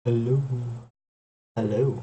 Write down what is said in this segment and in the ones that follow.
Hello. Hello.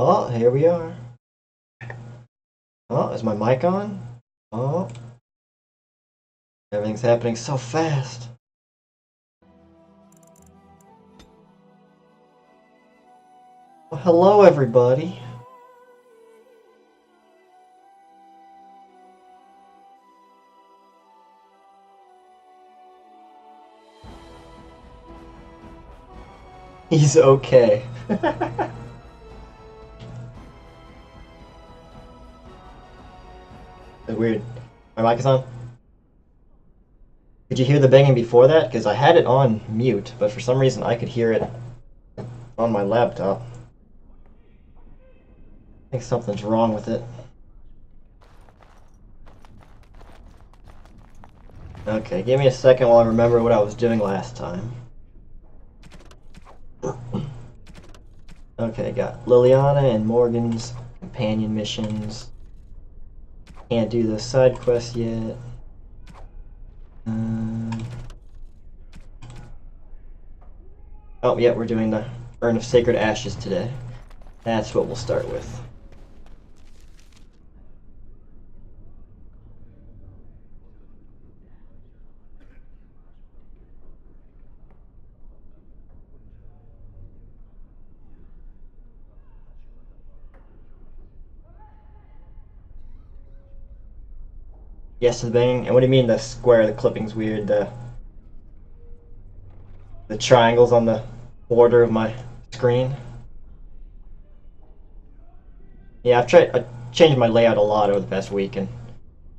Oh, here we are. Oh, is my mic on? Oh. Everything's happening so fast. Well, hello, everybody. He's okay. Weird. My mic is on. Did you hear the banging before that? Because I had it on mute, but for some reason I could hear it on my laptop. I think something's wrong with it. Okay, give me a second while I remember what I was doing last time. Okay, got Liliana and Morgan's companion missions. Can't do the side quest yet. Oh, yeah, we're doing the Urn of Sacred Ashes today. That's what we'll start with. Yes to the banging. And what do you mean the square? The clipping's weird. The triangles on the border of my screen. Yeah, I changed my layout a lot over the past week and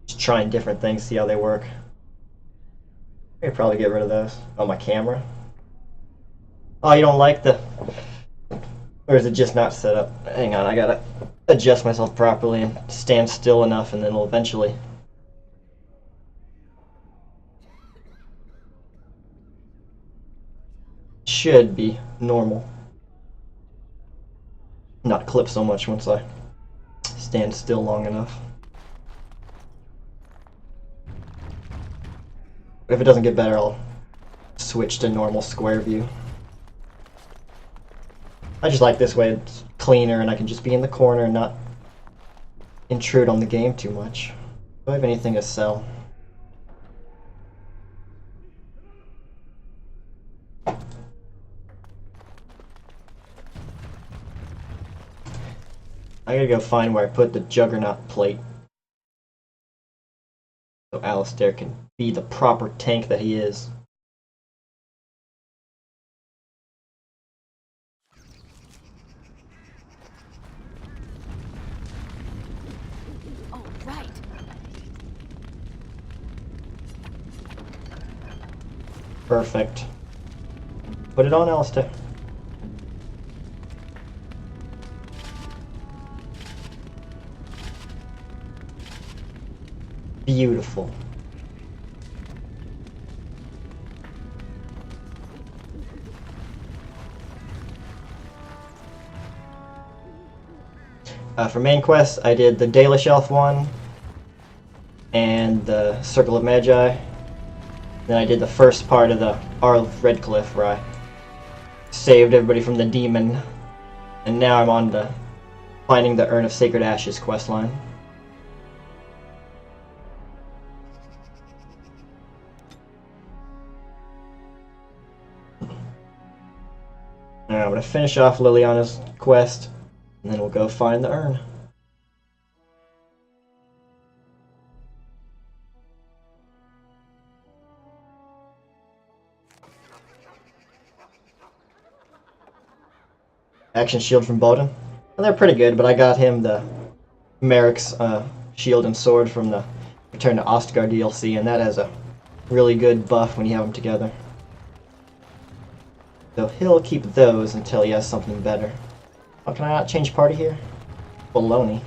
just trying different things, see how they work. I could probably get rid of those. Oh, my camera. Oh, you don't like the... Or is it just not set up? Hang on, I gotta adjust myself properly and stand still enough, and then it'll eventually... Should be normal. Not clip so much once I stand still long enough. But if it doesn't get better, I'll switch to normal square view. I just like this way, it's cleaner and I can just be in the corner and not intrude on the game too much. Do I have anything to sell? I gotta go find where I put the Juggernaut plate. So Alistair can be the proper tank that he is. Oh, right. Perfect. Put it on, Alistair. Beautiful. For main quests, I did the Daily Shelf one and the Circle of Magi. Then I did the first part of the Arl of Redcliffe where I saved everybody from the demon. And now I'm on the finding the Urn of Sacred Ashes questline. Now I'm going to finish off Liliana's quest, and then we'll go find the urn. Action shield from Bowden. Well, they're pretty good, but I got him the Merrick's shield and sword from the Return to Ostgard DLC, and that has a really good buff when you have them together. So he'll keep those until he has something better. Oh, can I not change party here? Baloney.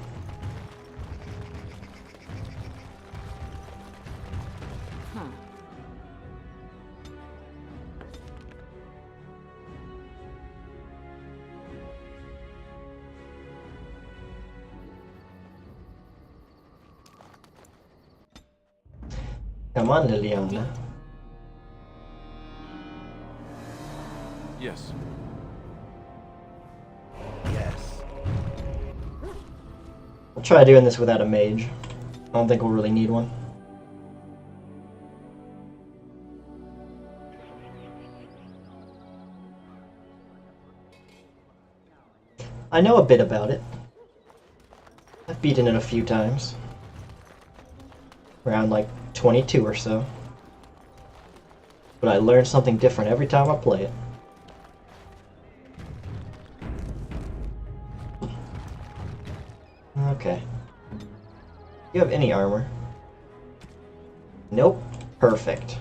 Come on, Liliana. Yes. Yes. try doing this without a mage. I don't think we'll really need one. I know a bit about it. I've beaten it a few times. Around like 22 or so. But I learn something different every time I play it. Okay. Do you have any armor? Nope. Perfect.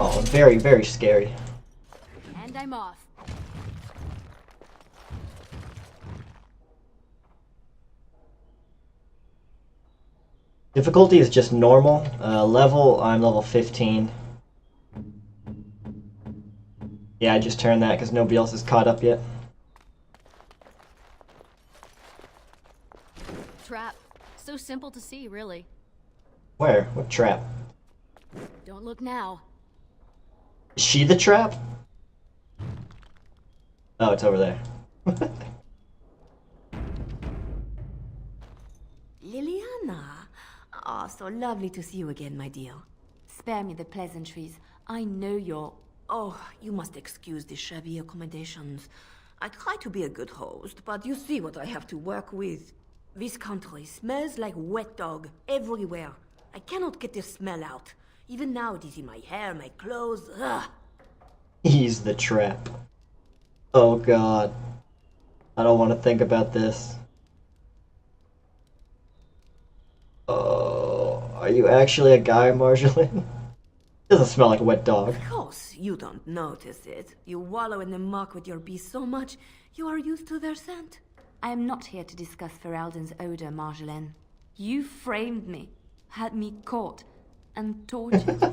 Oh, very, very scary. And I'm off. Difficulty is just normal. Level, I'm level 15. Yeah, I just turned that because nobody else is caught up yet. Trap. So simple to see, really. Where? What trap? Don't look now. Is she the trap? Oh, it's over there. Liliana! Ah, so lovely to see you again, my dear. Spare me the pleasantries. I know you're... Oh, you must excuse the shabby accommodations. I try to be a good host, but you see what I have to work with. This country smells like wet dog everywhere. I cannot get the smell out. Even now it is in my hair, my clothes. Ugh. He's the trap. Oh god. I don't want to think about this. Oh, are you actually a guy, Marjolaine? Doesn't smell like a wet dog. Of course, you don't notice it. You wallow in the muck with your bees so much, you are used to their scent. I am not here to discuss Ferelden's odor, Marjolaine. You framed me, had me caught, and tortured.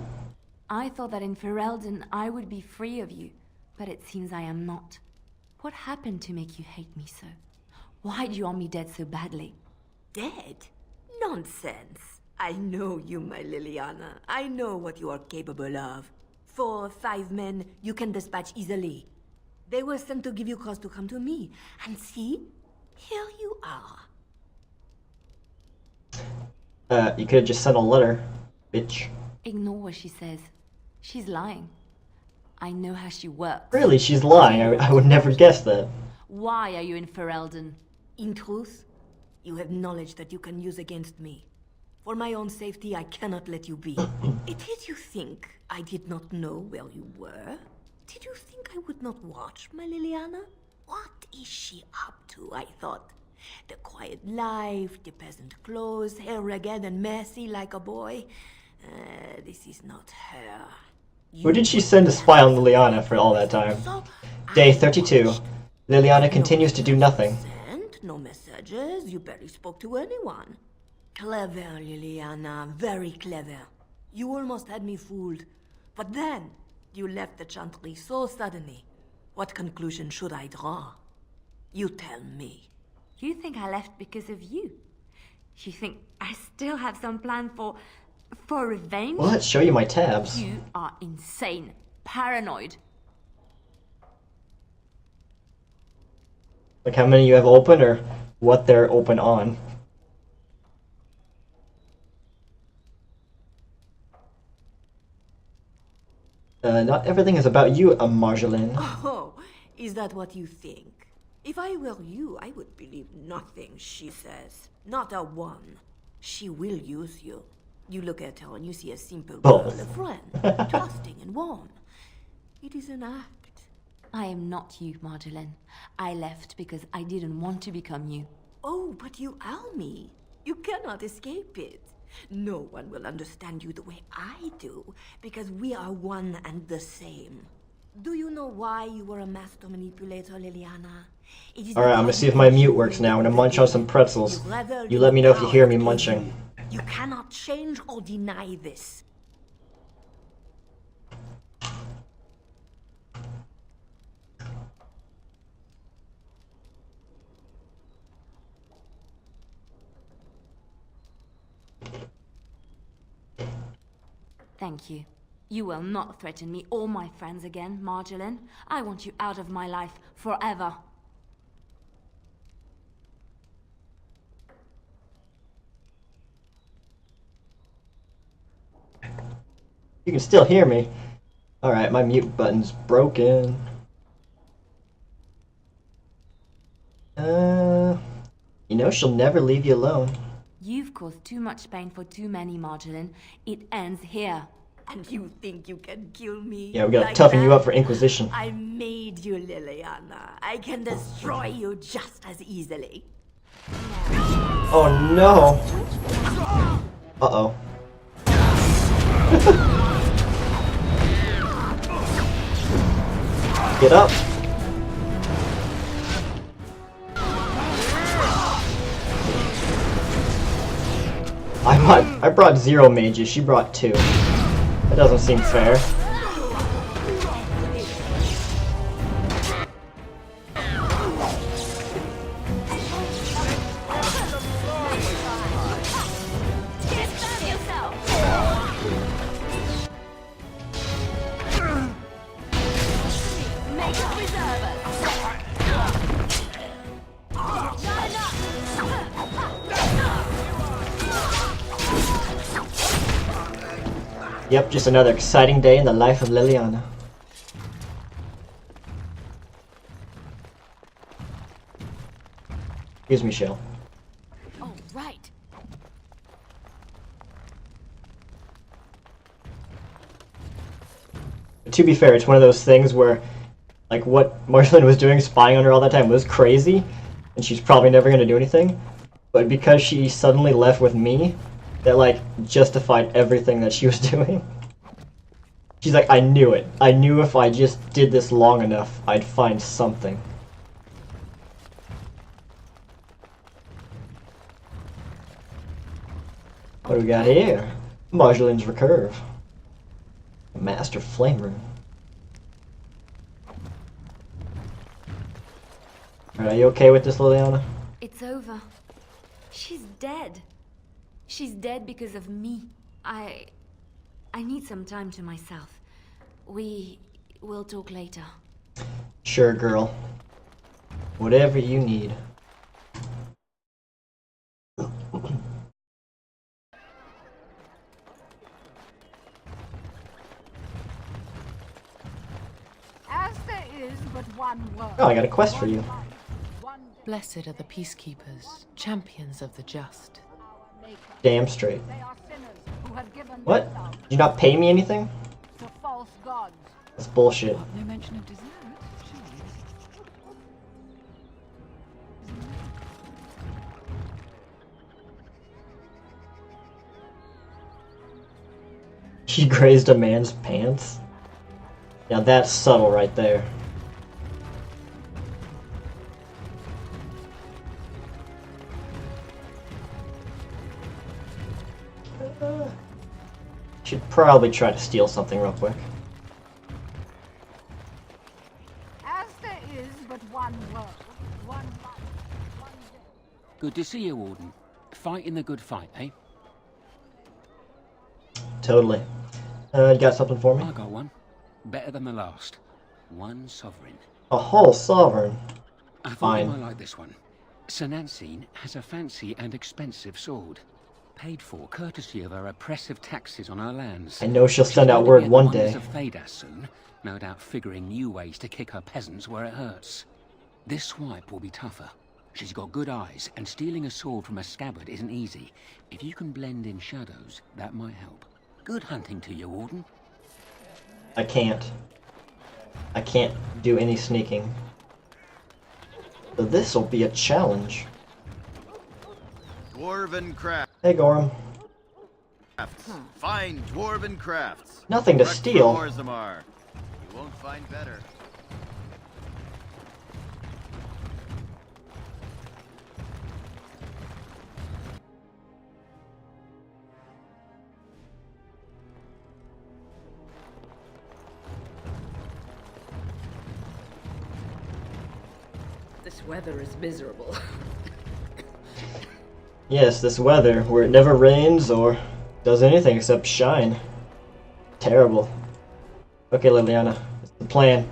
I thought that in Ferelden I would be free of you, but it seems I am not. What happened to make you hate me so? Why do you want me dead so badly? Dead? Nonsense. I know you, my Liliana. I know what you are capable of. 4 or 5 men you can dispatch easily. They were sent to give you cause to come to me. And see? Here you are. You could have just sent a letter, bitch. Ignore what she says. She's lying. I know how she works. Really, she's lying. I would never guess that. Why are you in Ferelden? In truth, you have knowledge that you can use against me. For my own safety, I cannot let you be. Did you think I did not know where you were? Did you think I would not watch, my Liliana? What is she up to, I thought? The quiet life, the peasant clothes, hair ragged and messy like a boy. This is not her. Who did she send to spy on Liliana for all that time? Day 32. Liliana continues to do nothing. Sent, no messages, you barely spoke to anyone. Clever, Liliana, very clever. You almost had me fooled. But then, you left the Chantry so suddenly. What conclusion should I draw? You tell me. You think I left because of you? You think I still have some plan for revenge? What? Show you my tabs. You are insane. Paranoid. Like how many you have open or what they're open on. Not everything is about you, Marjolaine. Oh, is that what you think? If I were you, I would believe nothing she says. Not a one. She will use you. You look at her and you see a simple girl, Both. a friend, trusting and warm. It is an act. I am not you, Marjolaine. I left because I didn't want to become you. Oh, but you are me. You cannot escape it. No one will understand you the way I do, because we are one and the same. Do you know why you were a master manipulator, Liliana? Alright, I'm gonna see if my mute works now. I'm gonna munch on some pretzels. You let me know if you hear me munching. You cannot change or deny this. Thank you. You will not threaten me or my friends again, Marjolaine. I want you out of my life forever. You can still hear me. Alright, my mute button's broken. You know she'll never leave you alone. You've caused too much pain for too many, Marjolaine. It ends here. And you think you can kill me? Yeah, we gotta like toughen you that? up for Inquisition. I made you, Liliana. I can destroy you just as easily. Oh no! Uh-oh. Get up! I brought 0 mages, she brought 2. That doesn't seem fair. Yep, just another exciting day in the life of Liliana. Excuse me, Shell. Oh, right. To be fair, it's one of those things where, like, what Marjolaine was doing, spying on her all that time, was crazy, and she's probably never going to do anything. But because she suddenly left with me, that, like, justified everything that she was doing. She's like, I knew it. I knew if I just did this long enough, I'd find something. What do we got here? Marjolaine's Recurve. Master Flame Rune. Are you okay with this, Liliana? It's over. She's dead. She's dead because of me. I need some time to myself. We will talk later. Sure, girl. Whatever you need. As there is but one word. Oh, I got a quest for you. Blessed are the peacekeepers, champions of the just. Damn straight. They are sinners who have given What? themselves Did you not pay me anything? to false gods. That's bullshit. No mention of dessert. She grazed a man's pants? Now that's subtle right there. Should probably try to steal something real quick. As there is but one world, one life, one day. Good to see you, Warden. Fighting the good fight, eh? Totally. You got something for me? I got one. Better than the last. One sovereign. A whole sovereign. I thought Fine. you might like this one. Sir Nancine has a fancy and expensive sword. Paid for courtesy of her oppressive taxes on her lands. I know she'll She's send out going to word be at one the wonders day. of Thedas soon, no doubt figuring new ways to kick her peasants where it hurts. This swipe will be tougher. She's got good eyes, and stealing a sword from a scabbard isn't easy. If you can blend in shadows, that might help. Good hunting to you, Warden. I can't. I can't do any sneaking. So this'll be a challenge. Dwarven crafts. Hey, Gorham. Fine dwarven crafts. Nothing to Direct from steal. Orzammar. You won't find better. This weather is miserable. Yes, this weather, where it never rains or does anything except shine. Terrible. Okay, Liliana. It's the plan.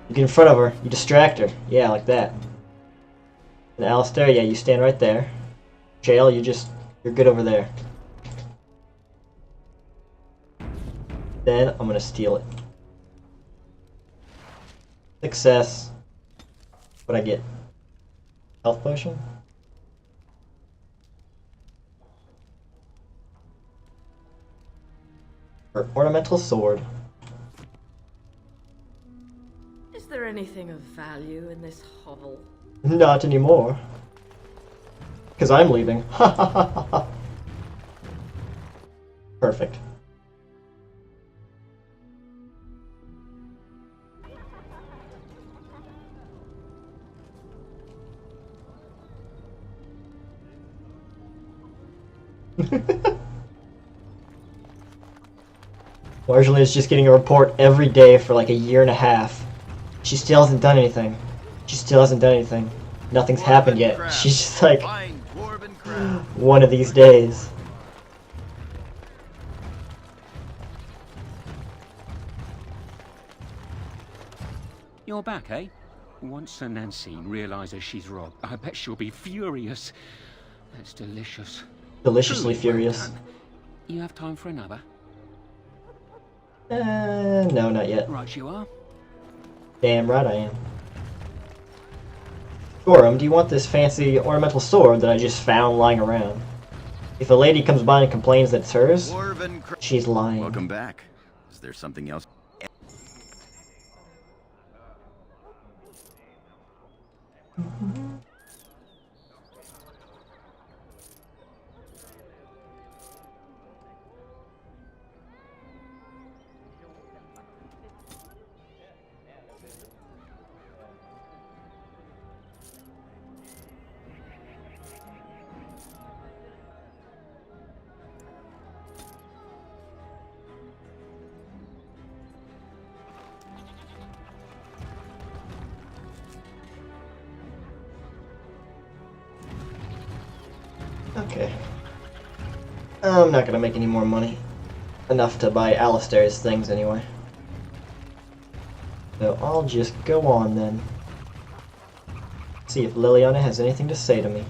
You get in front of her. You distract her. Yeah, like that. And Alistair, yeah, you stand right there. Jail, you're good over there. Then I'm gonna steal it. Success. What'd I get? Health potion? Or ornamental sword. Is there anything of value in this hovel? Not anymore. Because I'm leaving. Ha ha ha ha ha. Perfect. Marjorie is just getting a report every day for like a year and a half. She still hasn't done anything. She still hasn't done anything. Nothing's happened yet. She's just like, one of these days. You're back, eh? Once Sir Nancy realizes she's robbed, I bet she'll be furious. That's delicious. Deliciously Truly furious. well done. You have time for another? No, not yet. Right you are. Damn right I am. Gorham, do you want this fancy ornamental sword that I just found lying around? If a lady comes by and complains that it's hers, she's lying. Welcome back. Is there something else? Okay. I'm not gonna make any more money. Enough to buy Alistair's things anyway. So I'll just go on then. See if Liliana has anything to say to me.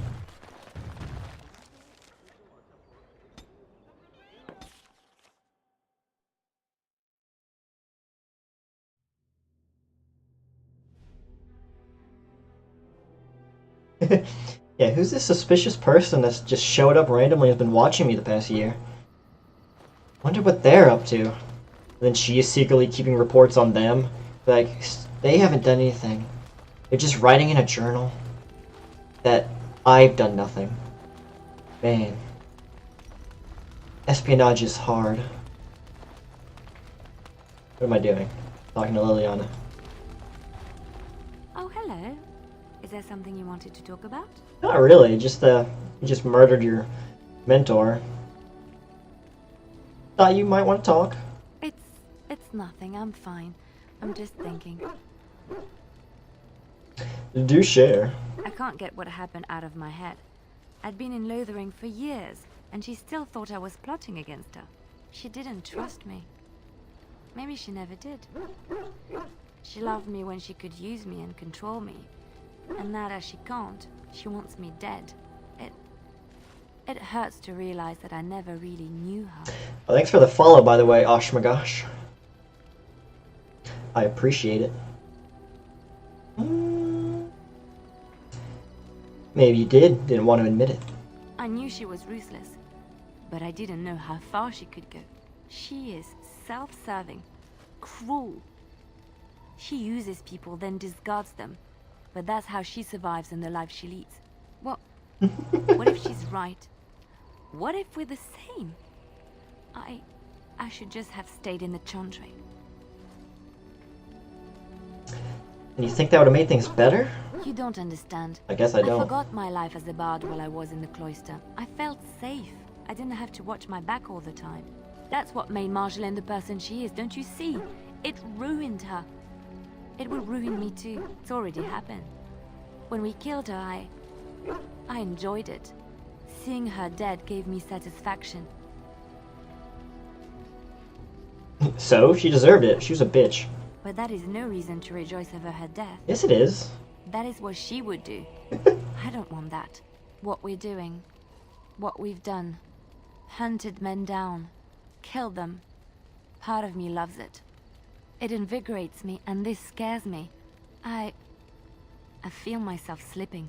Yeah, who's this suspicious person that's just showed up randomly and has been watching me the past year? Wonder what they're up to. And then she is secretly keeping reports on them. Like, they haven't done anything. They're just writing in a journal that I've done nothing. Man. Espionage is hard. What am I doing? Talking to Liliana. Oh, hello. Is there something you wanted to talk about? Not really, just you just murdered your mentor. Thought you might want to talk. It's nothing. I'm fine. I'm just thinking. Do share. I can't get what happened out of my head. I'd been in Lothering for years, and she still thought I was plotting against her. She didn't trust me. Maybe she never did. She loved me when she could use me and control me. And now that she can't, she wants me dead. It hurts to realize that I never really knew her. Well, thanks for the follow, by the way, Oshmagosh. I appreciate it. Maybe you didn't want to admit it. I knew she was ruthless, but I didn't know how far she could go. She is self-serving, cruel. She uses people, then discards them. But that's how she survives in the life she leads. What if she's right? What if we're the same? I should just have stayed in the Chandra. And you think that would have made things better? You don't understand. I guess I don't. I forgot my life as a bard while I was in the cloister. I felt safe. I didn't have to watch my back all the time. That's what made Marjolaine the person she is, don't you see? It ruined her. It will ruin me too. It's already happened. When we killed her, I enjoyed it. Seeing her dead gave me satisfaction. So? She deserved it. She was a bitch. But that is no reason to rejoice over her death. Yes, it is. That is what she would do. I don't want that. What we're doing. What we've done. Hunted men down. Killed them. Part of me loves it. It invigorates me, and this scares me. I feel myself slipping.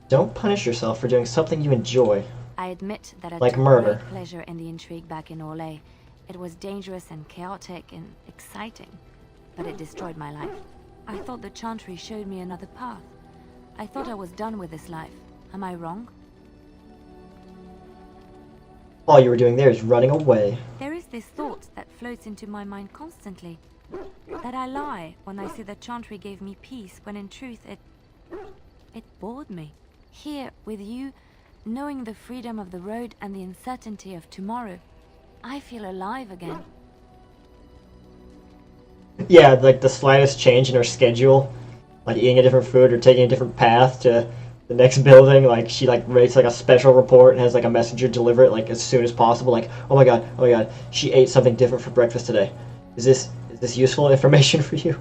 Don't punish yourself for doing something you enjoy. I admit that I Like took murder. great pleasure in the intrigue back in Orlais. It was dangerous and chaotic and exciting, but it destroyed my life. I thought the Chantry showed me another path. I thought I was done with this life. Am I wrong? All you were doing there is running away. There is this thought that floats into my mind constantly. That I lie when I say the Chantry gave me peace, when in truth it bored me. Here, with you, knowing the freedom of the road and the uncertainty of tomorrow, I feel alive again. Yeah, like the slightest change in her schedule, like eating a different food or taking a different path to the next building, like she like writes like a special report and has like a messenger deliver it like as soon as possible. Like, oh my god, she ate something different for breakfast today. Is this useful information for you?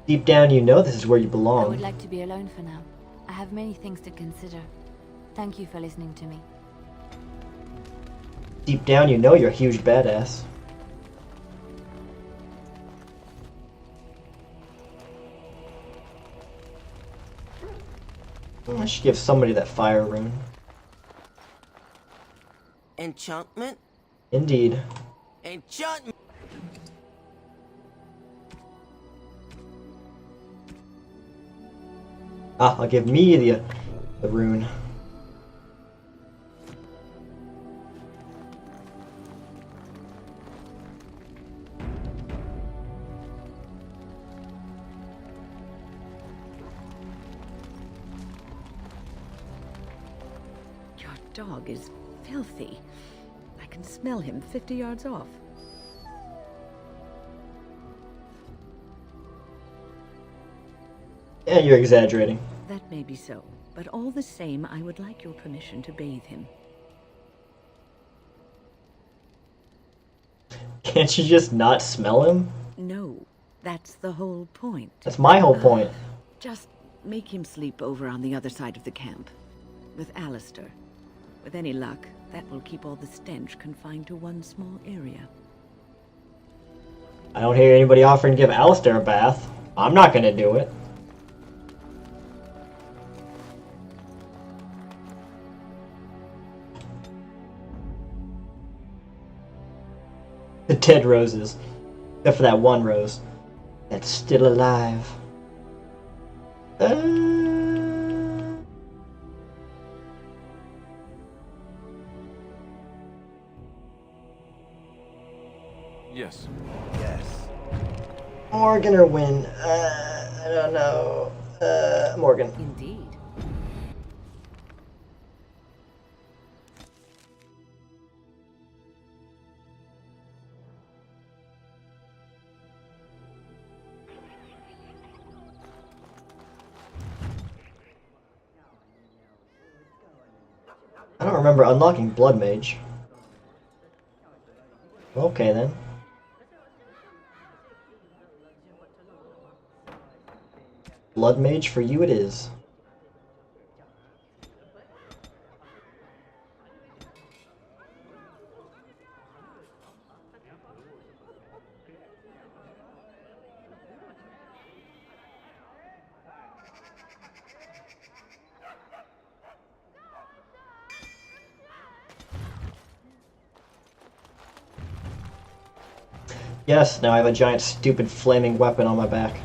Deep down, you know this is where you I belong. would like to be alone for now. I have many things to consider. Thank you for listening to me. Deep down, you know you're a huge badass. I should give somebody that fire rune. Enchantment? Indeed. Enchantment! Ah, I'll give me the rune. Your dog is filthy. I can smell him 50 yards off. Yeah, you're exaggerating. That may be so, but all the same, I would like your permission to bathe him. Can't you just not smell him? No, that's the whole point. That's my whole point. Just make him sleep over on the other side of the camp. With Alistair. With any luck, that will keep all the stench confined to one small area. I don't hear anybody offering to give Alistair a bath. I'm not gonna do it. The dead roses. Except for that one rose. That's still alive. Yes. Yes. Morgan or Win? I don't know. Morgan. Indeed. I don't remember unlocking Blood Mage. Okay then. Blood Mage for you it is. Yes, now I have a giant stupid flaming weapon on my back.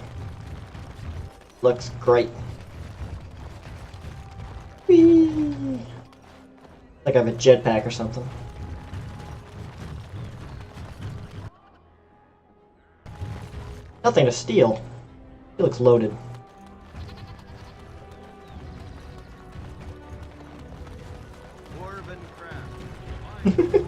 Looks great. Whee! Like I have a jetpack or something. Nothing to steal. He looks loaded. Dwarven craft.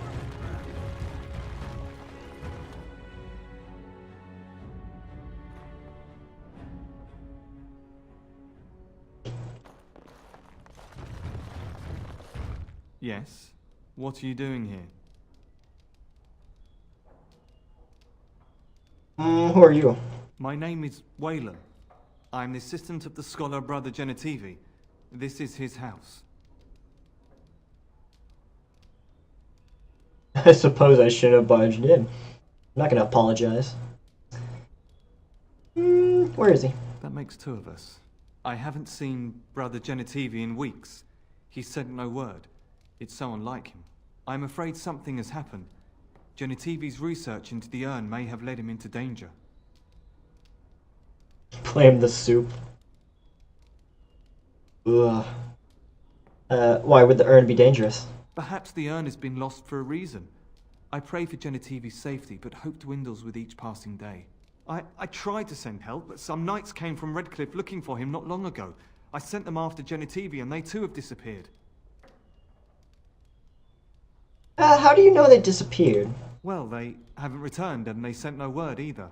Yes? What are you doing here? Who are you? My name is Waylon. I'm the assistant of the scholar Brother Genitivi. This is his house. I suppose I shouldn't have barged in. I'm not gonna apologize. Where is he? That makes two of us. I haven't seen Brother Genitivi in weeks. He sent no word. It's so unlike him. I'm afraid something has happened. Genitivi's research into the urn may have led him into danger. Blame the soup. Ugh. Why would the urn be dangerous? Perhaps the urn has been lost for a reason. I pray for Genitivi's safety, but hope dwindles with each passing day. I tried to send help, but some knights came from Redcliffe looking for him not long ago. I sent them after Genitivi, and they too have disappeared. How do you know they disappeared? Well, they haven't returned, and they sent no word either.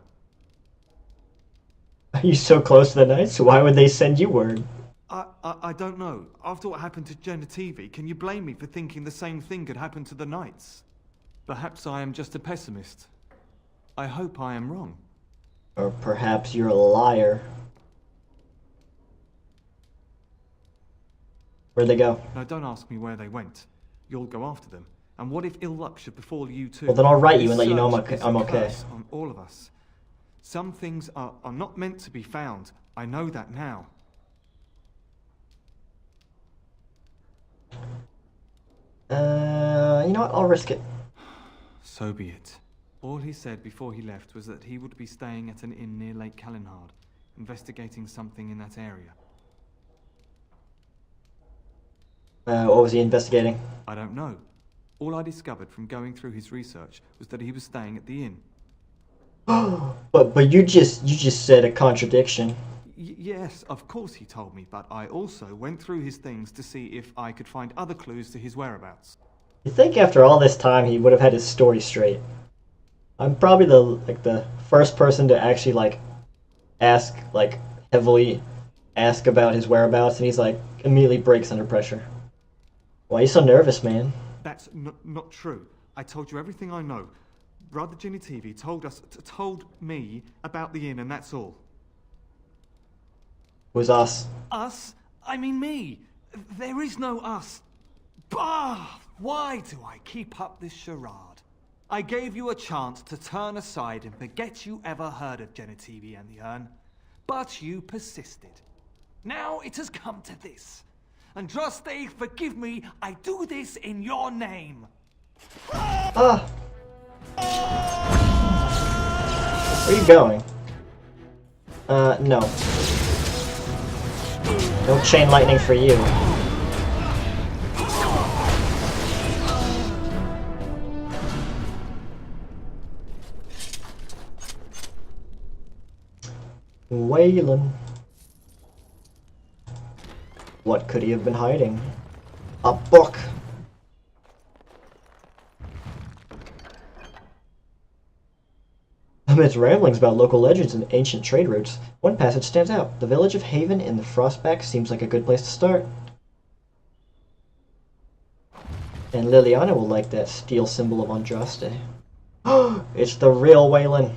Are you so close to the knights? Why would they send you word? I don't know. After what happened to Genitivi, can you blame me for thinking the same thing could happen to the knights? Perhaps I am just a pessimist. I hope I am wrong. Or perhaps you're a liar. Where'd they go? Now, don't ask me where they went. You'll go after them. And what if ill luck should befall you too? Well, then I'll write you and This let you know search is I'm a okay. curse on all of us. Some things are not meant to be found. I know that now. You know what? I'll risk it. So be it. All he said before he left was that he would be staying at an inn near Lake Calenhard, investigating something in that area. What was he investigating? I don't know. All I discovered from going through his research was that he was staying at the inn. but you just said a contradiction. Yes, of course he told me, but I also went through his things to see if I could find other clues to his whereabouts. You think after all this time he would have had his story straight? I'm probably the first person to actually heavily ask about his whereabouts, and he's like immediately breaks under pressure. Why are you so nervous, man? That's not true. I told you everything I know. Brother Genitivi told me about the inn, and that's all. It was us. Us? I mean me. There is no us. Bah! Why do I keep up this charade? I gave you a chance to turn aside and forget you ever heard of Genitivi and the urn, but you persisted. Now it has come to this. Andraste, forgive me, I do this in your name. Ah! Where are you going? No. No chain lightning for you. Waylon. What could he have been hiding? A book! Amidst ramblings about local legends and ancient trade routes, one passage stands out. The village of Haven in the Frostback seems like a good place to start. And Liliana will like that steel symbol of Andraste. It's the real Waylon.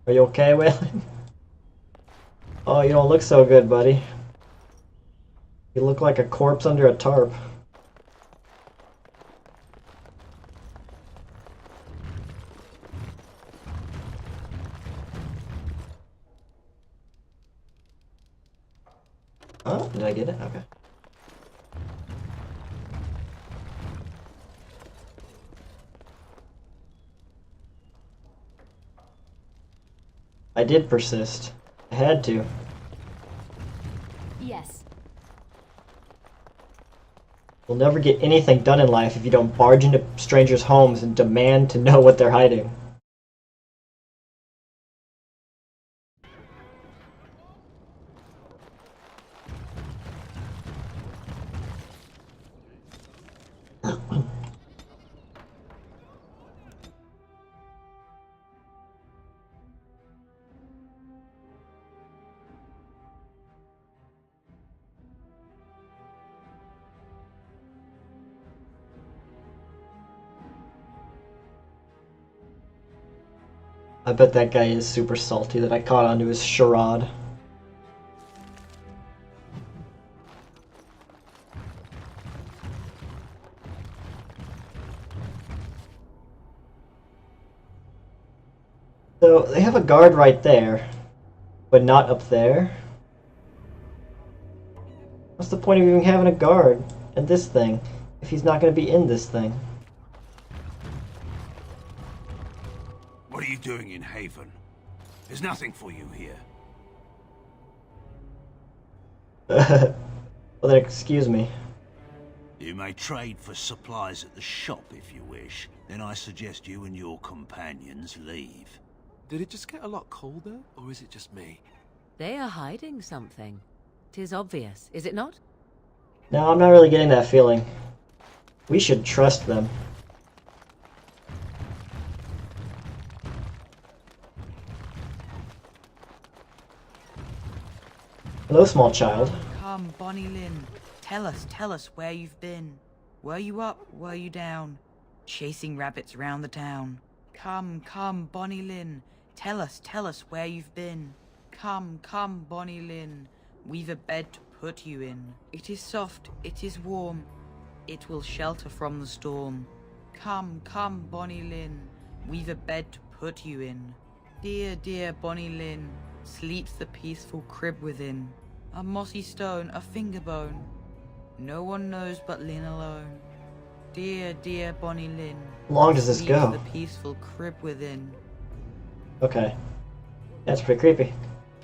Are you okay, Waylon? Oh, you don't look so good, buddy. You look like a corpse under a tarp. Oh, did I get it? Okay. I did persist. I had to. Yes. You'll never get anything done in life if you don't barge into strangers' homes and demand to know what they're hiding. I bet that guy is super salty that I caught onto his charade. So, they have a guard right there, but not up there. What's the point of even having a guard in this thing if he's not going to be in this thing? What are you doing in Haven? There's nothing for you here. Well then, excuse me. You may trade for supplies at the shop if you wish. Then I suggest you and your companions leave. Did it just get a lot colder, or is it just me? They are hiding something. 'Tis obvious, is it not? No, I'm not really getting that feeling. We should trust them. Hello, small child. Come, Bonnie Lynn. Tell us where you've been. Were you up, were you down? Chasing rabbits round the town. Come, Bonnie Lynn. Tell us where you've been. Come, Bonnie Lynn. We've a bed to put you in. It is soft, it is warm. It will shelter from the storm. Come, Bonnie Lynn. We've a bed to put you in. Dear Bonnie Lynn. Sleeps the peaceful crib within. A mossy stone, a finger bone. No one knows but Lynn alone. Dear Bonnie Lynn. How long does this go? The peaceful crib within. Okay. That's pretty creepy.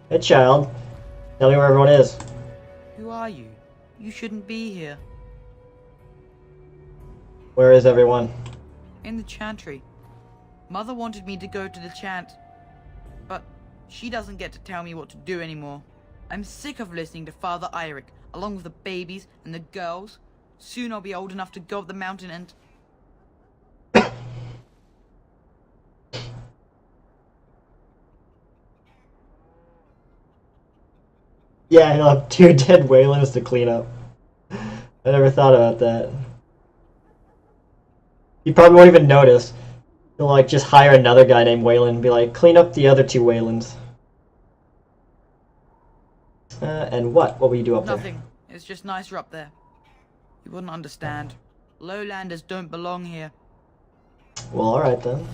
Hey, child. Tell me where everyone is. Who are you? You shouldn't be here. Where is everyone? In the chantry. Mother wanted me to go to the chant. But she doesn't get to tell me what to do anymore. I'm sick of listening to Father Eirik, along with the babies and the girls. Soon I'll be old enough to go up the mountain and... Yeah, he'll have 2 dead Waylons to clean up. I never thought about that. You probably won't even notice. He'll like just hire another guy named Waylon and be like, clean up the other 2 Waylons. And what? What will you do up there? Nothing. It's just nicer up there. You wouldn't understand. Lowlanders don't belong here. Well, alright then.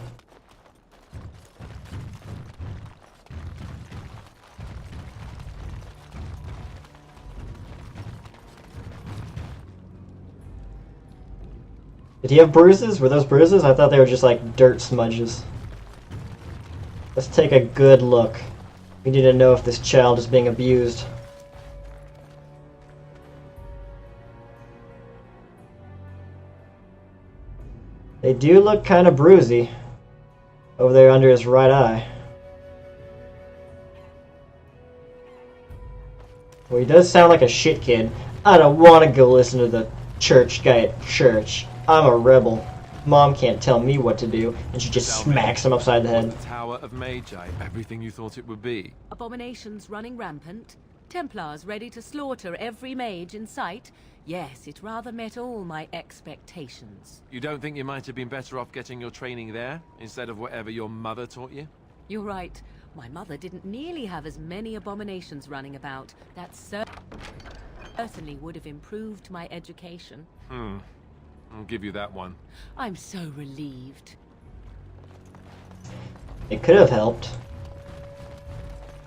Did he have bruises? Were those bruises? I thought they were just like dirt smudges. Let's take a good look. We need to know if this child is being abused. They do look kind of bruisey. Over there under his right eye. Well, he does sound like a shit kid. I don't want to go listen to the church guy at church. I'm a rebel. Mom can't tell me what to do, and she just smacks him upside the head. The Tower of Magi, everything you thought it would be. Abominations running rampant. Templars ready to slaughter every mage in sight. Yes, it rather met all my expectations. You don't think you might have been better off getting your training there, instead of whatever your mother taught you? You're right. My mother didn't nearly have as many abominations running about. That certainly would have improved my education. I'll give you that one. I'm so relieved. It could have helped.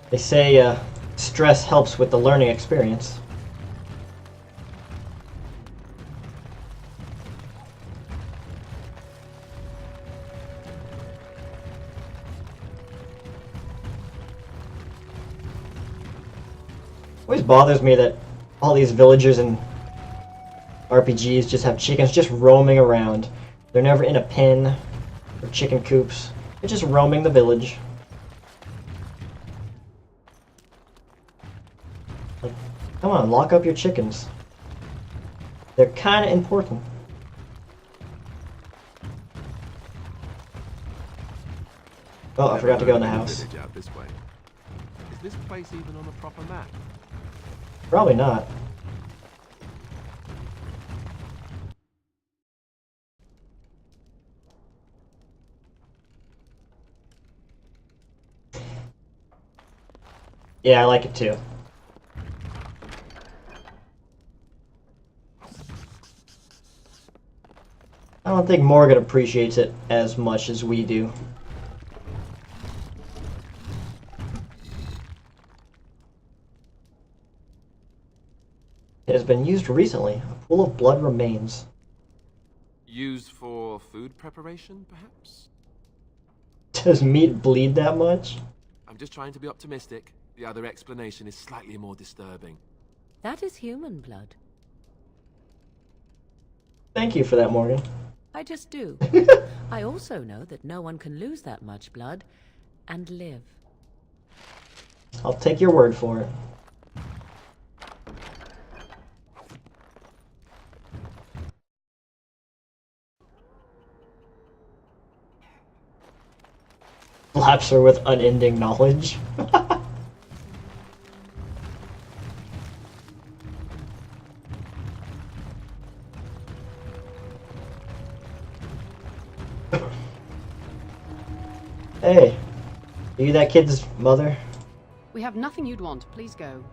They say stress helps with the learning experience. Always bothers me that all these villagers and RPGs just have chickens just roaming around. They're never in a pen or chicken coops. They're just roaming the village. Like, come on, lock up your chickens. They're kind of important. Oh, I forgot to go in the house. Out this way. Is this place even on a proper map? Probably not. Yeah, I like it too. I don't think Morgan appreciates it as much as we do. It has been used recently. A pool of blood remains. Used for food preparation, perhaps? Does meat bleed that much? I'm just trying to be optimistic. The other explanation is slightly more disturbing. That is human blood. Thank you for that, Morgan. I just do. I also know that no one can lose that much blood and live. I'll take your word for it. Slaps her with unending knowledge. Hey, are you that kid's mother? We have nothing you'd want. Please go.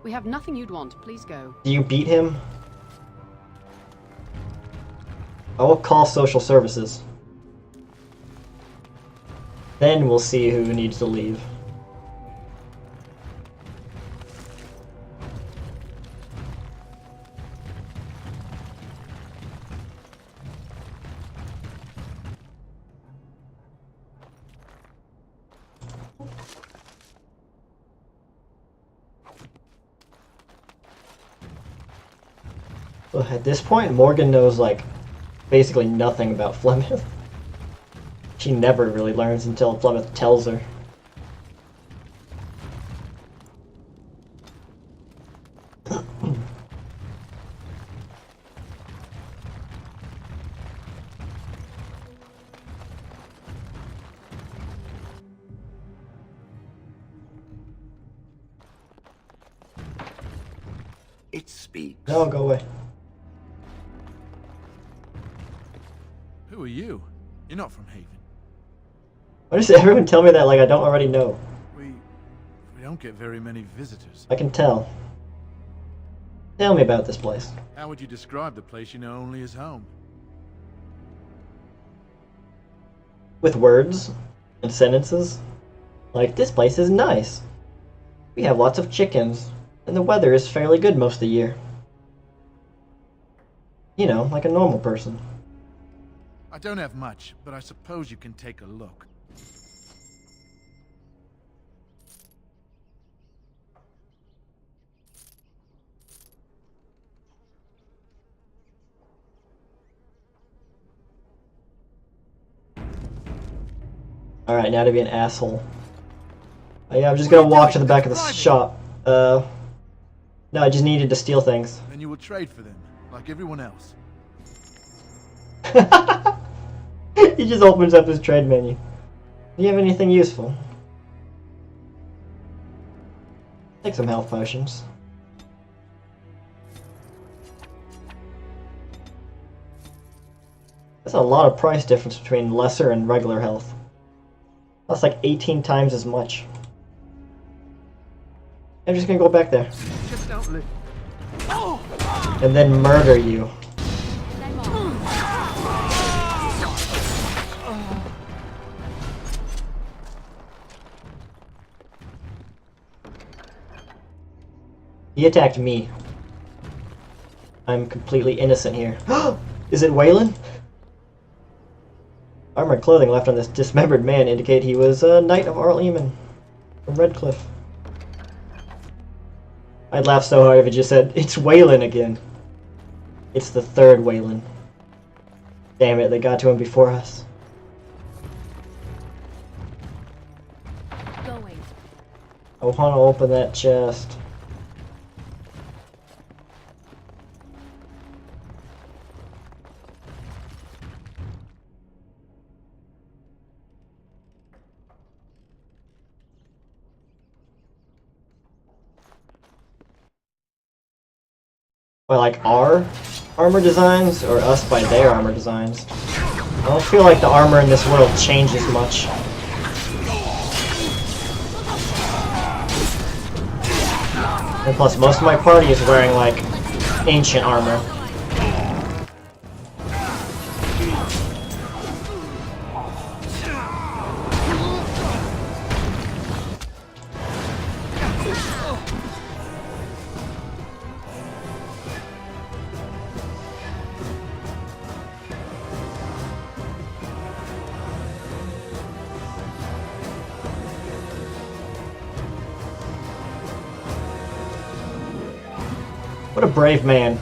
We have nothing you'd want. Please go. Do you beat him? I will call social services. Then we'll see who needs to leave. Well, at this point, Morgan knows, like, basically nothing about Flemeth. She never really learns until Flemeth tells her. It speaks. No, go away. Who are you? You're not from Haven. Why does everyone tell me that like I don't already know? We don't get very many visitors. I can tell. Tell me about this place. How would you describe the place you know only as home? With words and sentences. Like, this place is nice. We have lots of chickens, and the weather is fairly good most of the year. You know, like a normal person. I don't have much, but I suppose you can take a look. Alright, now to be an asshole. Oh, yeah, I'm just gonna walk to the back of the shop. No, I just needed to steal things. Then you will trade for them, like everyone else. He just opens up his trade menu. Do you have anything useful? Take some health potions. That's a lot of price difference between lesser and regular health. That's like 18 times as much. I'm just gonna go back there. Just don't live. And then murder you. He attacked me. I'm completely innocent here. Is it Waylon? Armored clothing left on this dismembered man indicate he was a knight of Arleman from Redcliffe. I'd laugh so hard if it just said, it's Waylon again. It's the third Waylon. Damn it, they got to him before us. Going. I want to open that chest. By like our armor designs, or us by their armor designs. I don't feel like the armor in this world changes much. And plus, most of my party is wearing, like, ancient armor. What a brave man.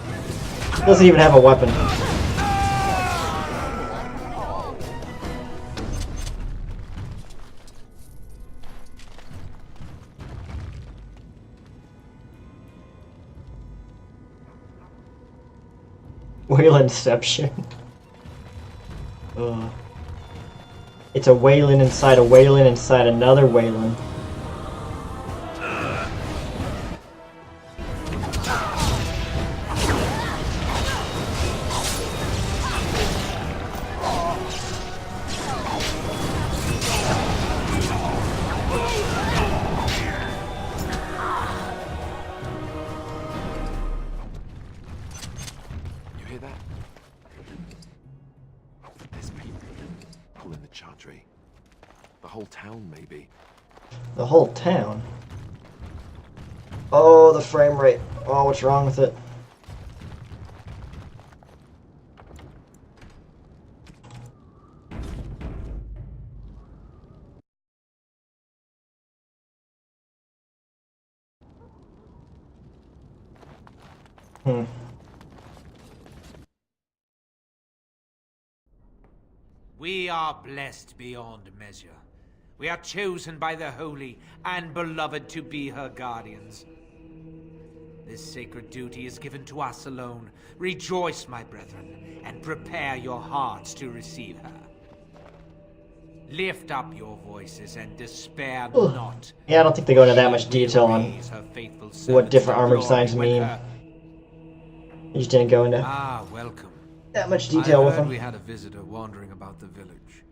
Doesn't even have a weapon. Whalenception. It's a Whalen inside a Whalen inside another Whalen. The whole town? Oh, the frame rate. Oh, what's wrong with it? We are blessed beyond measure. We are chosen by the Holy and Beloved to be her guardians. This sacred duty is given to us alone. Rejoice, my brethren, and prepare your hearts to receive her. Lift up your voices and despair not. Yeah, I don't think they go into that much detail on what different armor designs mean. They just didn't go into welcome. that much detail with I them. heard we had a visitor wandering about the village.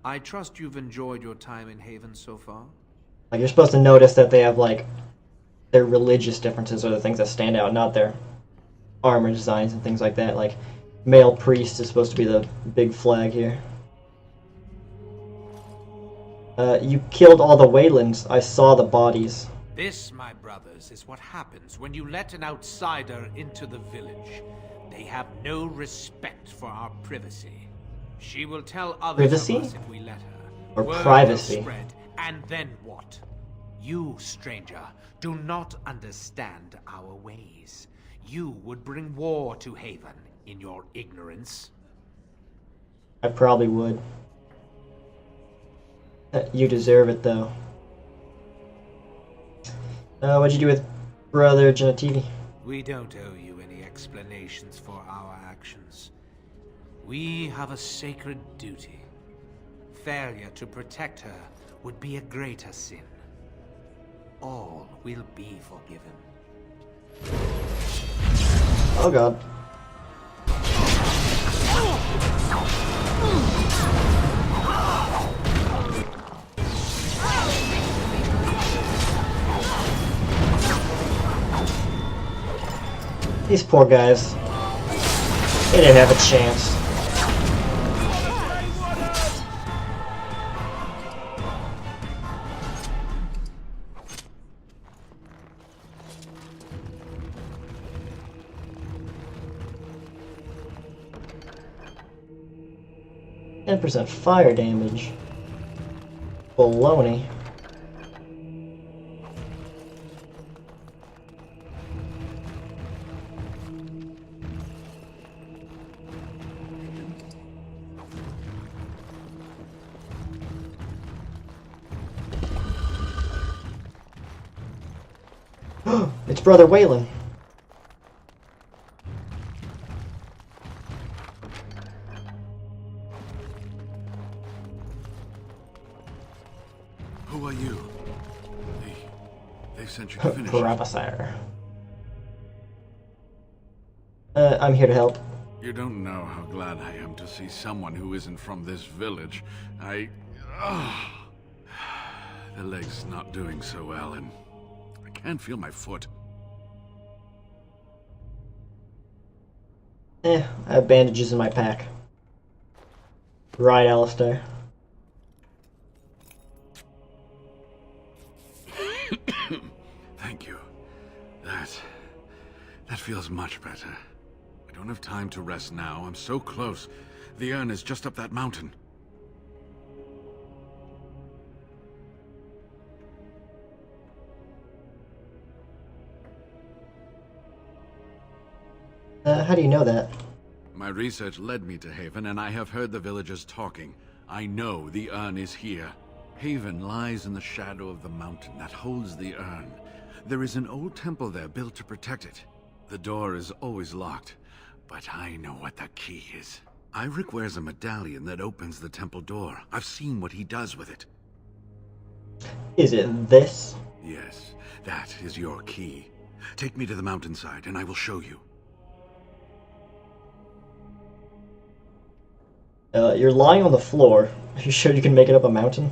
I trust you've enjoyed your time in Haven so far? Like, you're supposed to notice that they have, like, their religious differences are the things that stand out, not their armor designs and things like that. Like, male priest is supposed to be the big flag here. You killed all the Waylands. I saw the bodies. This, my brothers, is what happens when you let an outsider into the village. They have no respect for our privacy. She will tell others of us if we let her. Or Word privacy. will spread, and then what? You, stranger, do not understand our ways. You would bring war to Haven in your ignorance. I probably would. You deserve it, though. What'd you do with Brother Genetivi? We don't owe you any explanations for our actions. We have a sacred duty. Failure to protect her would be a greater sin. All will be forgiven. Oh god. These poor guys. They didn't have a chance. %, fire damage. Baloney. It's Brother Waylon. Who are you? They've sent you to finish. Professor. I'm here to help. You don't know how glad I am to see someone who isn't from this village. The leg's not doing so well, and I can't feel my foot. I have bandages in my pack. Right, Alistair. Thank you. That feels much better. I don't have time to rest now. I'm so close. The urn is just up that mountain. How do you know that? My research led me to Haven, and I have heard the villagers talking. I know the urn is here. Haven lies in the shadow of the mountain that holds the urn. There is an old temple there built to protect it. The door is always locked, but I know what the key is. Ivric wears a medallion that opens the temple door. I've seen what he does with it. Is it this? Yes, that is your key. Take me to the mountainside, and I will show you. You're lying on the floor. Are you sure you can make it up a mountain?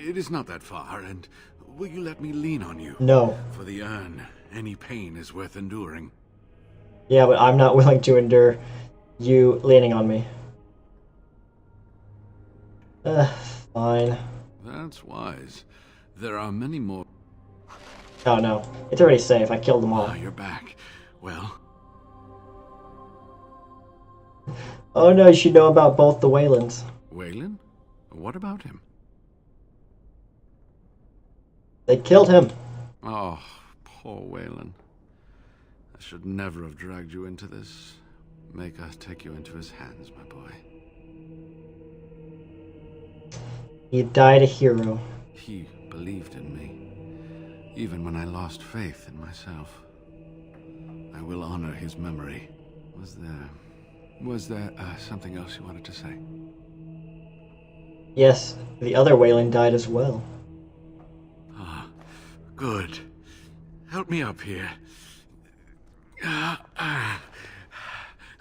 It is not that far, and will you let me lean on you? No. For the urn, any pain is worth enduring. Yeah, but I'm not willing to endure you leaning on me. Fine. That's wise. There are many more. Oh no, it's already safe. I killed them all. Ah, you're back. Well. Oh no, you should know about both the Waylands. Wayland? What about him? They killed him. Oh, poor Wayland. I should never have dragged you into this. Make us take you into his hands, my boy. He died a hero. He believed in me, even when I lost faith in myself. I will honor his memory. Was there something else you wanted to say? Yes, the other Wayland died as well. Ah, good. Help me up here.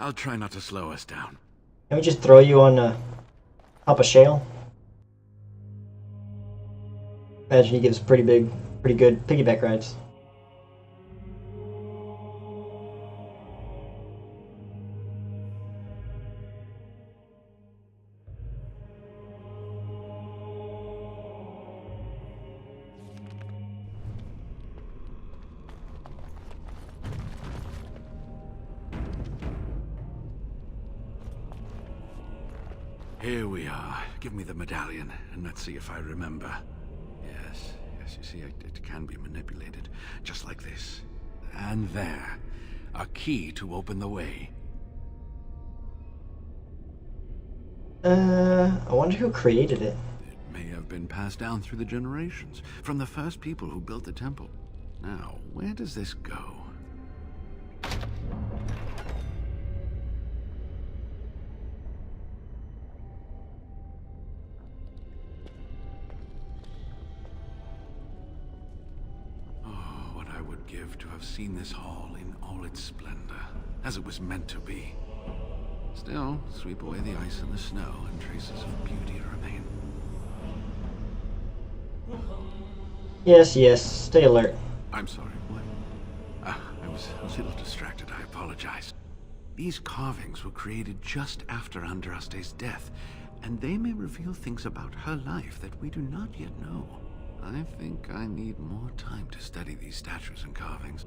I'll try not to slow us down. Can we just throw you on top of shale? Imagine he gives pretty good piggyback rides. Here we are. Give me the medallion, and let's see if I remember. Yes, you see, it can be manipulated, just like this. And there. A key to open the way. I wonder who created it. It may have been passed down through the generations, from the first people who built the temple. Now, where does this go? To have seen this hall in all its splendor, as it was meant to be. Still, sweep away the ice and the snow, and traces of beauty remain. Yes, stay alert. I'm sorry, what? I was a little distracted, I apologize. These carvings were created just after Andraste's death, and they may reveal things about her life that we do not yet know. I think I need more time to study these statues and carvings.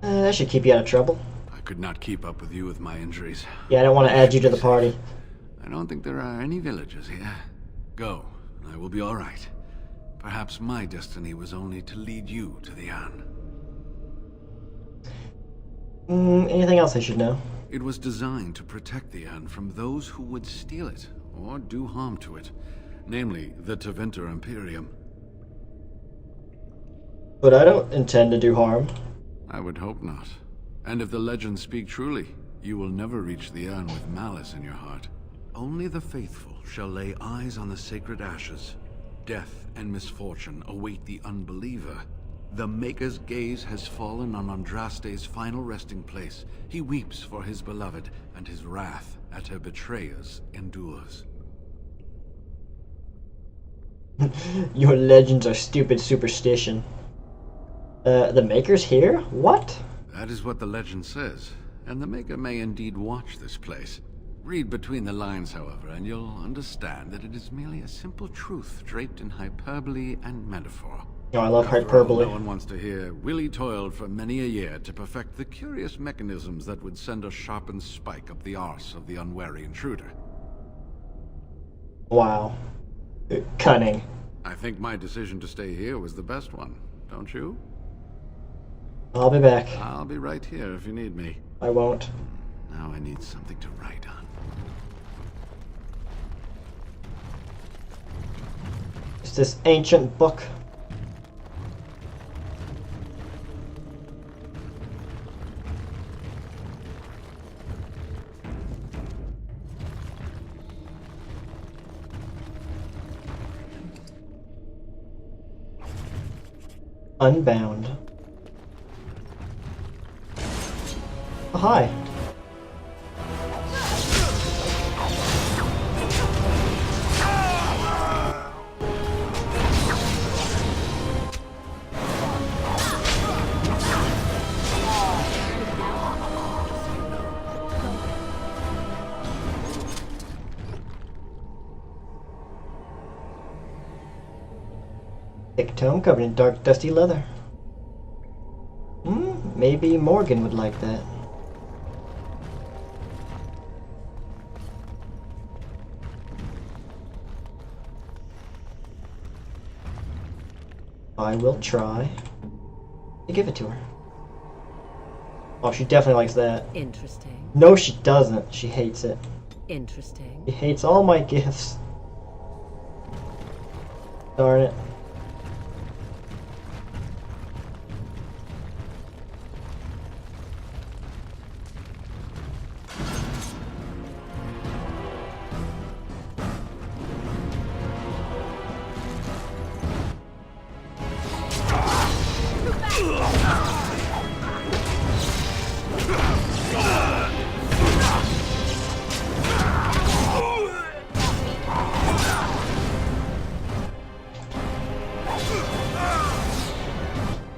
That should keep you out of trouble. I could not keep up with you with my injuries. Yeah, I don't want to add you to the party. I don't think there are any villagers here. Go, and I will be all right. Perhaps my destiny was only to lead you to the urn. Anything else I should know? It was designed to protect the urn from those who would steal it or do harm to it. Namely, the Tevinter Imperium. But I don't intend to do harm. I would hope not. And if the legends speak truly, you will never reach the urn with malice in your heart. Only the faithful shall lay eyes on the sacred ashes. Death and misfortune await the unbeliever. The Maker's gaze has fallen on Andraste's final resting place. He weeps for his beloved, and his wrath at her betrayers endures. Your legends are stupid superstition. The Maker's here? What? That is what the legend says, and the Maker may indeed watch this place. Read between the lines, however, and you'll understand that it is merely a simple truth draped in hyperbole and metaphor. Oh, I love After hyperbole. all, no one wants to hear, Willie toiled for many a year to perfect the curious mechanisms that would send a sharpened spike up the arse of the unwary intruder. Wow. Cunning. I think my decision to stay here was the best one, don't you? I'll be back. I'll be right here if you need me. I won't. Now I need something to write on. It's this ancient book. Unbound. Oh, hi. Thick tome covered in dark, dusty leather. Maybe Morgan would like that. I will try to give it to her. Oh, she definitely likes that. Interesting. No, she doesn't. She hates it. Interesting. She hates all my gifts. Darn it.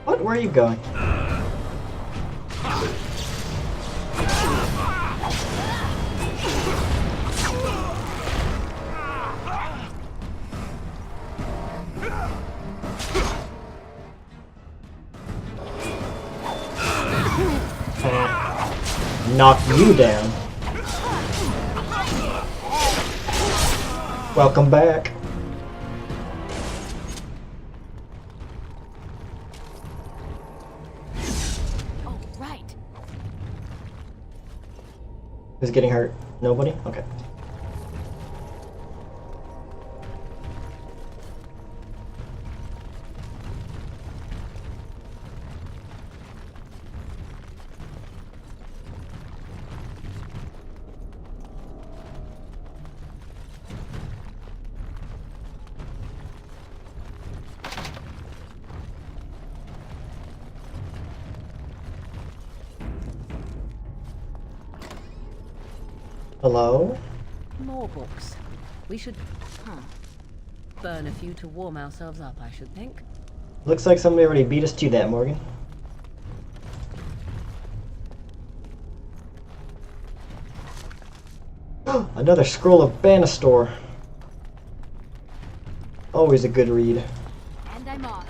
What? Where are you going? Knock you down. Welcome back. Oh, right. Who's getting hurt? Nobody? Okay. Hello? More books. We should, burn a few to warm ourselves up, I should think. Looks like somebody already beat us to that, Morgan. Another scroll of Banastor. Always a good read. And I'm off.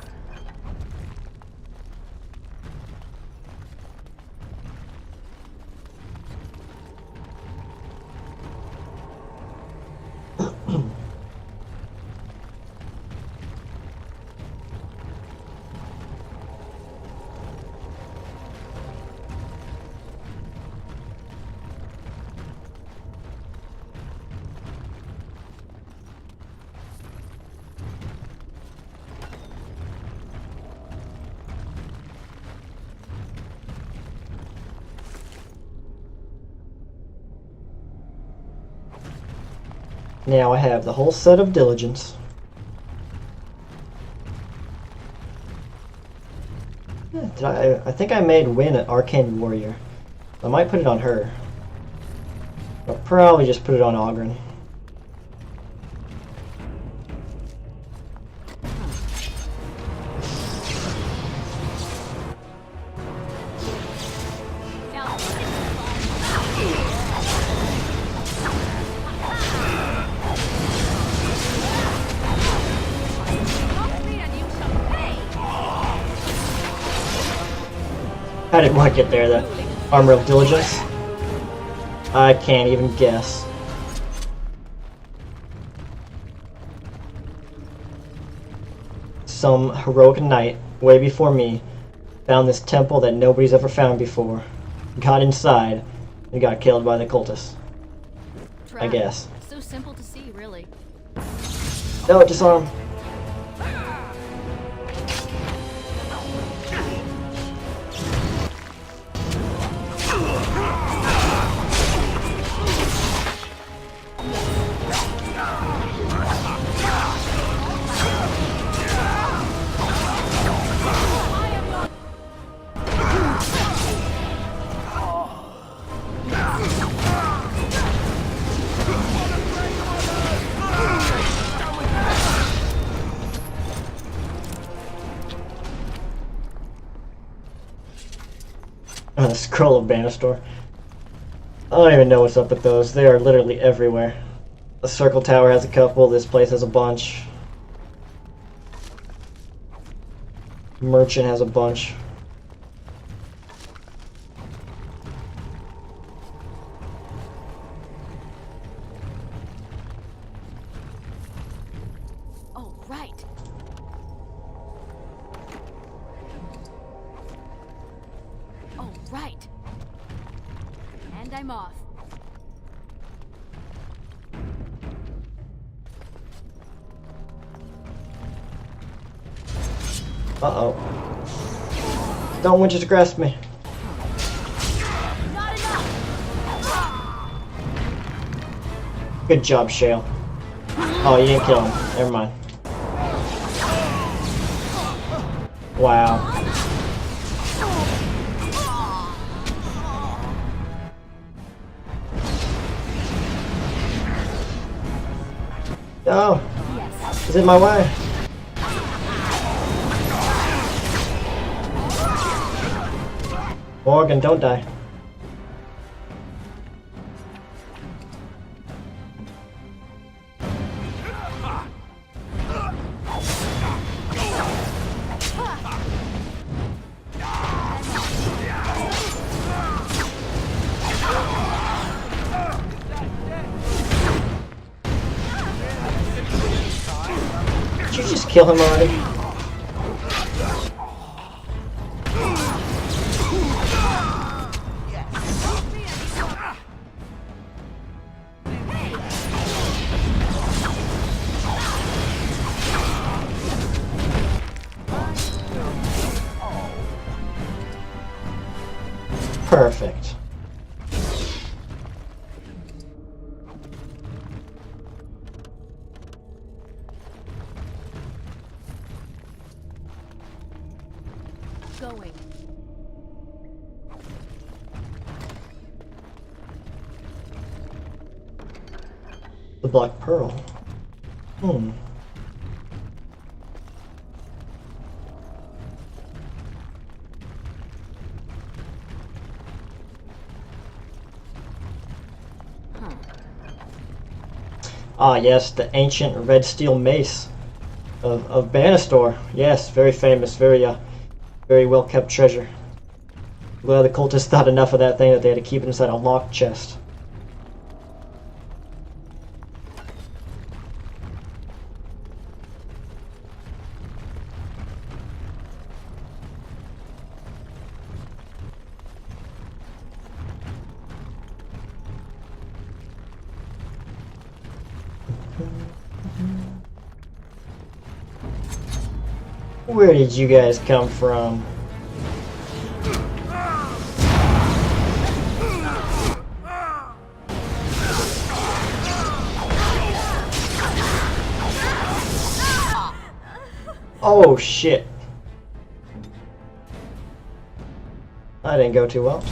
Now I have the whole set of diligence. I think I made Win an Arcane Warrior. I might put it on her. I'll probably just put it on Ogren. How did one get there? The armor of diligence? I can't even guess. Some heroic knight, way before me, found this temple that nobody's ever found before, got inside, and got killed by the cultists. I guess. So simple to see, really. No, disarm. The Scroll of Banastor. I don't even know what's up with those. They are literally everywhere. The Circle Tower has a couple. This place has a bunch. Merchant has a bunch. Oh, right. Oh, right. And I'm off. Uh-oh. Don't want you to grasp me. Good job, Shale. Oh, you didn't kill him. Never mind. Wow. No! He's in my way. Morgan, don't die. Did you just kill him already? Perfect. Going. The Black Pearl. Hmm. Ah, yes, the ancient red steel mace of Banastor. Yes, very famous, very well kept treasure. Well, the cultists thought enough of that thing that they had to keep it inside a locked chest. Where did you guys come from? Oh shit. That didn't go too well.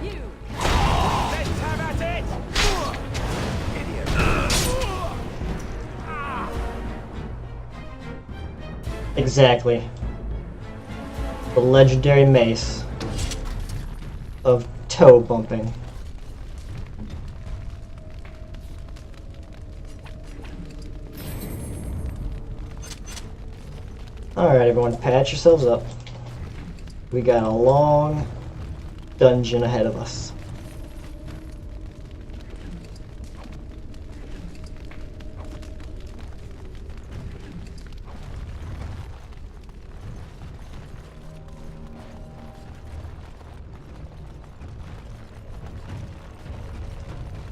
You Exactly. The legendary mace of toe bumping. Alright, everyone, patch yourselves up. We got a long dungeon ahead of us.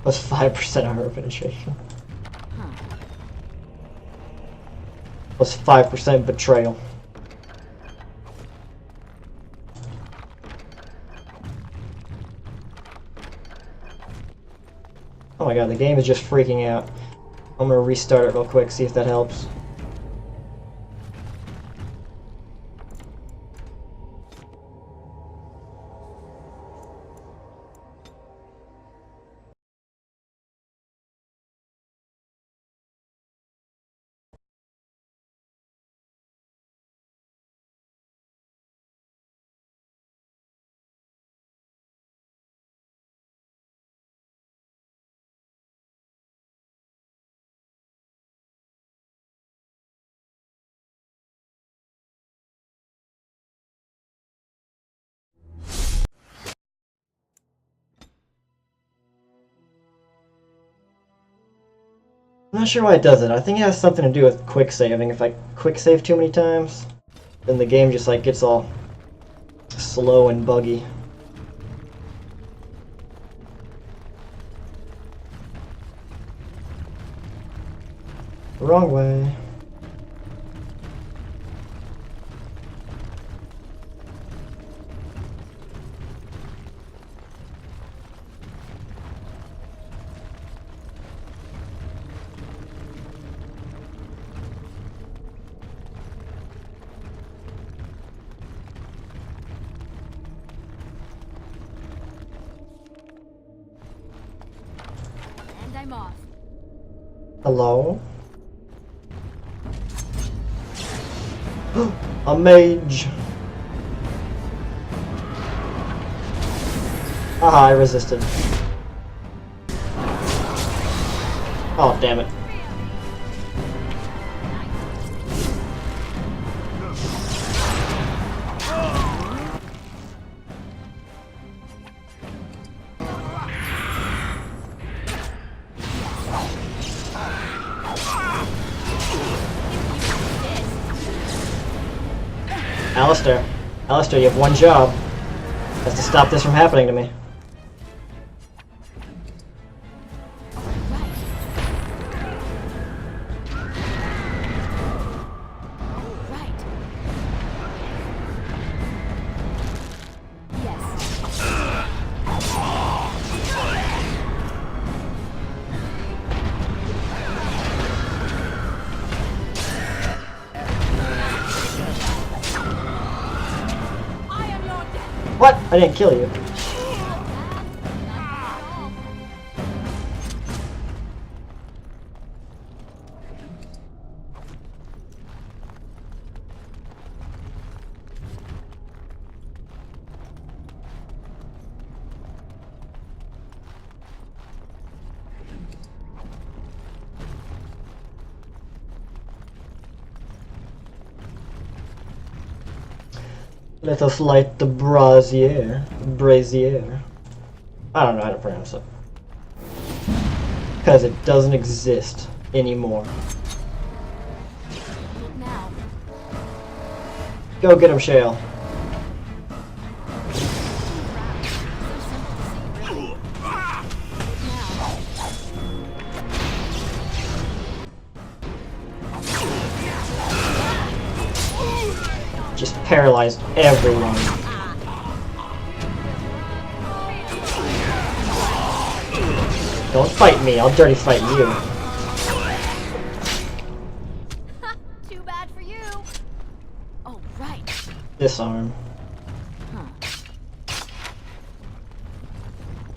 Plus 5% armor penetration. Plus 5% betrayal. Oh my god, the game is just freaking out. I'm gonna restart it real quick, see if that helps. I'm not sure why it does it. I think it has something to do with quick saving. If I quick save too many times, then the game just like gets all slow and buggy. Wrong way. And I'm off. Hello? A mage! Aha, I resisted. Oh, damn it. Alistair. Alistair, you have one job. That's to stop this from happening to me. What? I didn't kill you. Let us light the brazier. Brazier. I don't know how to pronounce it. Because it doesn't exist anymore. Now. Go get him, Shale. Just paralyzed everyone. Don't fight me, I'll dirty fight you. Too bad for you. Oh, right. Disarm.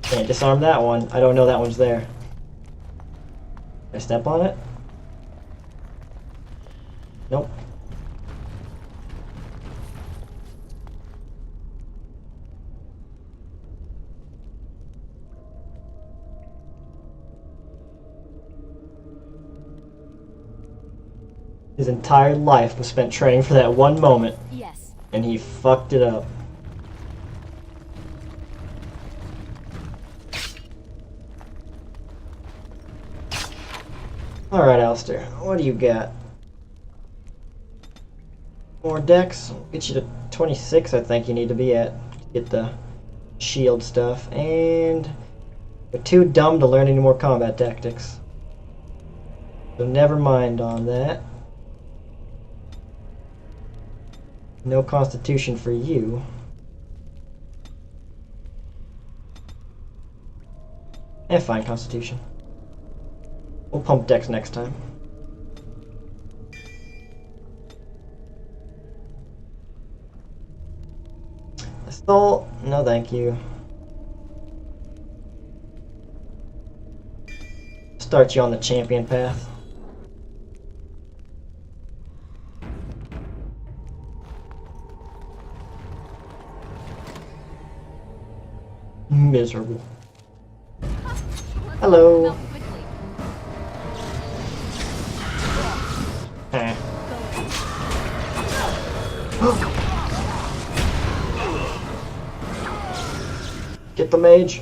Can't disarm that one. I don't know that one's there. Can I step on it? Nope. His entire life was spent training for that one moment. Yes. And he fucked it up. Alright, Alistair, what do you got? More decks? Get you to 26, I think you need to be at. Get the shield stuff. And you're too dumb to learn any more combat tactics. So never mind on that. No constitution for you. And fine constitution. We'll pump decks next time. Assault? No thank you. Start you on the champion path. Miserable. Hello. Get the mage.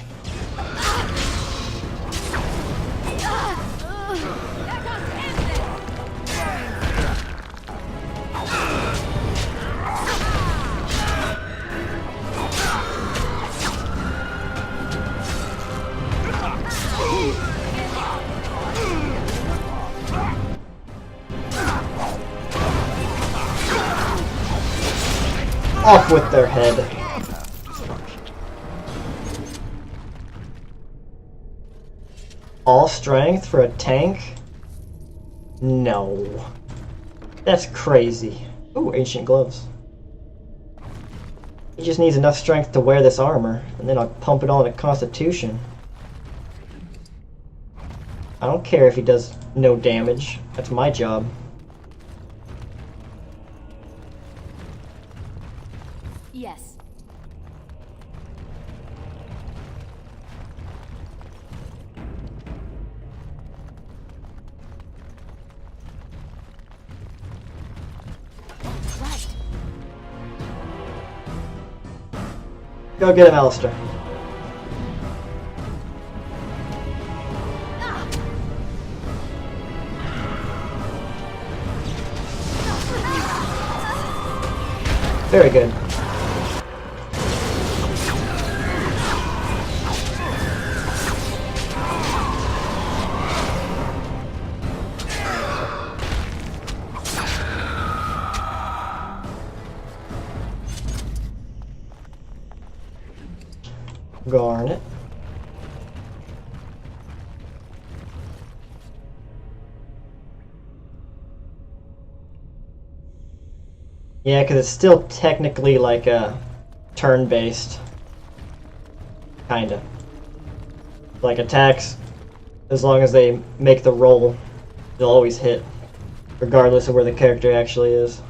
Off with their head. All strength for a tank? No. That's crazy. Ooh, ancient gloves. He just needs enough strength to wear this armor, and then I'll pump it all into constitution. I don't care if he does no damage. That's my job. Yes. Right. Go get him, Alistair. Very good. Garnet. Yeah, because it's still technically like a turn-based. Kinda. Like attacks, as long as they make the roll, they'll always hit, regardless of where the character actually is.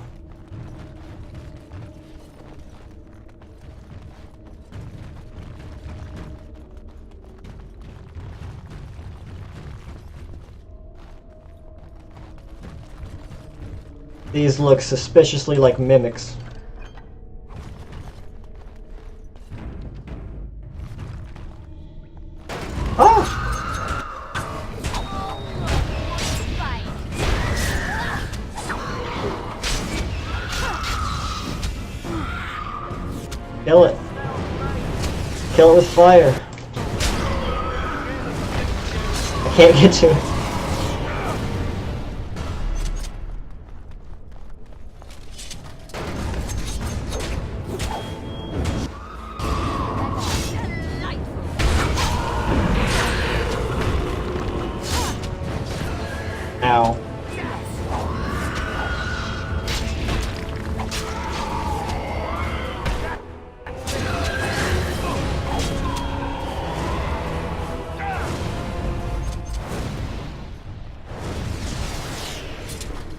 These look suspiciously like mimics. Oh! Kill it. Kill it with fire. I can't get to it. Ow.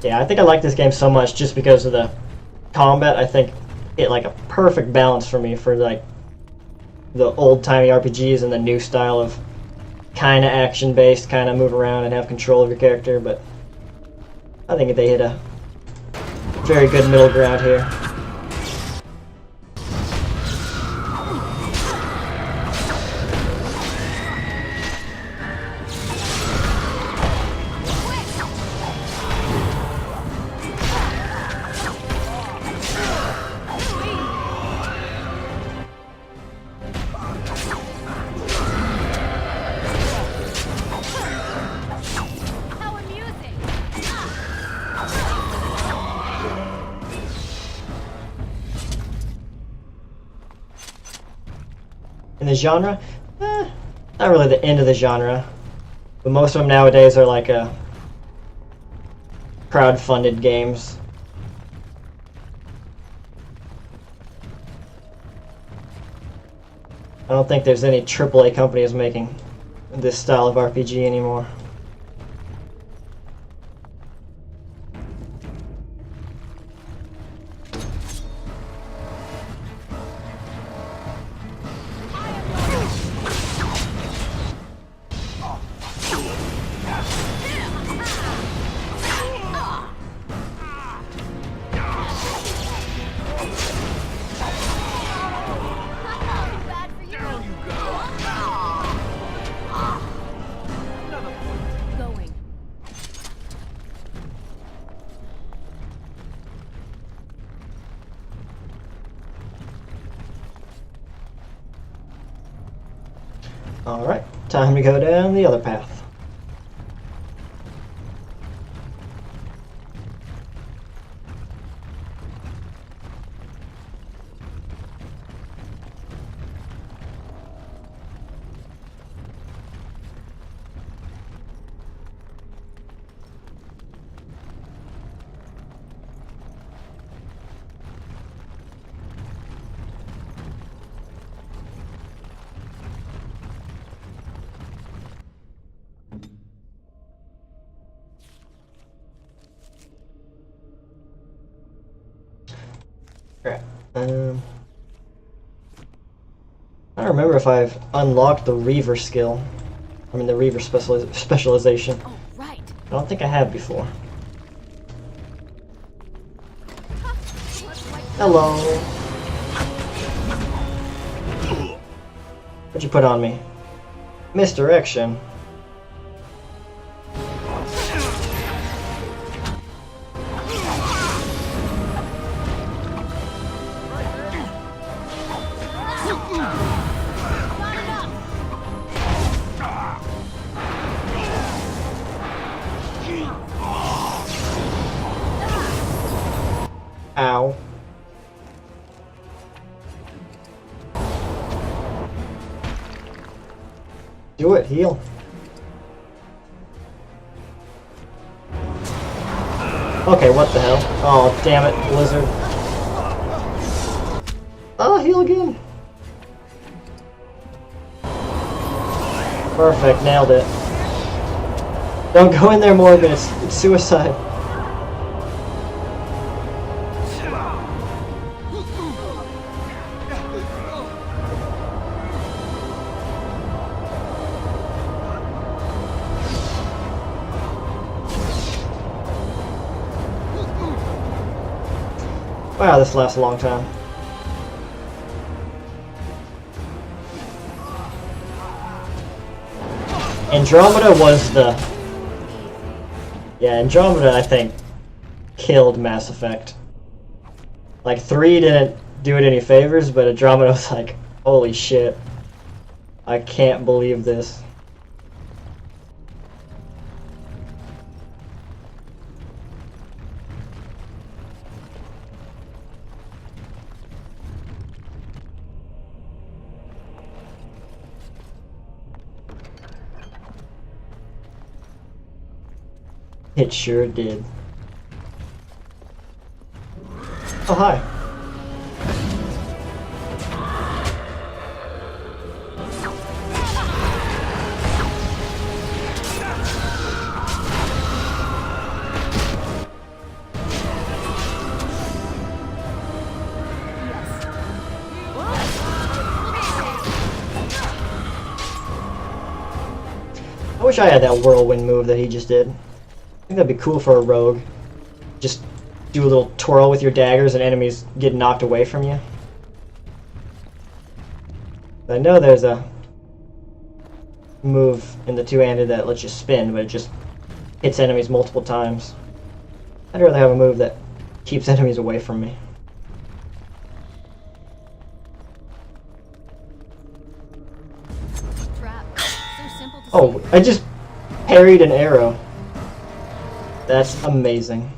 Yeah, I think I like this game so much just because of the combat. I think it like a perfect balance for me for like the old-timey RPGs and the new style of kind of action-based, kind of move around and have control of your character, but I think they hit a very good middle ground here. In the genre, not really the end of the genre, but most of them nowadays are like crowd-funded games. I don't think there's any AAA companies making this style of RPG anymore. Alright, time to go down the other path. Alright, I don't remember if I've unlocked the Reaver skill. I mean the Reaver specialization. Oh, right. I don't think I have before. Hello. What'd you put on me? Misdirection. Ow. Do it, heal. Okay, what the hell? Oh, damn it, Blizzard. Oh, heal again. Perfect, nailed it. Don't go in there, Morgan, it's suicide. Wow, this lasts a long time. Andromeda was the... Yeah, Andromeda, I think, killed Mass Effect. Like, 3 didn't do it any favors, but Andromeda was like, holy shit. I can't believe this. It sure did. Oh, hi. I wish I had that whirlwind move that he just did. I think that'd be cool for a rogue. Just do a little twirl with your daggers and enemies get knocked away from you. I know there's a move in the two-handed that lets you spin, but it just hits enemies multiple times. I'd rather have a move that keeps enemies away from me. Oh, I just parried an arrow. That's amazing.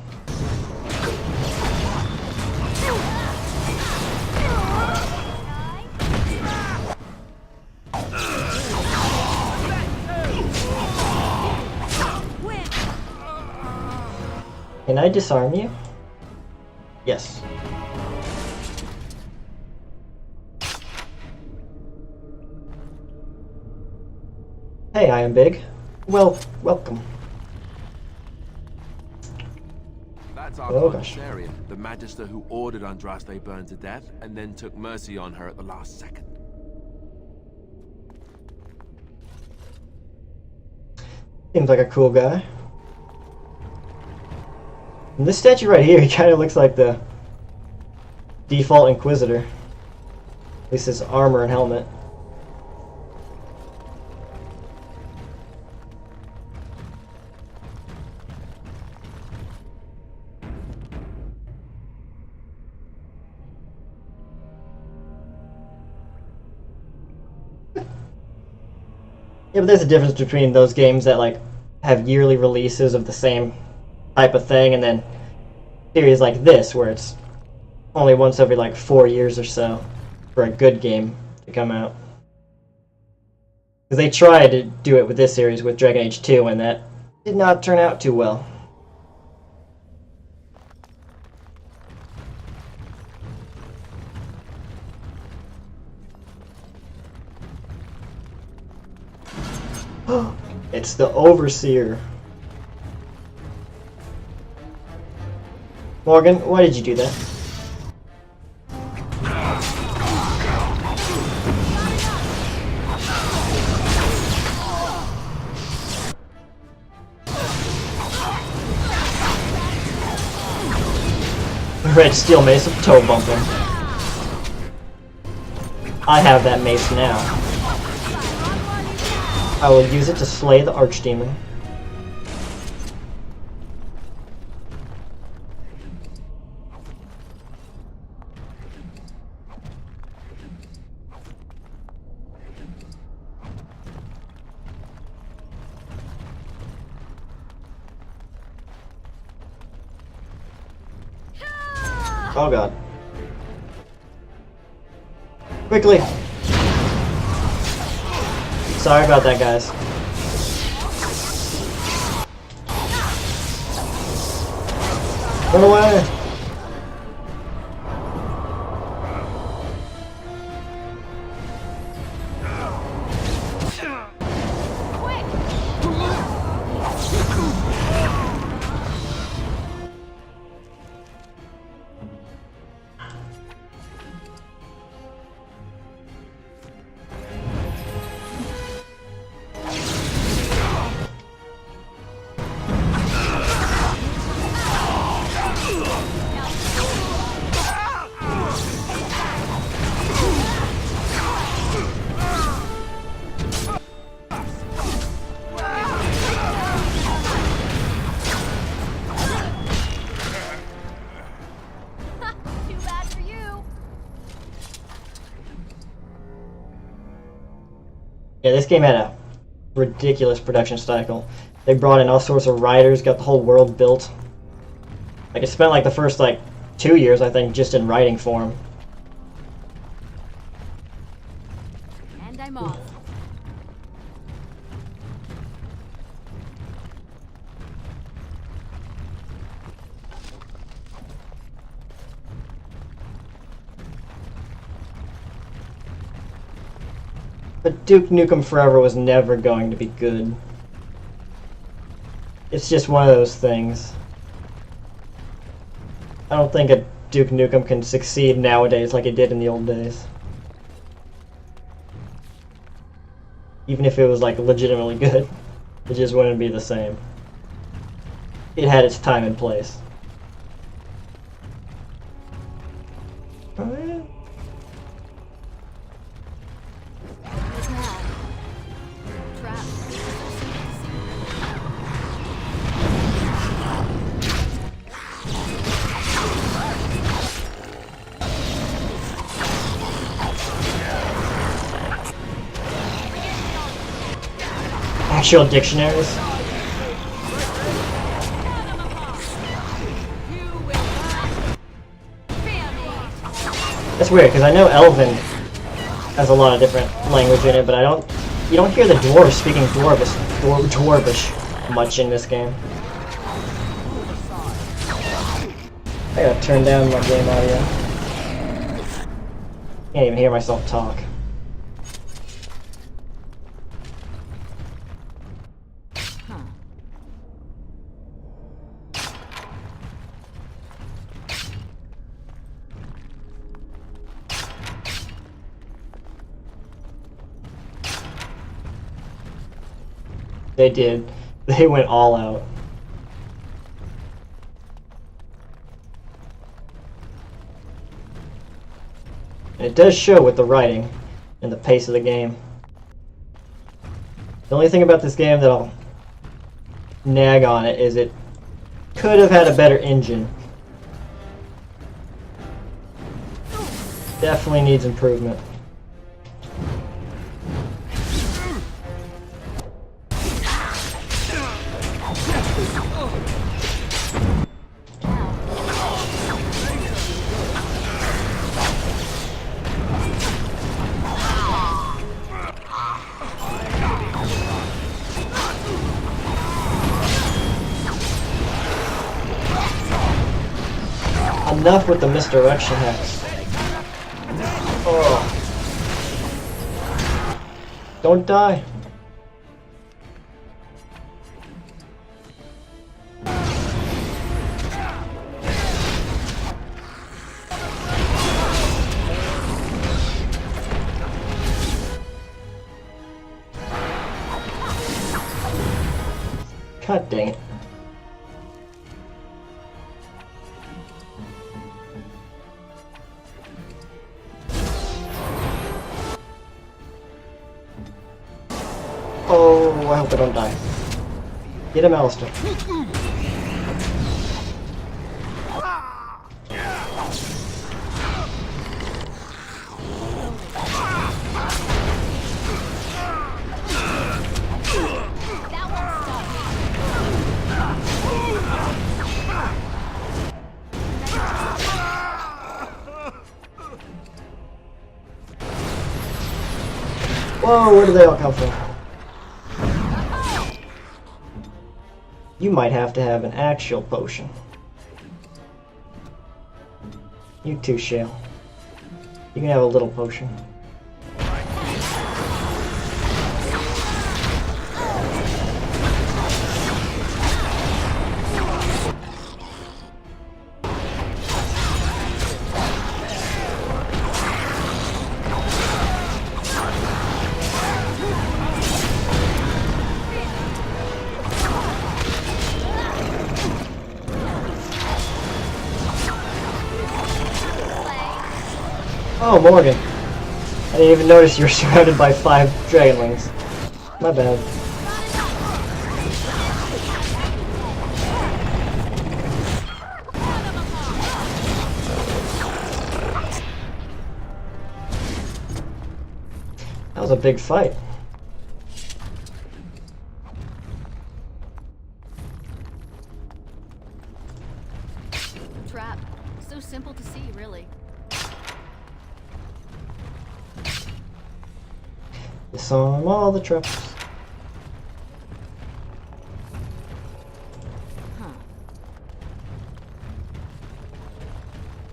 Can I disarm you? Yes. Hey, I am big. Well, welcome. That's our commissariat, the magister who ordered Andraste burned to death and then took mercy on her at the last second. Seems like a cool guy. And this statue right here, he kind of looks like the default Inquisitor. At least his armor and helmet. Yeah, but there's a difference between those games that like have yearly releases of the same type of thing, and then series like this where it's only once every like 4 years or so for a good game to come out. Because they tried to do it with this series with Dragon Age 2, and that did not turn out too well. It's the Overseer. Morgan, why did you do that? Red steel mace of toe bumping. I have that mace now. I will use it to slay the archdemon. Oh god. Quickly! Sorry about that, guys. Run away! Yeah, this game had a ridiculous production cycle. They brought in all sorts of writers, got the whole world built. Like, it spent like the first, 2 years, I think, just in writing form. And I'm off. But Duke Nukem Forever was never going to be good. It's just one of those things. I don't think a Duke Nukem can succeed nowadays like it did in the old days. Even if it was legitimately good, it just wouldn't be the same. It had its time and place. actual dictionaries. That's weird because I know Elven has a lot of different language in it, but you don't hear the dwarves speaking dwarvish much in this game. I gotta turn down my game audio. Can't even hear myself talk. They did. They went all out. And it does show with the writing and the pace of the game. The only thing about this game that I'll nag on it is it could have had a better engine. Definitely needs improvement. Enough with the misdirection hacks. Oh. Don't die. God dang it. Oh, I hope I don't die. Get him, Alistair. Whoa, where did they all come from? You might have to have an actual potion. You too, Shale. You can have a little potion. Oh, Morgan. I didn't even notice you were surrounded by 5 dragonlings. My bad. That was a big fight. Trap. So simple to see, really. Disarm all the traps.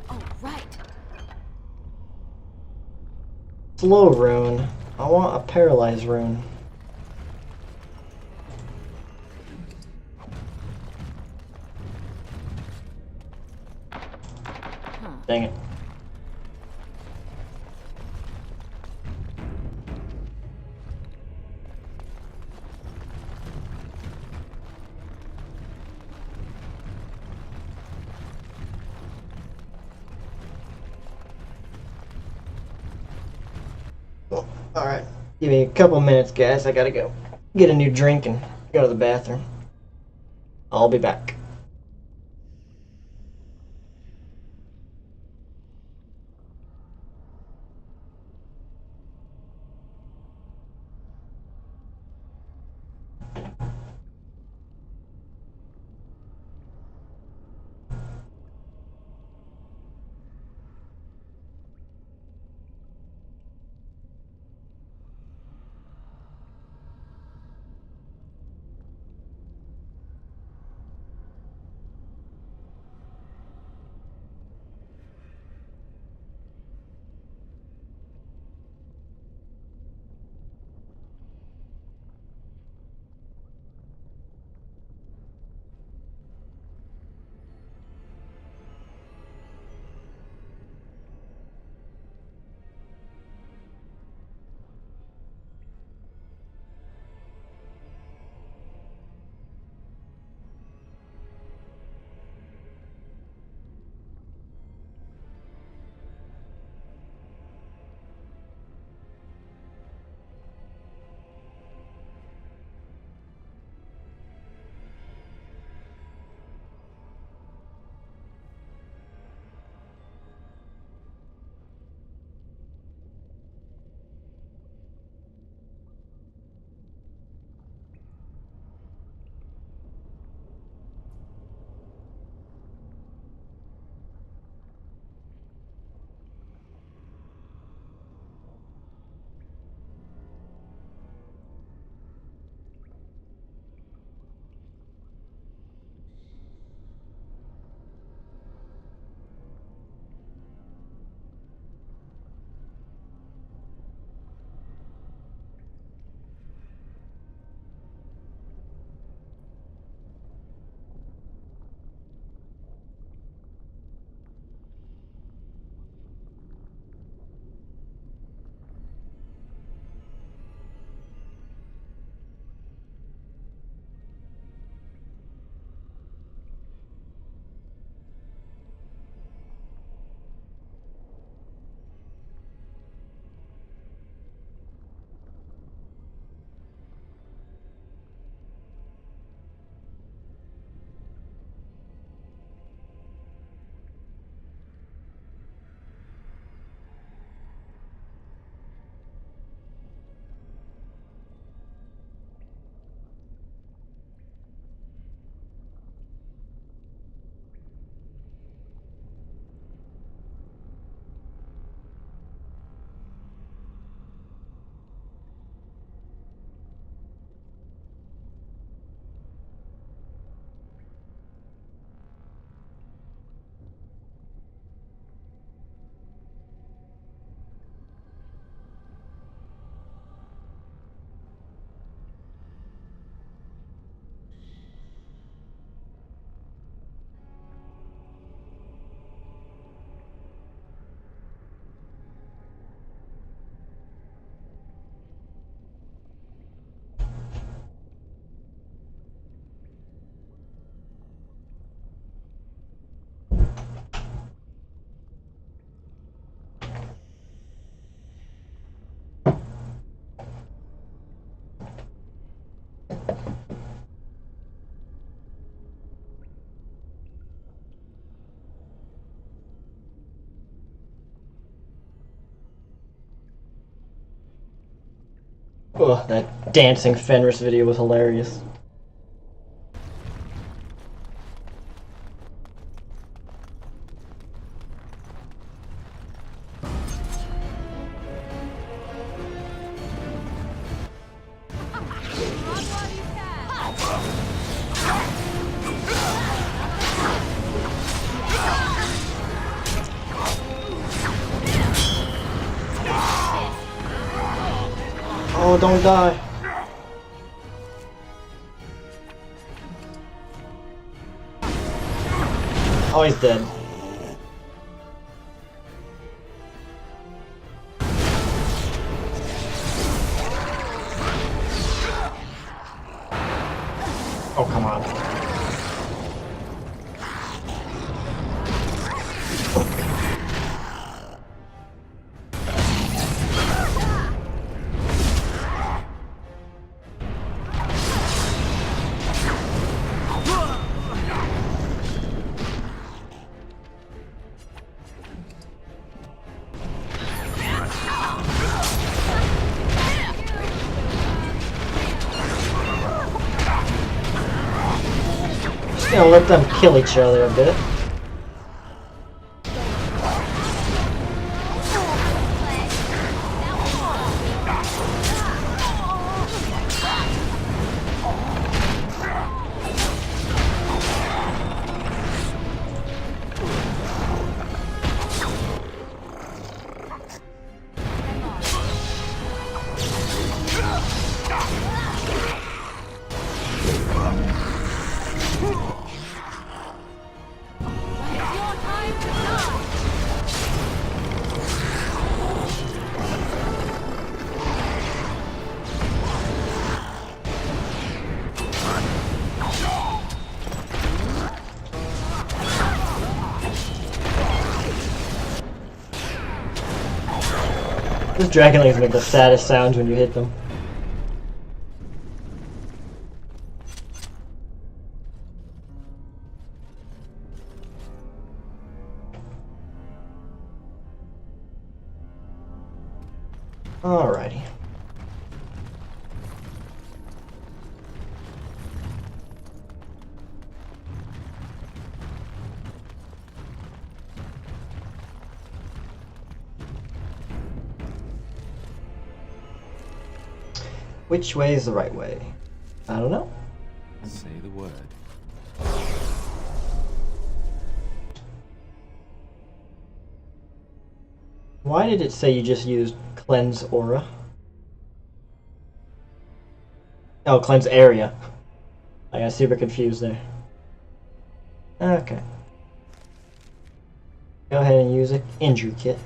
Oh, right. Slow rune. I want a paralyzed rune. Dang it. Alright, give me a couple minutes, guys. I gotta go get a new drink and go to the bathroom. I'll be back. Oh, that dancing Fenris video was hilarious. Oh, don't die. Oh, he's dead. Oh, come on. Just gonna let them kill each other a bit. Those dragonlings make the saddest sounds when you hit them. Alrighty. Which way is the right way? I don't know. Say the word. Why did it say you just used cleanse aura? Oh, cleanse area. I got super confused there. Okay. Go ahead and use an injury kit.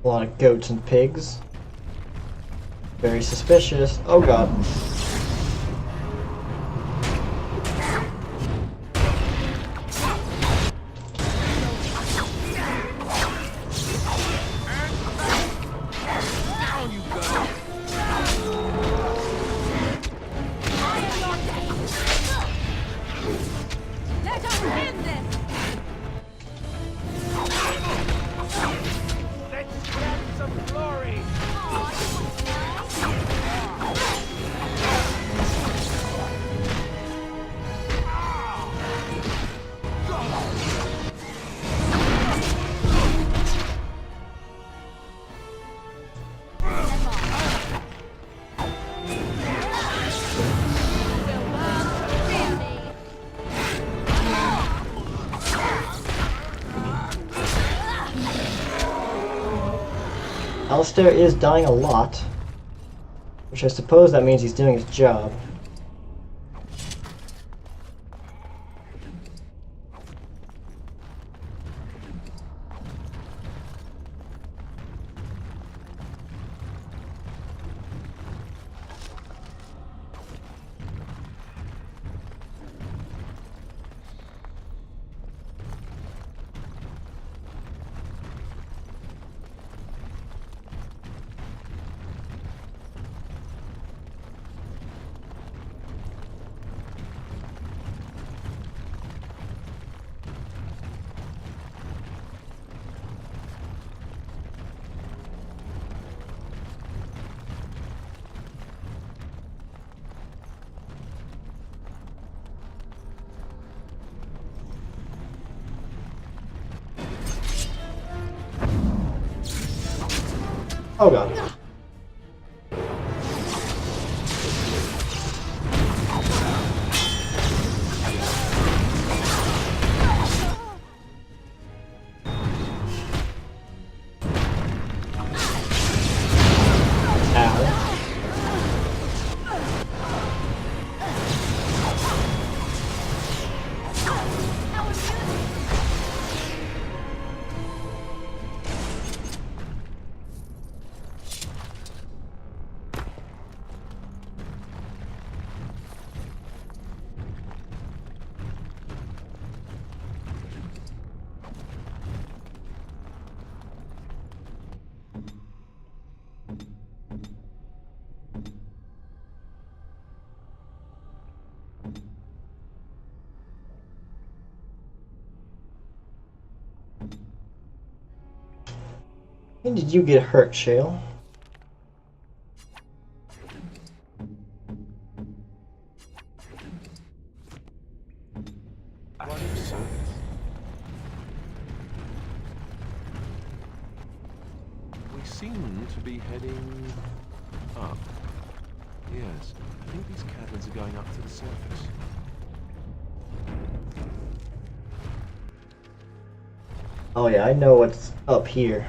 A lot of goats and pigs. Very suspicious. Oh god. Alistair is dying a lot, which I suppose that means he's doing his job. Oh god. When did you get hurt, Shale? We seem to be heading up. Yes, I think these caverns are going up to the surface. Oh yeah, I know what's up here.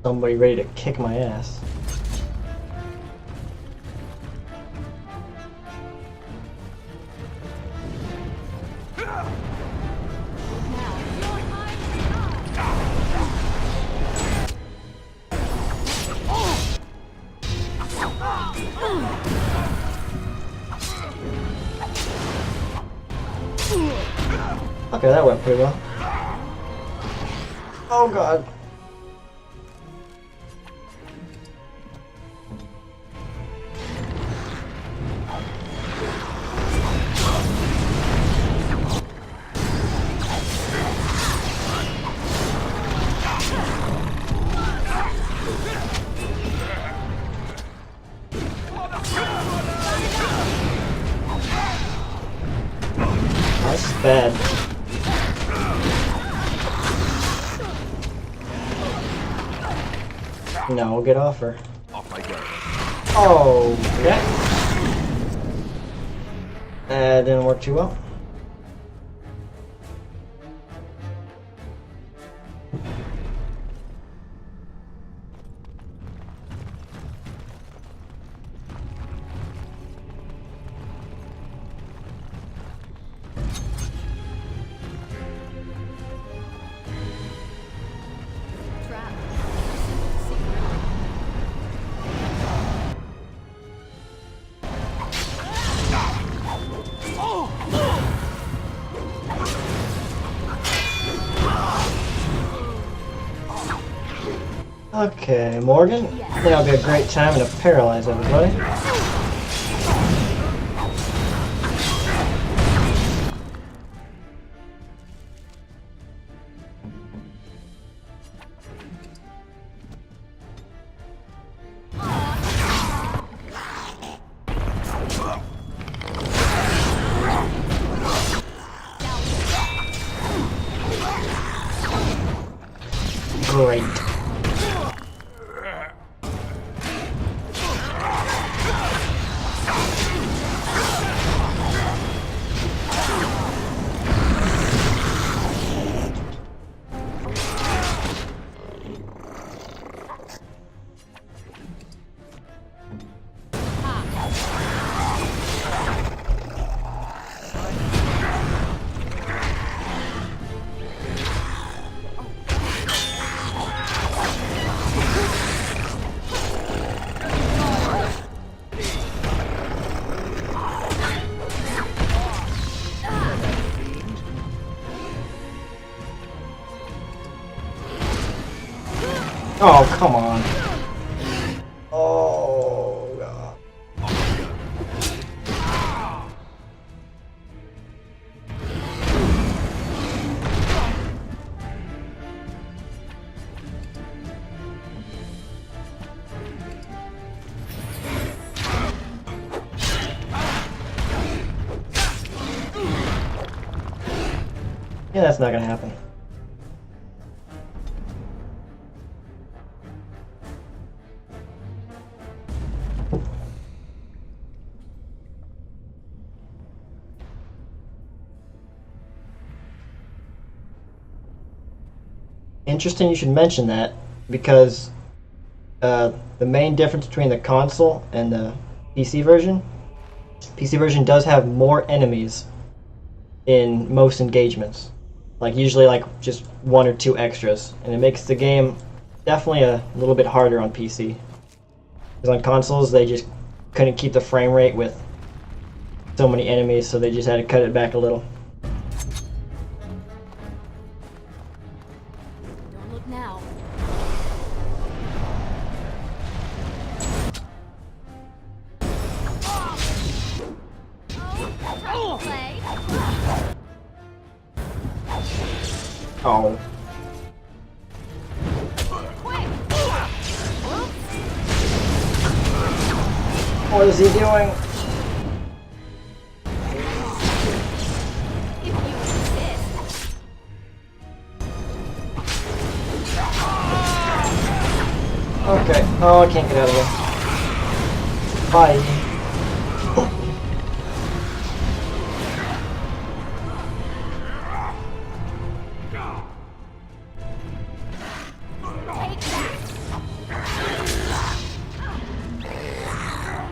Somebody ready to kick my ass. Okay, that went pretty well. Oh god. That's bad. No, get off her. Off I go. Oh, okay. That didn't work too well. Okay, Morgan. I think that'll be a great time to paralyze everybody. Great. Oh, come on. Oh, God. Yeah, that's not gonna happen. Interesting you should mention that, because the main difference between the console and the PC version does have more enemies in most engagements. Like usually like just 1 or 2 extras, and it makes the game definitely a little bit harder on PC. Because on consoles they just couldn't keep the frame rate with so many enemies, so they just had to cut it back a little. Don't look now. Oh, play. Oh. What is he doing? Okay. Oh, I can't get out of here. Bye.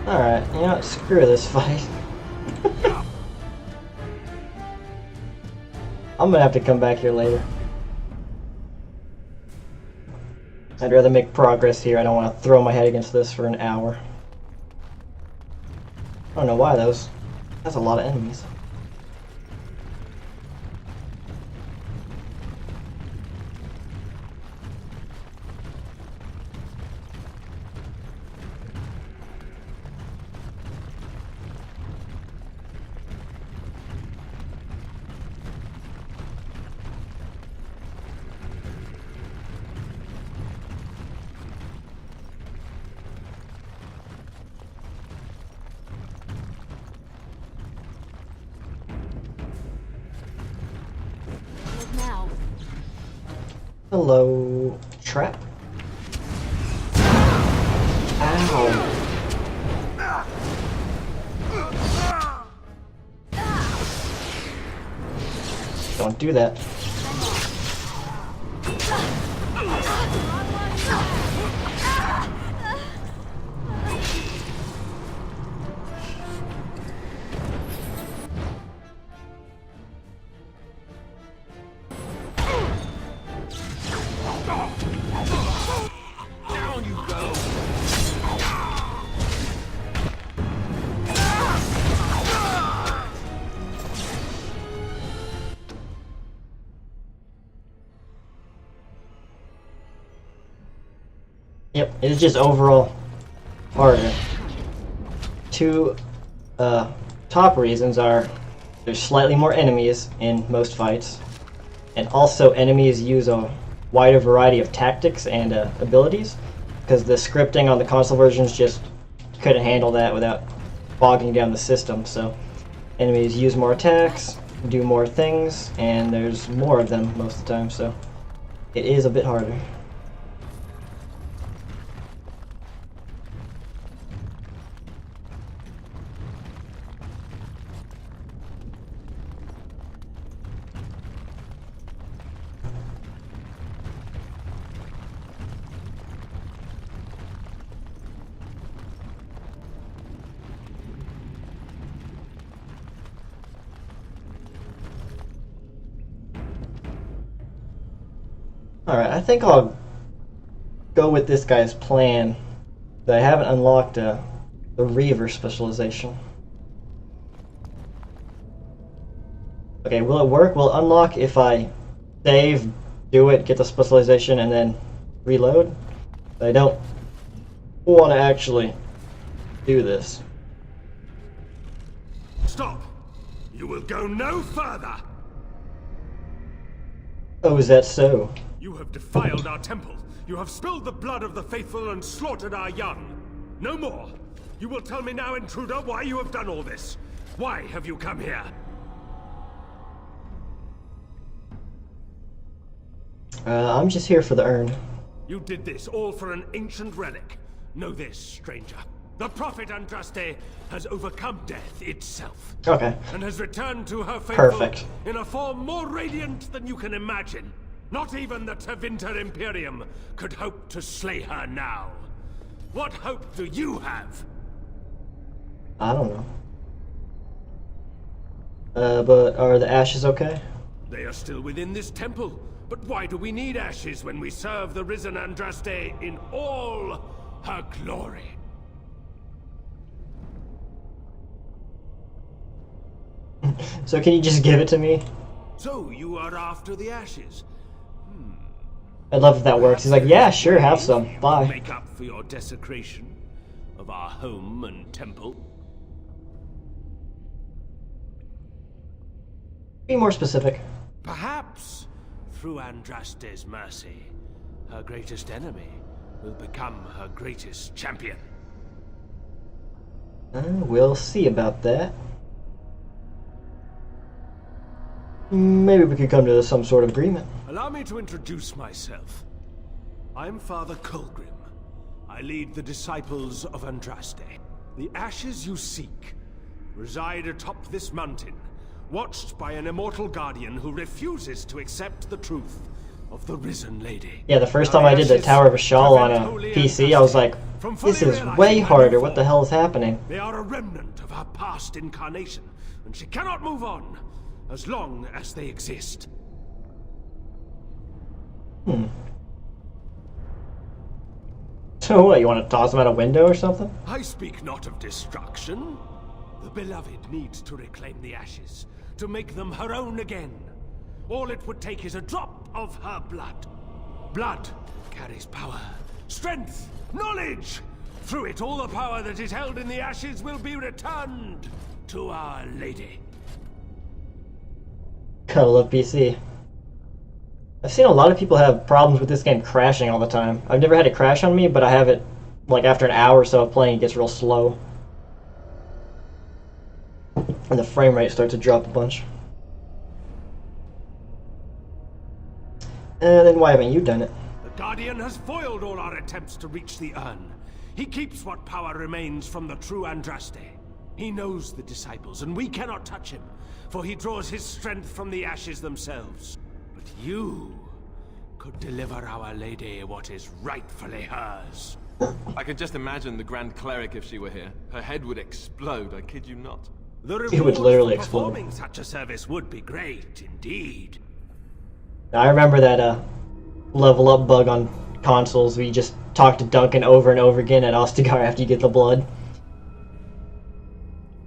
Alright, you know what? Screw this fight. I'm gonna have to come back here later. I'd rather make progress here. I don't want to throw my head against this for an hour. I don't know why that's a lot of enemies. Now. Hello, trap. Ow. Don't do that. Down you go. Yep, it's just overall harder. Two top reasons are there's slightly more enemies in most fights, and also enemies use a wider variety of tactics and abilities, because the scripting on the console versions just couldn't handle that without bogging down the system. So enemies use more attacks, do more things, and there's more of them most of the time, so it is a bit harder. Alright, I think I'll go with this guy's plan. But I haven't unlocked the Reaver specialization. Okay, will it work? Will it unlock if I save, do it, get the specialization, and then reload? I don't want to actually do this. Stop! You will go no further! Oh, is that so? You have defiled our temple. You have spilled the blood of the faithful and slaughtered our young. No more. You will tell me now, intruder, why you have done all this. Why have you come here? I'm just here for the urn. You did this all for an ancient relic. Know this, stranger. The prophet Andraste has overcome death itself. Okay. And has returned to her faithful Perfect. in a form more radiant than you can imagine. Not even the Tevinter Imperium could hope to slay her now. What hope do you have? I don't know. But are the ashes okay? They are still within this temple. But why do we need ashes when we serve the risen Andraste in all her glory? So can you just give it to me? So you are after the ashes? I'd love if that works. He's like, yeah, sure, have some. Bye. Make up for your desecration of our home and temple? Be more specific. Perhaps, through Andraste's mercy, her greatest enemy will become her greatest champion. We'll see about that. Maybe we could come to some sort of agreement. Allow me to introduce myself. I'm Father Colgrim. I lead the disciples of Andraste. The ashes you seek reside atop this mountain, watched by an immortal guardian who refuses to accept the truth of the risen lady. Yeah, the first time I did the Tower of Ashal on a PC, I was like, this is way harder. What the hell is happening? They are a remnant of her past incarnation, and she cannot move on as long as they exist. So what, you want to toss them out a window or something? I speak not of destruction. The beloved needs to reclaim the ashes, to make them her own again. All it would take is a drop of her blood. Blood carries power, strength, knowledge. Through it, all the power that is held in the ashes will be returned to Our Lady. Gotta love PC. I've seen a lot of people have problems with this game crashing all the time. I've never had it crash on me, but I have it, like, after an hour or so of playing, it gets real slow. And the frame rate starts to drop a bunch. And then why haven't you done it? The Guardian has foiled all our attempts to reach the urn. He keeps what power remains from the true Andraste. He knows the disciples, and we cannot touch him, for he draws his strength from the ashes themselves. But you could deliver Our Lady what is rightfully hers. I could just imagine the Grand Cleric if she were here. Her head would explode, I kid you not. The It would literally for explode. performing such a service would be great, indeed. I remember that level up bug on consoles where you just talk to Duncan over and over again at Ostagar after you get the blood.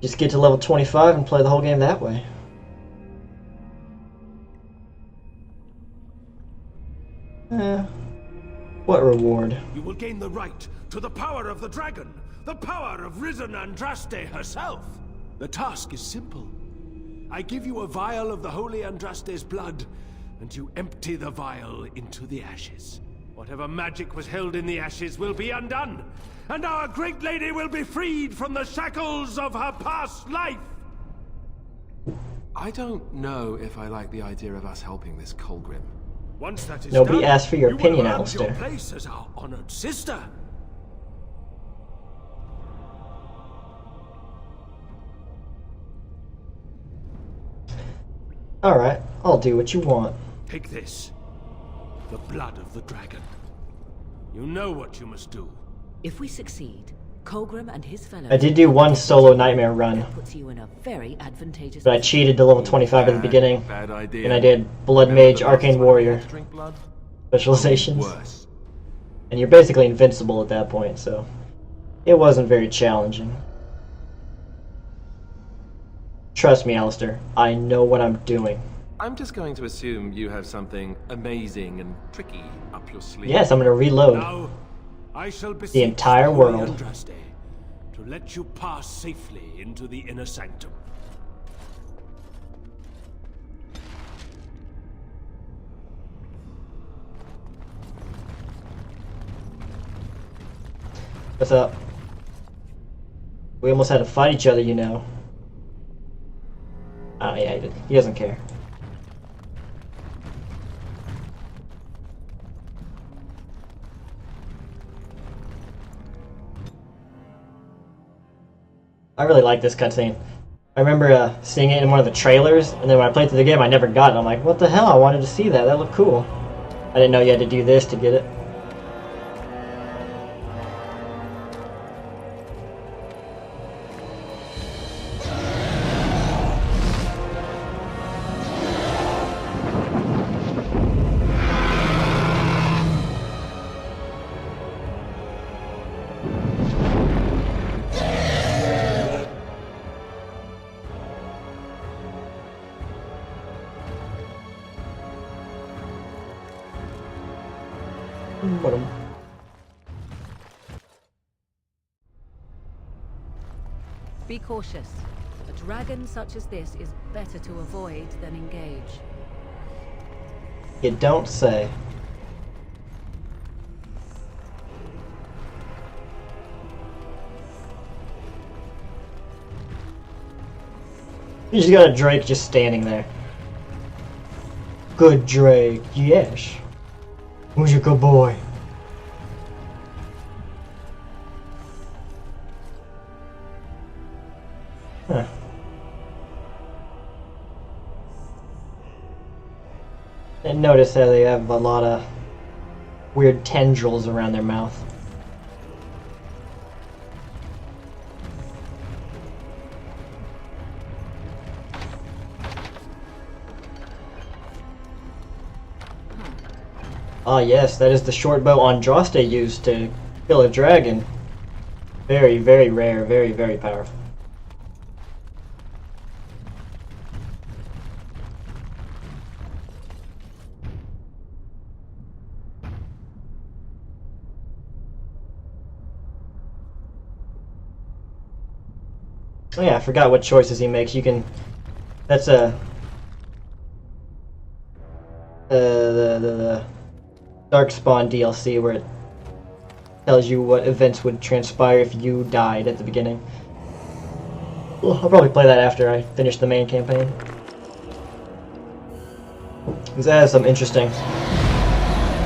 Just get to level 25 and play the whole game that way. What reward? You will gain the right to the power of the dragon, the power of risen Andraste herself. The task is simple. I give you a vial of the holy Andraste's blood, and you empty the vial into the ashes. Whatever magic was held in the ashes will be undone, and our great lady will be freed from the shackles of her past life. I don't know if I like the idea of us helping this Colgrim. Once that is Nobody done, asked for your you opinion, will earn your Alistair. place as our honored sister. Alright, I'll do what you want. Take this. The blood of the dragon. You know what you must do. If we succeed, Colgrim and his fellows... I did do one solo nightmare run, puts you in a very advantageous but I cheated to level 25 at the beginning, Bad idea. and I did Blood Mage, Arcane Warrior Drink blood? specializations. Worse. And you're basically invincible at that point, so it wasn't very challenging. Trust me, Alistair, I know what I'm doing. I'm just going to assume you have something amazing and tricky up your sleeve. Yes, I'm gonna reload Now, I shall the beseech entire holy world. Andraste to let you pass safely into the inner sanctum. What's up? We almost had to fight each other, you know. Oh yeah, he doesn't care. I really like this cutscene. I remember seeing it in one of the trailers, and then when I played through the game, I never got it. I'm like, what the hell? I wanted to see that. That looked cool. I didn't know you had to do this to get it. Be cautious. A dragon such as this is better to avoid than engage. You don't say. You just got a Drake just standing there. Good Drake, yes. Who's your good boy? Huh. And notice how they have a lot of weird tendrils around their mouth. Ah yes, that is the short bow Andraste used to kill a dragon. Very, very rare, very, very powerful. Oh yeah, I forgot what choices he makes. You can... That's the Darkspawn DLC where it tells you what events would transpire if you died at the beginning. Well, I'll probably play that after I finish the main campaign. Because that has some interesting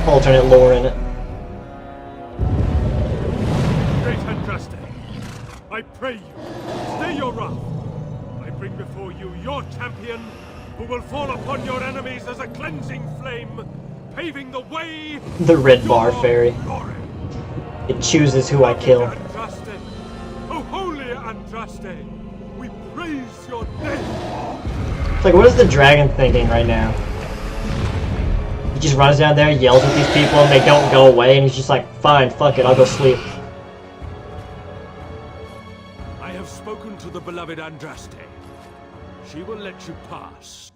alternate lore in it. Great Andraste, I pray you, stay your wrath. I bring before you your champion, who will fall upon your enemies as a cleansing flame, paving the way. The Red Bar Fairy. It chooses who I kill. Andraste, oh holy Andraste, we praise your name. It's like, what is the dragon thinking right now? He just runs down there, yells at these people, and they don't go away, and he's just like, fine, fuck it, I'll go sleep. I have spoken to the beloved Andraste. She will let you pass.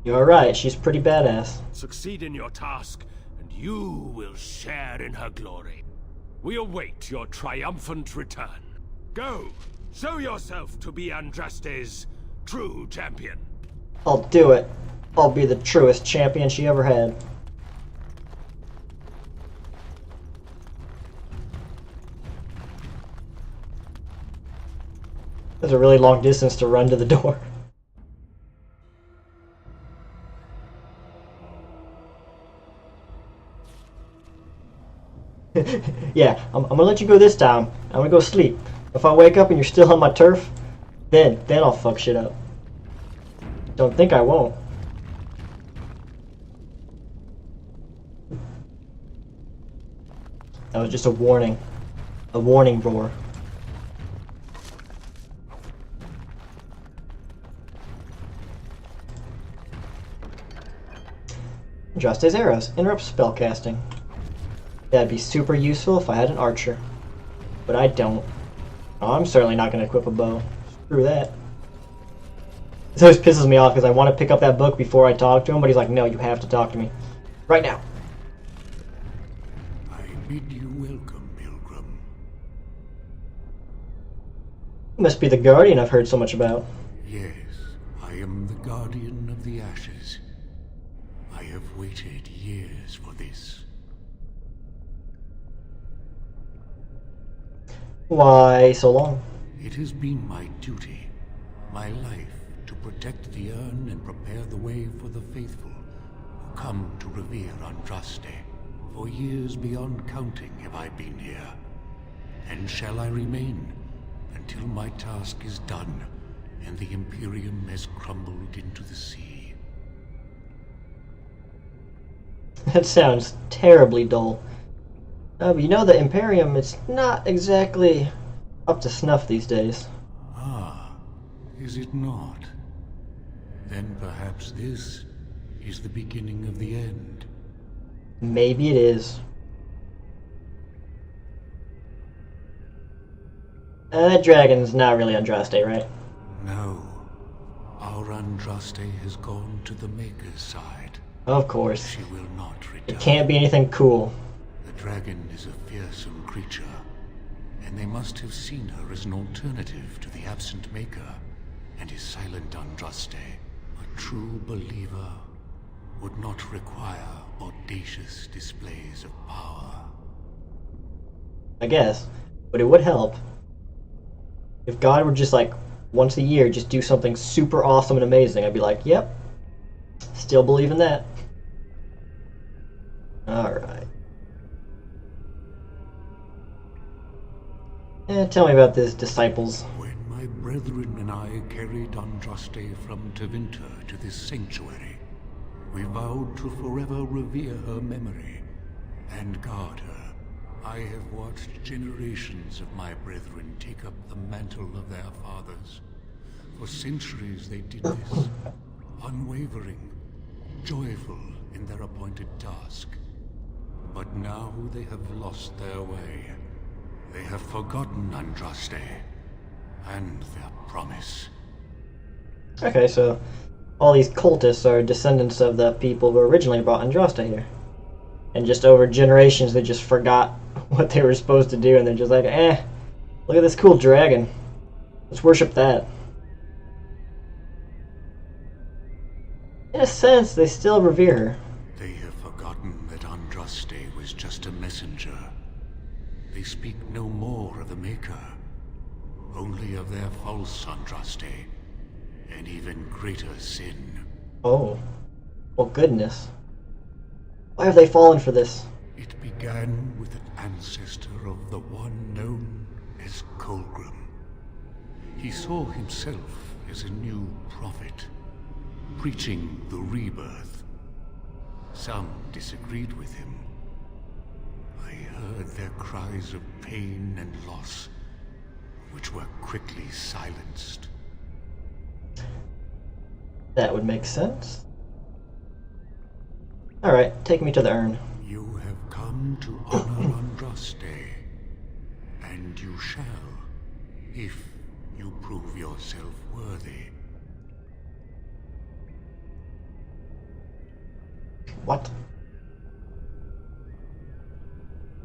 You're right, she's pretty badass. Succeed in your task, and you will share in her glory. We await your triumphant return. Go, show yourself to be Andraste's true champion. I'll do it. I'll be the truest champion she ever had. That's a really long distance to run to the door. Yeah, I'm gonna let you go this time. I'm gonna go sleep. If I wake up and you're still on my turf, then I'll fuck shit up. Don't think I won't. That was just a warning. A warning roar. Andraste's arrows interrupt spellcasting. That'd be super useful if I had an archer. But I don't. Oh, I'm certainly not going to equip a bow. Screw that. This always pisses me off because I want to pick up that book before I talk to him, but he's like, no, you have to talk to me. Right now. I bid you welcome, Pilgrim. You must be the guardian I've heard so much about. Yes, I am the guardian of the ashes. I have waited years for this. Why so long? It has been my duty, my life, to protect the urn and prepare the way for the faithful who come to revere Andraste. For years beyond counting have I been here, and shall I remain until my task is done and the Imperium has crumbled into the sea. That sounds terribly dull. But you know, the Imperium, it's not exactly up to snuff these days. Ah, is it not? Then perhaps this is the beginning of the end. Maybe it is. That dragon's not really Andraste, right? No. Our Andraste has gone to the Maker's side. Of course. She will not return. It can't be anything cool. The dragon is a fearsome creature, and they must have seen her as an alternative to the absent Maker and his silent Andraste. A true believer would not require audacious displays of power. I guess. But it would help. If God would just, like, once a year, just do something super awesome and amazing, I'd be like, yep, still believe in that. Alright. Tell me about this, disciples. When my brethren and I carried Andraste from Tevinter to this sanctuary, we vowed to forever revere her memory and guard her. I have watched generations of my brethren take up the mantle of their fathers. For centuries they did this, unwavering, joyful in their appointed task. But now they have lost their way. They have forgotten Andraste and their promise. Okay, so all these cultists are descendants of the people who originally brought Andraste here. And just over generations they just forgot what they were supposed to do, and they're just like, look at this cool dragon. Let's worship that. In a sense, they still revere her. They have forgotten that Andraste was just a messenger. They speak no more of the Maker, only of their false Andraste, and even greater sin. Oh. Well, goodness. Why have they fallen for this? It began with an ancestor of the one known as Colgrim. He saw himself as a new prophet, preaching the rebirth. Some disagreed with him. I heard their cries of pain and loss, which were quickly silenced. That would make sense. Alright, take me to the urn. You have come to honor Andraste, and you shall, if you prove yourself worthy. What?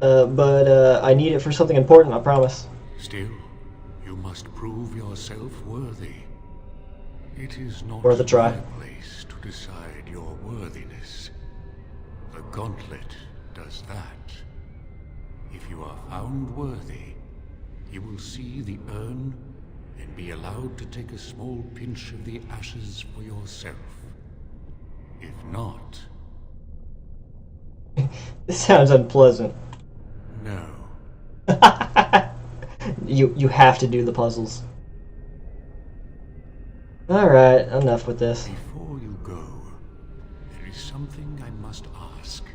But I need it for something important, I promise. Still, you must prove yourself worthy. It is not Worth a try. my place to decide your worthiness. The gauntlet does that. If you are found worthy, you will see the urn and be allowed to take a small pinch of the ashes for yourself. If not... This sounds unpleasant. No. You have to do the puzzles. Alright, enough with this. Before you go, there is something I must ask.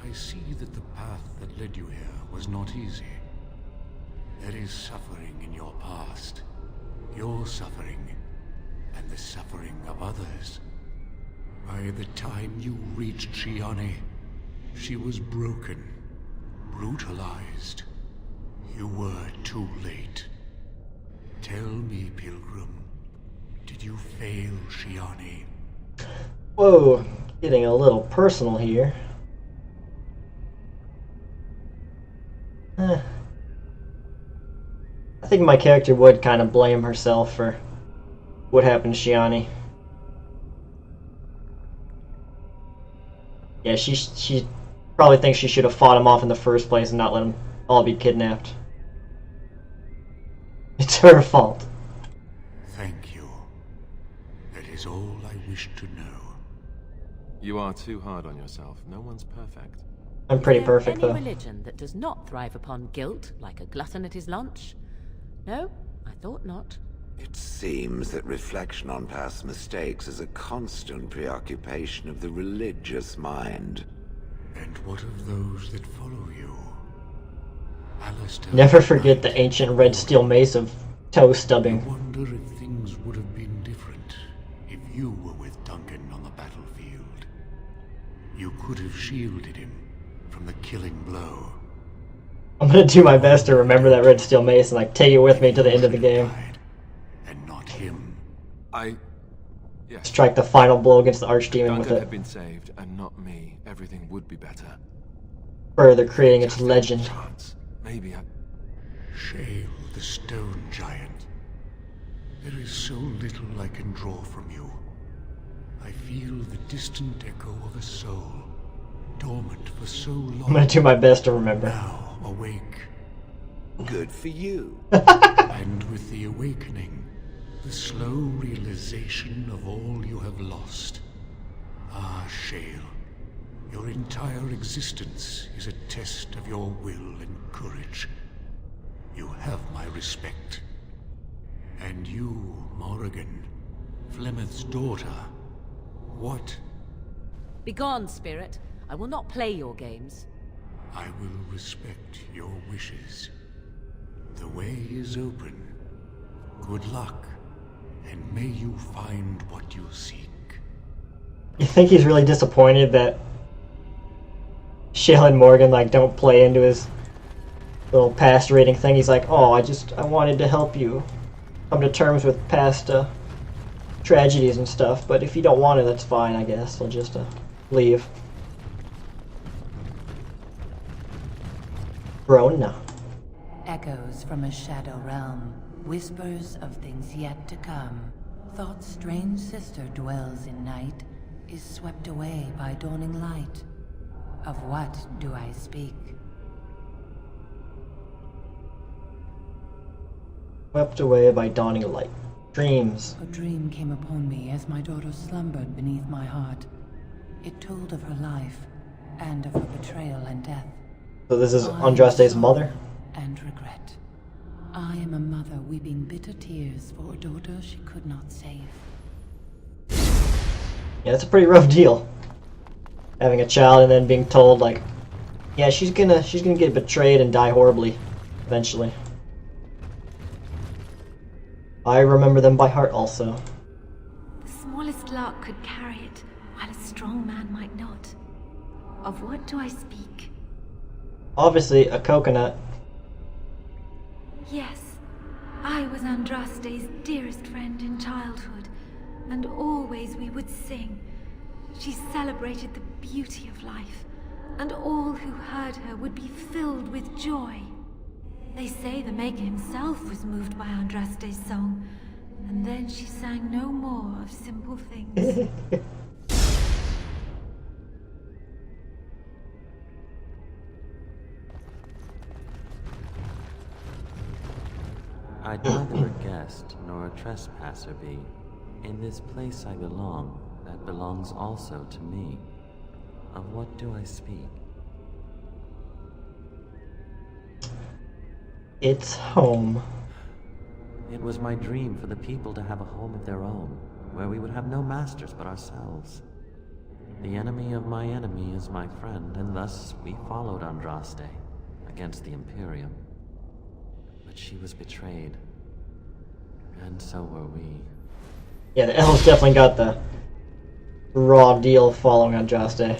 I see that the path that led you here was not easy. There is suffering in your past. Your suffering, and the suffering of others. By the time you reached Shiani, she was broken, brutalized. You were too late. Tell me, Pilgrim, did you fail Shiani? Whoa, getting a little personal here. I think my character would kind of blame herself for what happened to Shiani. Yeah, she probably thinks she should have fought him off in the first place and not let them all be kidnapped. It's her fault. Thank you. That is all I wish to know. You are too hard on yourself. No one's perfect. I'm pretty perfect, though. Any religion that does not thrive upon guilt, like a glutton at his lunch? No, I thought not. It seems that reflection on past mistakes is a constant preoccupation of the religious mind. And what of those that follow you? Alistair, Never forget the ancient red steel mace of toe stubbing. I wonder if things would have been different if you were with Duncan on the battlefield. You could have shielded him from the killing blow. I'm gonna do my best to remember that red steel mace and like take it with me to the end of the game. And not him. Yes. Strike the final blow against the archdemon with Duncan it. had been saved, and not me. Everything would be better. Further creating its legend. Maybe I... Shale, the stone giant. There is so little I can draw from you. I feel the distant echo of a soul, dormant for so long. I'm gonna do my best to remember. Now awake. Good for you. And with the awakening, the slow realization of all you have lost. Ah, Shale, your entire existence is a test of your will and courage. You have my respect. And you, Morrigan, Flemeth's daughter, what? Begone, spirit. I will not play your games. I will respect your wishes. The way is open. Good luck, and may you find what you seek. You think he's really disappointed that Shale and Morgan like don't play into his little past rating thing? He's like, oh, I wanted to help you come to terms with past tragedies and stuff, but if you don't want it, that's fine, I guess. We'll just leave. Brona. Echoes from a shadow realm, whispers of things yet to come. Thought's strange sister dwells in night, is swept away by dawning light. Of what do I speak? Swept away by dawning light. Dreams. A dream came upon me as my daughter slumbered beneath my heart. It told of her life, and of her betrayal and death. So this is Andraste's mother? And regret. I am a mother weeping bitter tears for a daughter she could not save. Yeah, that's a pretty rough deal. Having a child and then being told like, yeah, she's gonna get betrayed and die horribly eventually. I remember them by heart also. The smallest lark could carry it, while a strong man might not. Of what do I speak? Obviously, a coconut. Yes, I was Andraste's dearest friend in childhood, and always we would sing. She celebrated the beauty of life, and all who heard her would be filled with joy. They say the Maker himself was moved by Andraste's song, and then she sang no more of simple things. I'd neither a guest nor a trespasser be. In this place I belong, that belongs also to me. Of what do I speak? It's home. It was my dream for the people to have a home of their own, where we would have no masters but ourselves. The enemy of my enemy is my friend, and thus we followed Andraste against the Imperium. But she was betrayed, and so were we. Yeah, the elves definitely got the raw deal of following Andraste.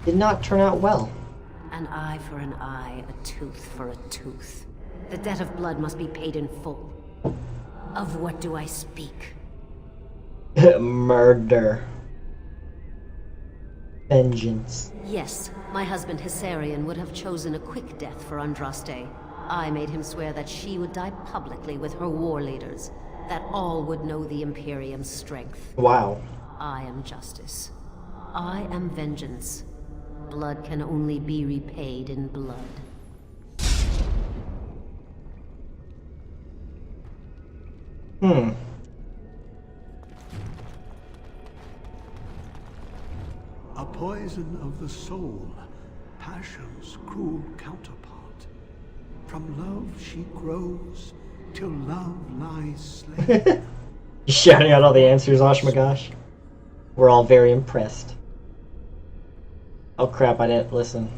Did not turn out well. An eye for an eye, a tooth for a tooth. The debt of blood must be paid in full. Of what do I speak? Murder. Vengeance. Yes, my husband Hysarion would have chosen a quick death for Andraste. I made him swear that she would die publicly with her war leaders, that all would know the Imperium's strength. Wow. I am justice. I am vengeance. Blood can only be repaid in blood. A poison of the soul, passion's cruel counterpart. From love she grows, till love lies slain. He's shouting out all the answers, Oshmagosh. We're all very impressed. Oh crap, I didn't listen.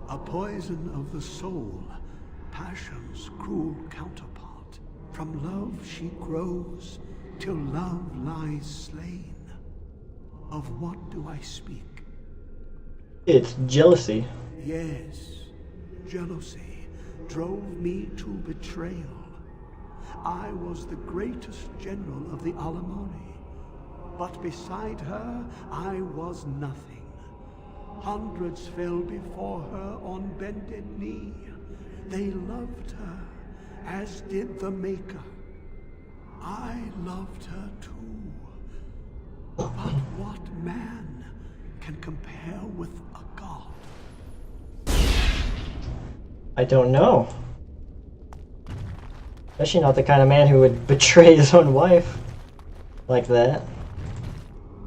A poison of the soul, passion's cruel counterpart. From love she grows, till love lies slain. Of what do I speak? It's jealousy. Yes, jealousy drove me to betrayal. I was the greatest general of the Alamani, but beside her I was nothing. Hundreds fell before her on bended knee. They loved her, as did the Maker. I loved her too. But what man can compare with a god? I don't know. Especially not the kind of man who would betray his own wife like that.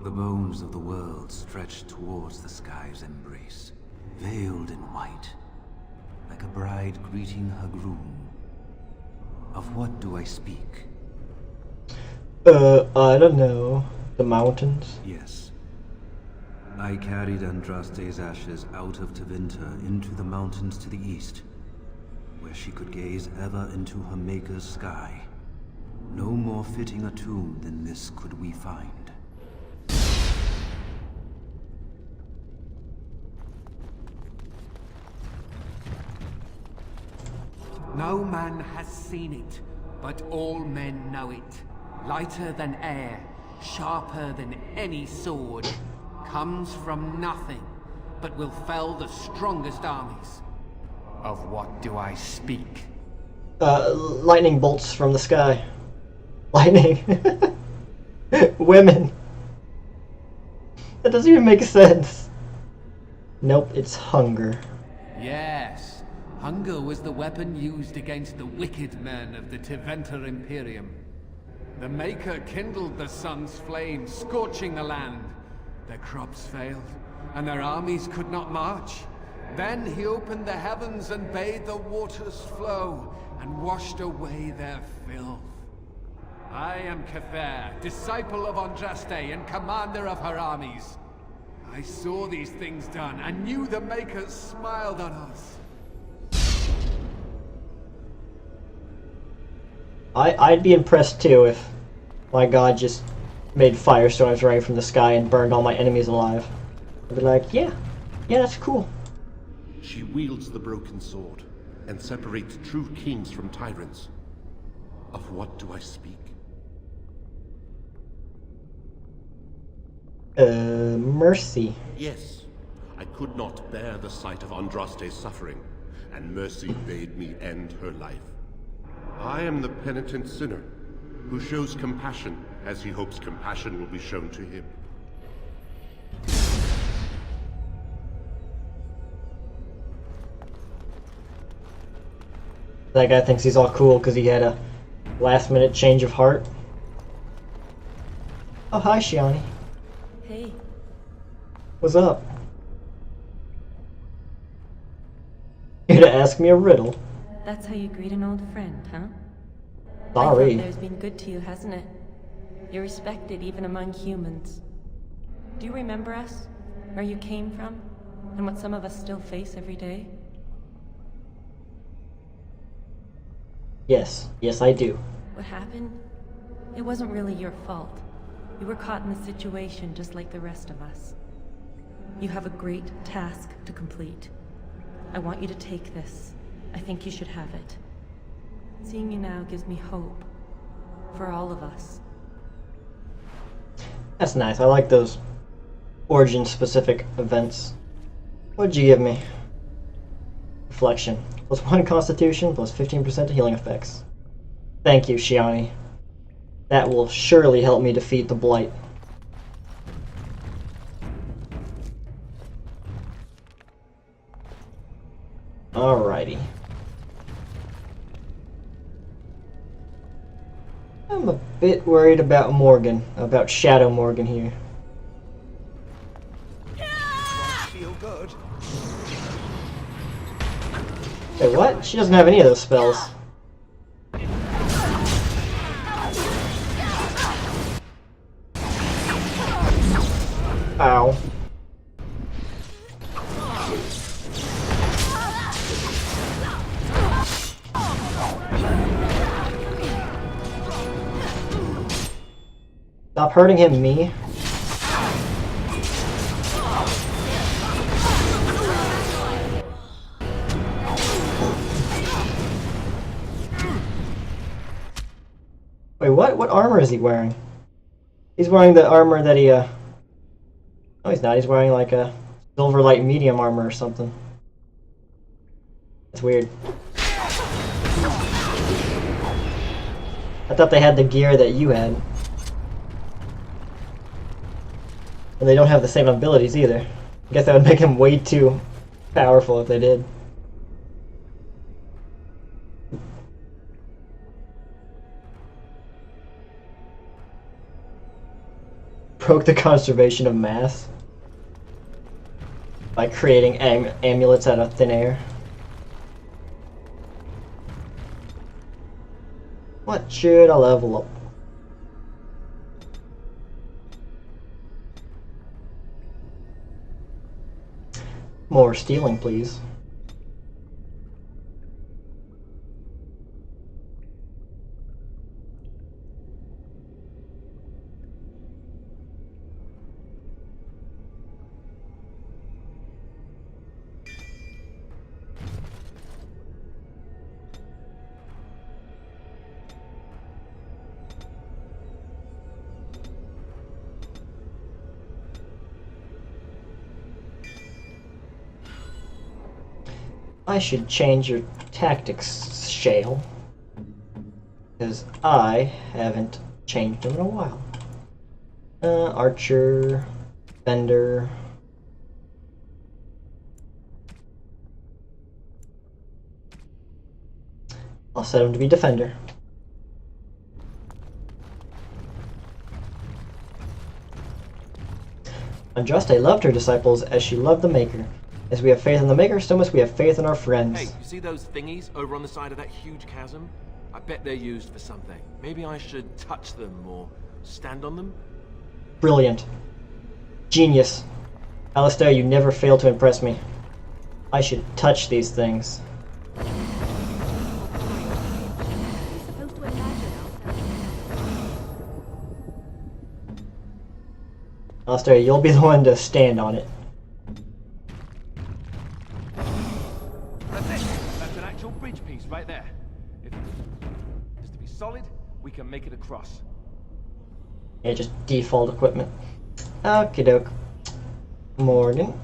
The bones of the world stretched towards the sky's embrace, veiled in white, like a bride greeting her groom. Of what do I speak? I don't know. The mountains? Yes. I carried Andraste's ashes out of Tevinter into the mountains to the east, where she could gaze ever into her Maker's sky. No more fitting a tomb than this could we find. No man has seen it, but all men know it. Lighter than air, sharper than any sword, comes from nothing, but will fell the strongest armies. Of what do I speak? Lightning bolts from the sky. Lightning. Women. That doesn't even make sense. Nope, it's hunger. Yes, hunger was the weapon used against the wicked men of the Tevinter Imperium. The Maker kindled the sun's flame, scorching the land. Their crops failed, and their armies could not march. Then he opened the heavens and bade the waters flow, and washed away their filth. I am Kefir, disciple of Andraste and commander of her armies. I saw these things done, and knew the Maker smiled on us. I'd be impressed too if my god just made firestorms rain from the sky and burned all my enemies alive. I'd be like, yeah, that's cool. She wields the broken sword and separates true kings from tyrants. Of what do I speak? Mercy. Yes, I could not bear the sight of Andraste's suffering, and mercy bade me end her life. I am the penitent sinner, who shows compassion as he hopes compassion will be shown to him. That guy thinks he's all cool because he had a last-minute change of heart. Oh, hi, Shiani. Hey. What's up? Here to ask me a riddle. That's how you greet an old friend, huh? Sorry. Life out there's been good to you, hasn't it? You're respected even among humans. Do you remember us? Where you came from? And what some of us still face every day? Yes, I do. What happened? It wasn't really your fault. You were caught in the situation just like the rest of us. You have a great task to complete. I want you to take this. I think you should have it. Seeing you now gives me hope. For all of us. That's nice. I like those origin-specific events. What'd you give me? Reflection. +1 Constitution, +15% to healing effects. Thank you, Shiani. That will surely help me defeat the Blight. Alrighty. I'm a bit worried about Morgan, about Shadow Morgan here. Feel good. Wait, what? She doesn't have any of those spells. Ow. Stop hurting him, me. Wait, what? What armor is he wearing? He's wearing the armor that he, No, he's not. He's wearing, like, a silver light medium armor or something. That's weird. I thought they had the gear that you had. And they don't have the same abilities either. I guess that would make him way too powerful if they did. Broke the conservation of mass by creating amulets out of thin air. What should I level up? More stealing, please. I should change your tactics, Shale. Because I haven't changed them in a while. Archer, Defender. I'll set him to be Defender. Andraste loved her disciples as she loved the Maker. As we have faith in the Maker, so must we have faith in our friends. Hey, you see those thingies over on the side of that huge chasm? I bet they're used for something. Maybe I should touch them or stand on them? Brilliant. Genius. Alistair, you never fail to impress me. I should touch these things. Alistair, you'll be the one to stand on it. That's an actual bridge piece right there. If it is to be solid, we can make it across. Yeah, just default equipment. Okie doke. Morgan.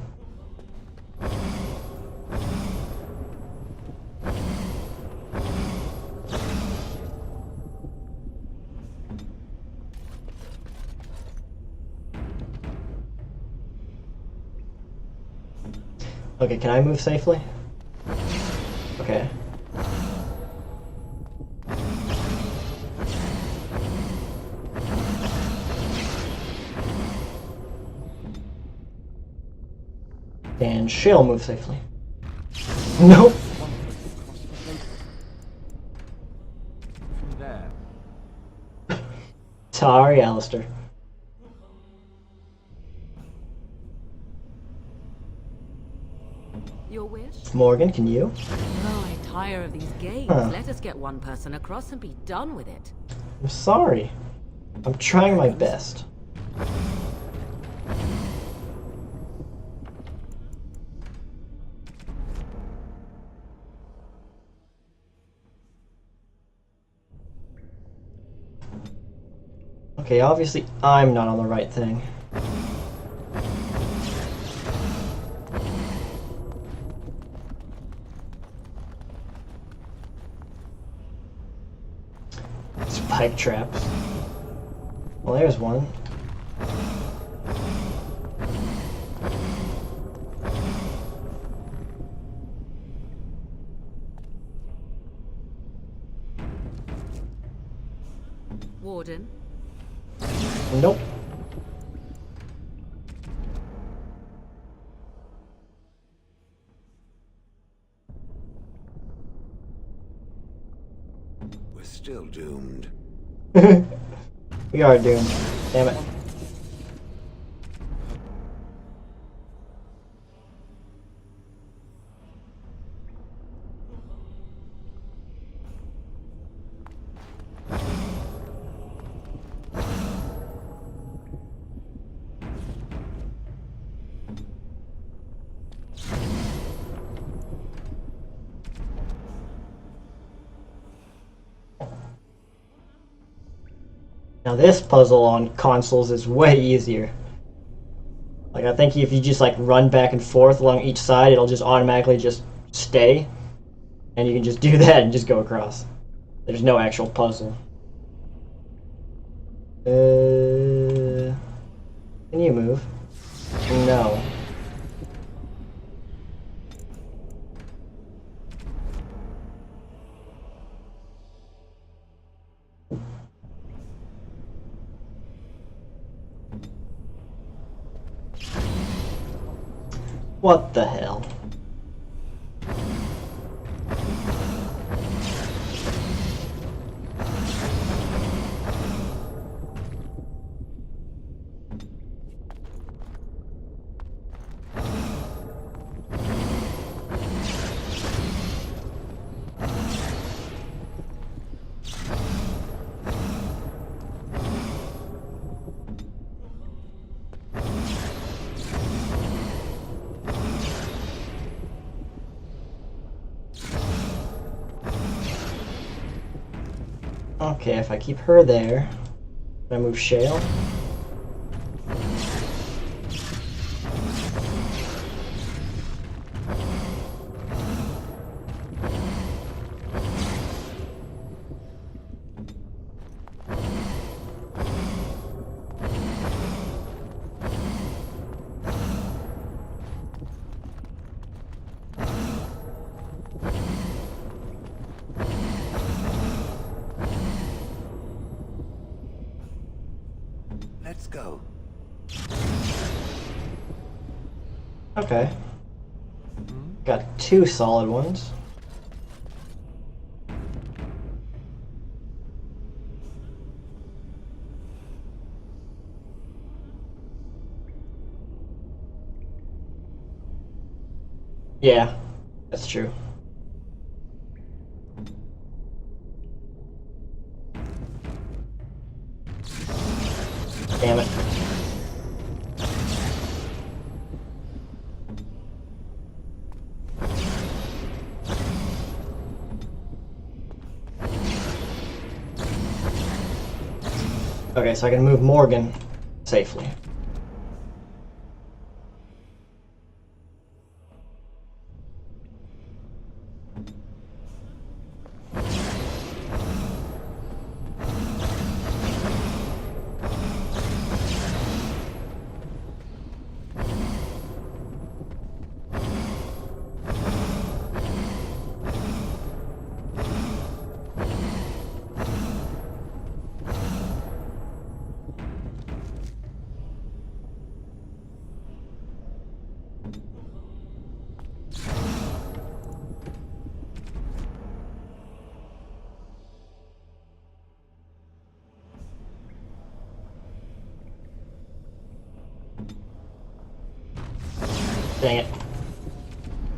Okay, can I move safely? Okay. And she'll move safely. Nope. From there. Sorry, Alistair. Your wish? Morgan, can you? Oh, I tire of these games. Huh. Let us get one person across and be done with it. I'm sorry. I'm trying my best. Okay, obviously I'm not on the right thing. Spike traps. Well, there's one. Warden. Nope. We're still doomed. We are doomed. Damn it. Now this puzzle on consoles is way easier. Like, I think if you just like run back and forth along each side, it'll just automatically just stay. And you can just do that and just go across. There's no actual puzzle. Can you move? No. What the hell? Okay, if I keep her there, can I move Shale? Let's go. Okay. Got 2 solid ones. Yeah, that's true. Damn it. Okay, so I can move Morgan safely. Dang it.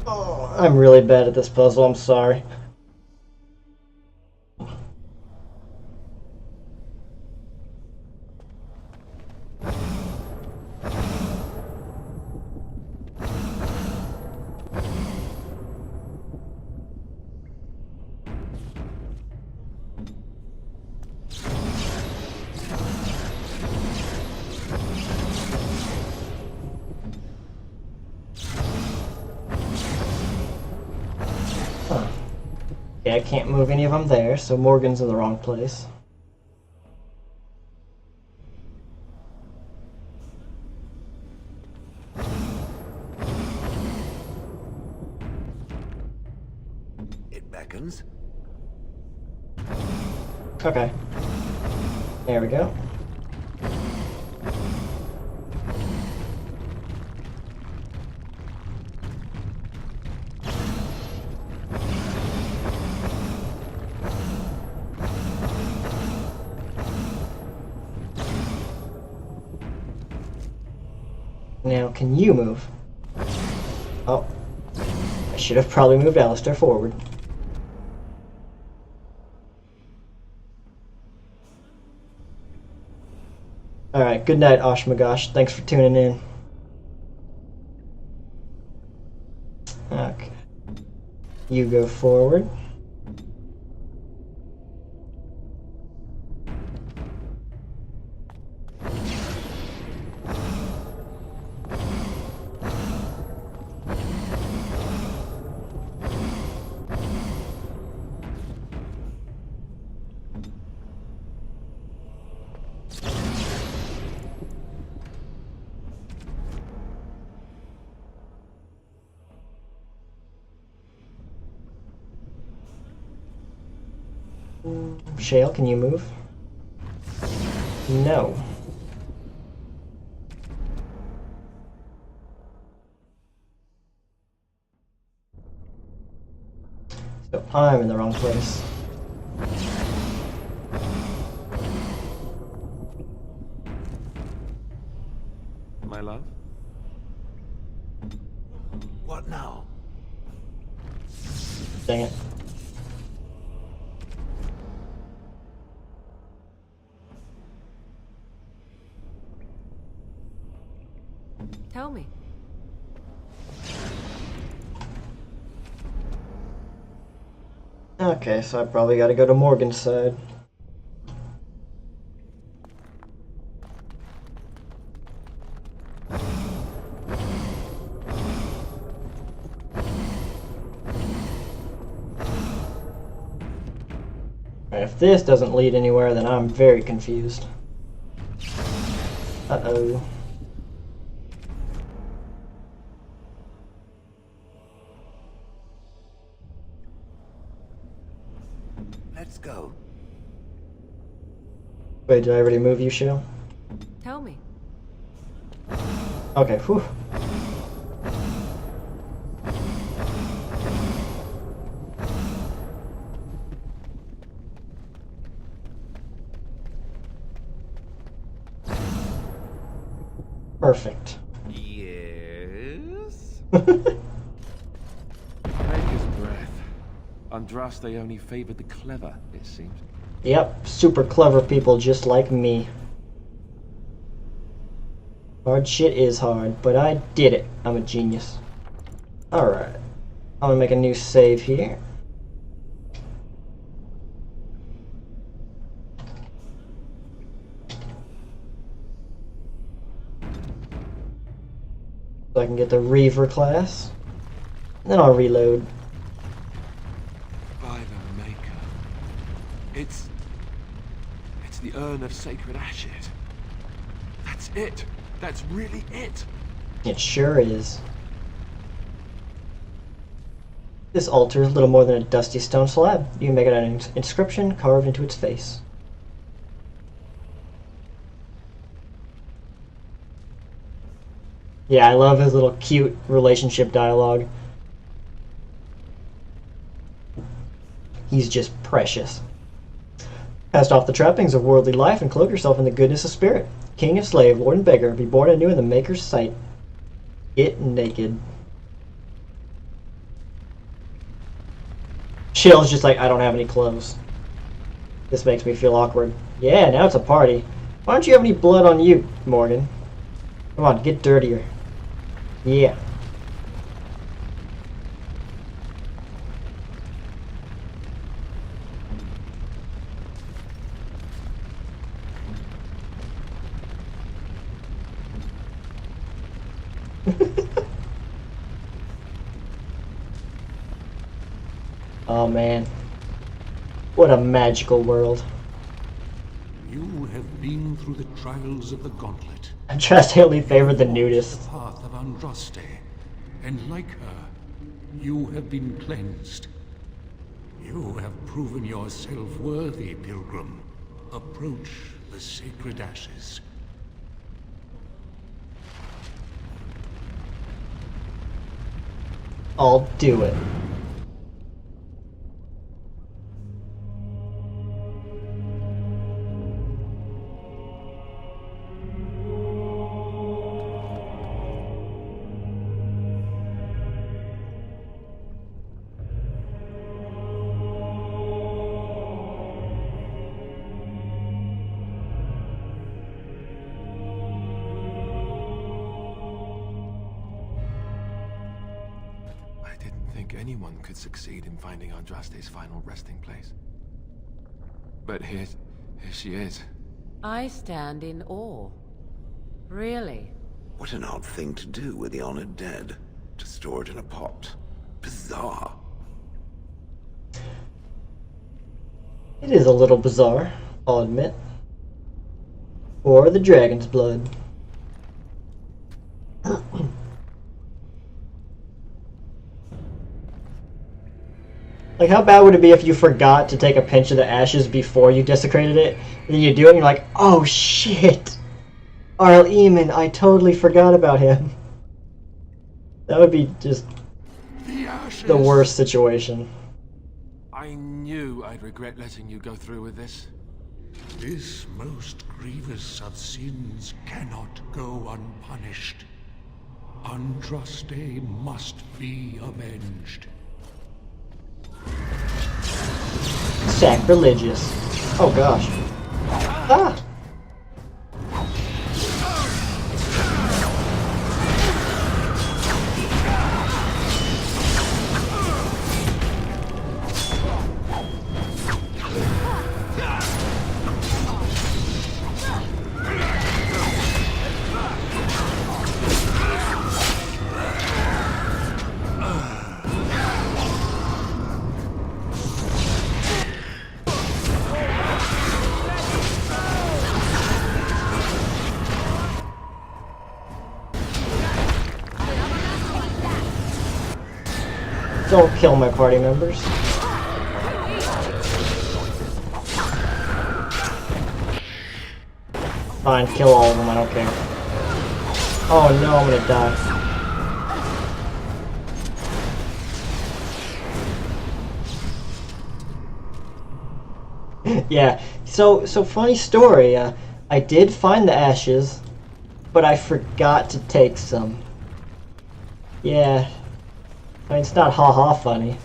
Oh, I'm really bad at this puzzle, I'm sorry. Huh. Yeah, I can't move any of them there, so Morgan's in the wrong place. It beckons. Okay. There we go. Now, can you move? Oh. I should have probably moved Alistair forward. Alright, good night, Oshmagosh. Thanks for tuning in. Okay. You go forward. . Shale, can you move? No. So I'm in the wrong place. My love? What now? Dang it. Tell me. Okay, so I probably gotta go to Morgan's side. If this doesn't lead anywhere, then I'm very confused. Uh-oh. Let's go. Wait, did I already move you, Shale? Tell me. Okay, whew. Perfect. Yes? Maker's breath. Andraste only favored the clever, it seems. Yep, super clever people just like me. Hard shit is hard, but I did it. I'm a genius. Alright. I'm gonna make a new save here. So I can get the Reaver class. And then I'll reload. By the Maker. It's the urn of sacred ashes. That's it. That's really it. It sure is. This altar is little more than a dusty stone slab. You can make it an inscription carved into its face. Yeah, I love his little cute relationship dialogue. He's just precious. Cast off the trappings of worldly life and cloak yourself in the goodness of spirit. King and slave, lord and beggar, be born anew in the Maker's sight. Get naked. Shale's just like, I don't have any clothes. This makes me feel awkward. Yeah, now it's a party. Why don't you have any blood on you, Morgan? Come on, get dirtier. Yeah. Oh man. What a magical world. You have been through the trials of the gauntlet. Andraste only favored the nudists. The path of Andraste, and like her, you have been cleansed. You have proven yourself worthy, pilgrim. Approach the sacred ashes. I'll do it. Anyone could succeed in finding Andraste's final resting place. But here she is. I stand in awe. Really? What an odd thing to do with the honored dead. To store it in a pot. Bizarre. It is a little bizarre, I'll admit. Or the dragon's blood. Like, how bad would it be if you forgot to take a pinch of the ashes before you desecrated it, and then you do it and you're like, oh shit! Arl Eamon, I totally forgot about him. That would be just the worst situation. I knew I'd regret letting you go through with this. This most grievous of sins cannot go unpunished. Andraste must be avenged. Sacrilegious. Oh gosh. Ah! Don't kill my party members. Fine, kill all of them, I don't care. Oh no, I'm gonna die. Yeah, so funny story, I did find the ashes, but I forgot to take some. Yeah. I mean, it's not ha-ha funny.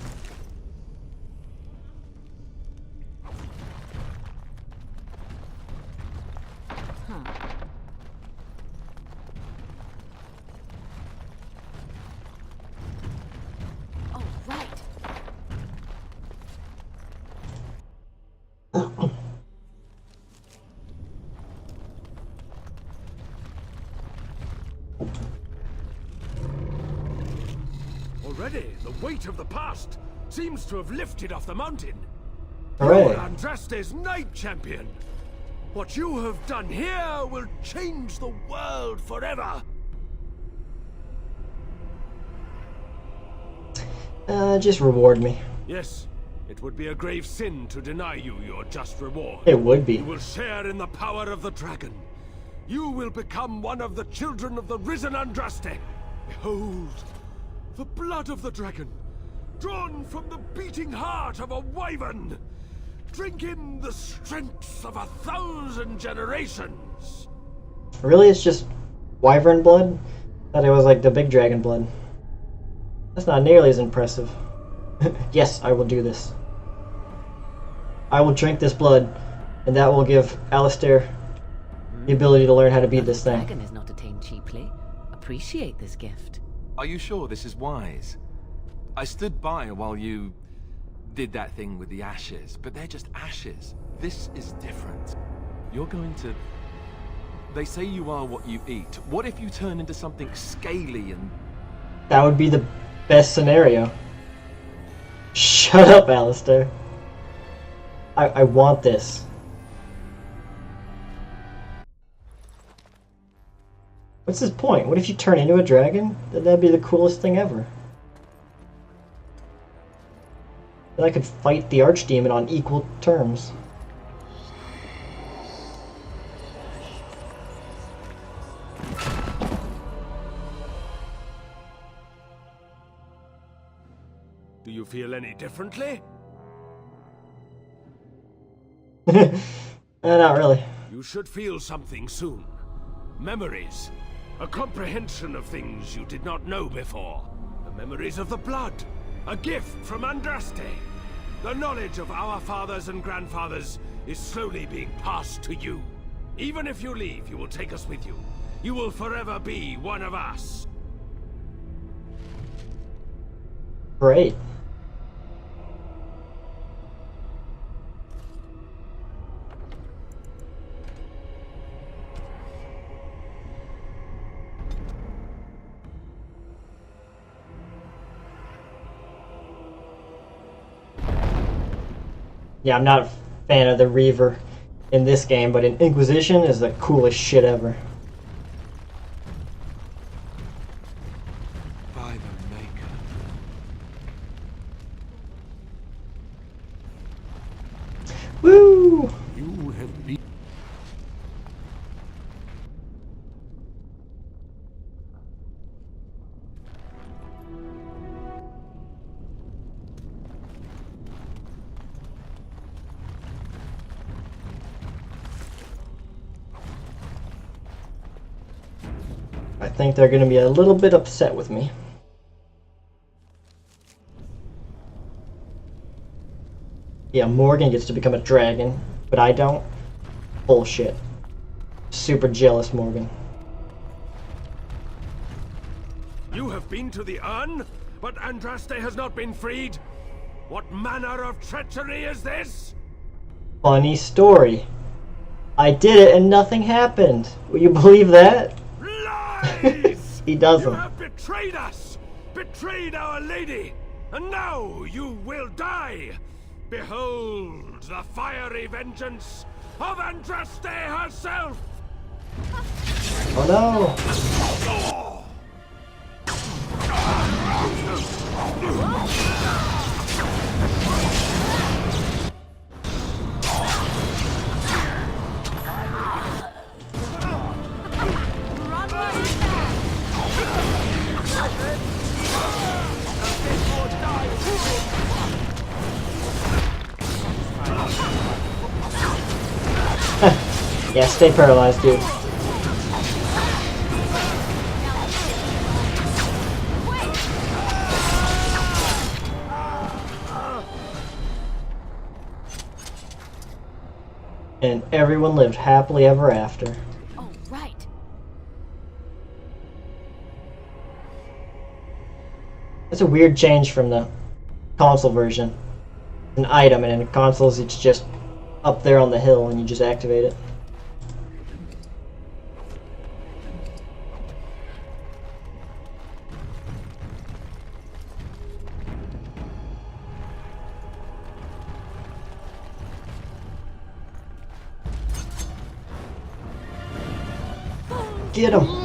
Oh, right. Already, the weight of the past seems to have lifted off the mountain. Hooray. You are Andraste's Knight Champion. What you have done here will change the world forever. Just reward me. Yes, it would be a grave sin to deny you your just reward. It would be. You will share in the power of the dragon. You will become one of the children of the risen Andraste. Behold, the blood of the dragon, drawn from the beating heart of a wyvern. Drink in the strength of 1,000 generations. Really? It's just wyvern blood? Thought it was like the big dragon blood. That's not nearly as impressive. Yes, I will do this. I will drink this blood, and that will give Alistair the ability to learn how to beat this thing. The dragon is not attained cheaply. Appreciate this gift. Are you sure this is wise? I stood by while you did that thing with the ashes, but they're just ashes. This is different. You're going to... They say you are what you eat. What if you turn into something scaly and... That would be the best scenario. Shut up, Alistair. I want this. What's his point? What if you turn into a dragon? That'd be the coolest thing ever. Then I could fight the archdemon on equal terms. Do you feel any differently? Not really. You should feel something soon. Memories. A comprehension of things you did not know before. The memories of the blood. A gift from Andraste. The knowledge of our fathers and grandfathers is slowly being passed to you. Even if you leave, you will take us with you. You will forever be one of us. Great. Yeah, I'm not a fan of the Reaver in this game, but in Inquisition is the coolest shit ever. By the Maker. I think they're going to be a little bit upset with me. Yeah, Morgan gets to become a dragon, but I don't. Bullshit. Super jealous, Morgan. You have been to the urn, but Andraste has not been freed. What manner of treachery is this? Funny story. I did it and nothing happened. Will you believe that? Lies! He doesn't. You have betrayed us! Betrayed our lady! And now you will die! Behold the fiery vengeance of Andraste herself! Oh no! Yeah, stay paralyzed, dude. And everyone lived happily ever after. Oh, right. That's a weird change from the console version. An item, and in consoles it's just up there on the hill and you just activate it. Get him!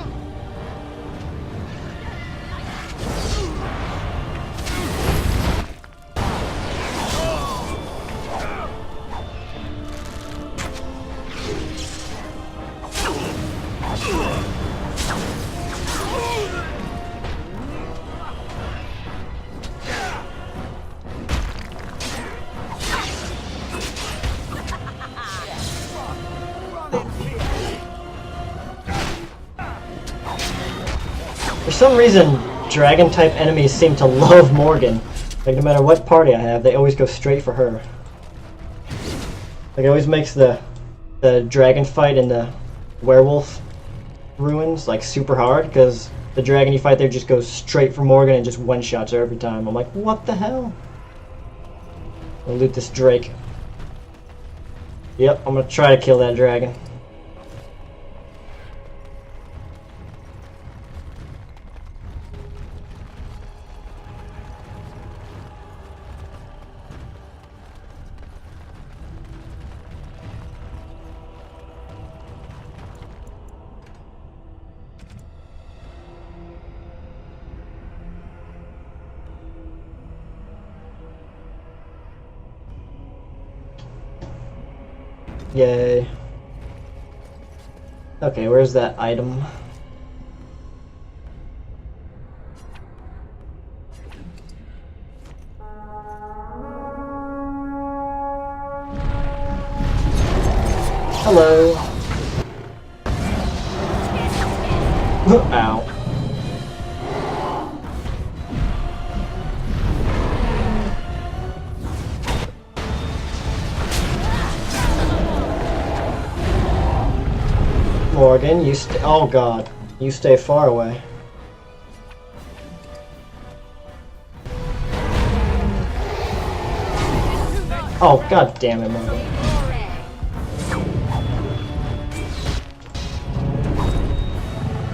For some reason, dragon-type enemies seem to love Morgan. Like, no matter what party I have, they always go straight for her. Like, it always makes the dragon fight in the werewolf ruins, like, super hard, because the dragon you fight there just goes straight for Morgan and just one-shots her every time. I'm like, what the hell? I'll loot this Drake. Yep, I'm gonna try to kill that dragon. Yay. Okay, where's that item? Hello. Ow. Morgan, you stay. Oh god, you stay far away. Oh god damn it, Morgan.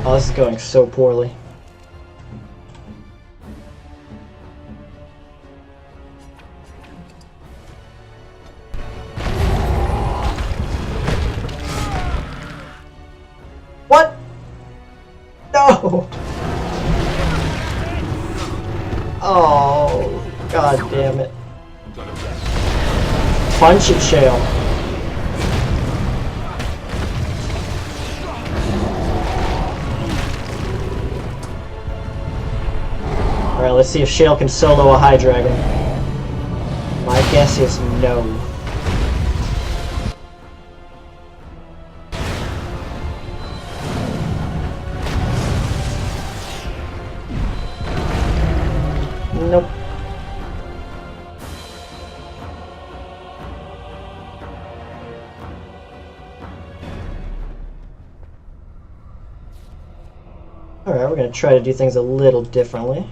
Oh, this is going so poorly. What? No! Oh, god damn it. Punch it, Shale. Alright, let's see if Shale can solo a High Dragon. My guess is no. Nope. Alright, we're gonna try to do things a little differently.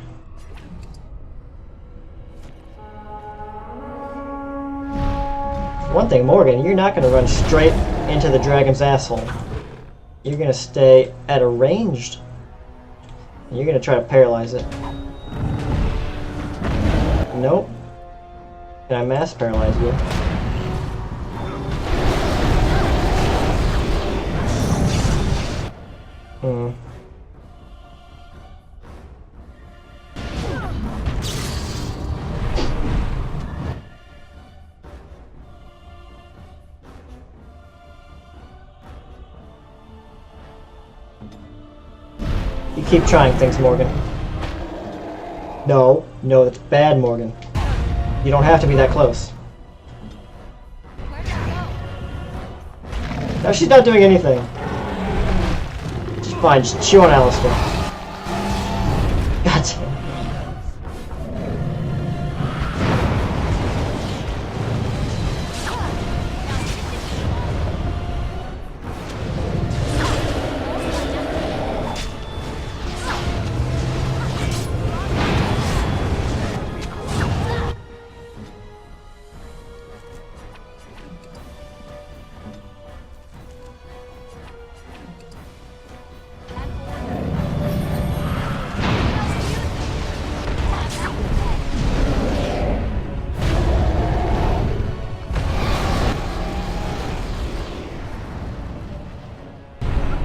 For one thing, Morgan, you're not gonna run straight into the dragon's asshole. You're gonna stay at a ranged. You're gonna try to paralyze it. Nope. Can I mass paralyze you? Hmm. You keep trying things, Morgan. No, no, that's bad, Morgan. You don't have to be that close. No, she's not doing anything. She's fine, just chew on Alistair. God damn.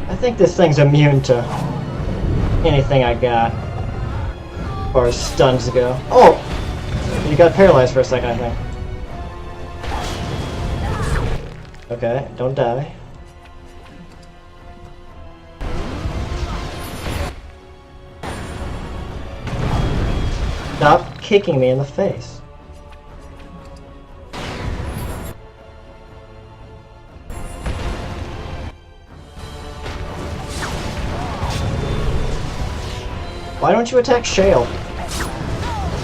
I think this thing's immune to anything I got, as far as stuns go. Oh! You got paralyzed for a second, I think. Okay, don't die. Stop kicking me in the face. Why don't you attack Shale?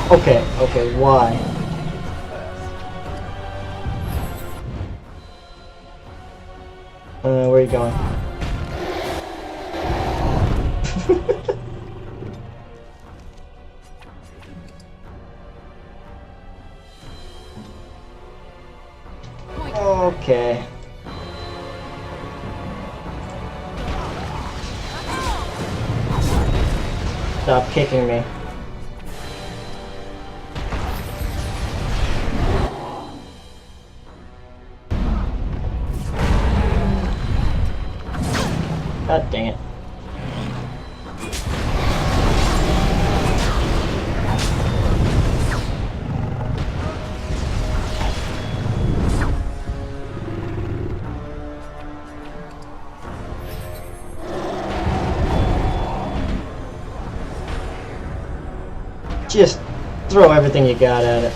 Okay, okay, why? Where are you going? Okay. Stop kicking me. God dang it. Just throw everything you got at it.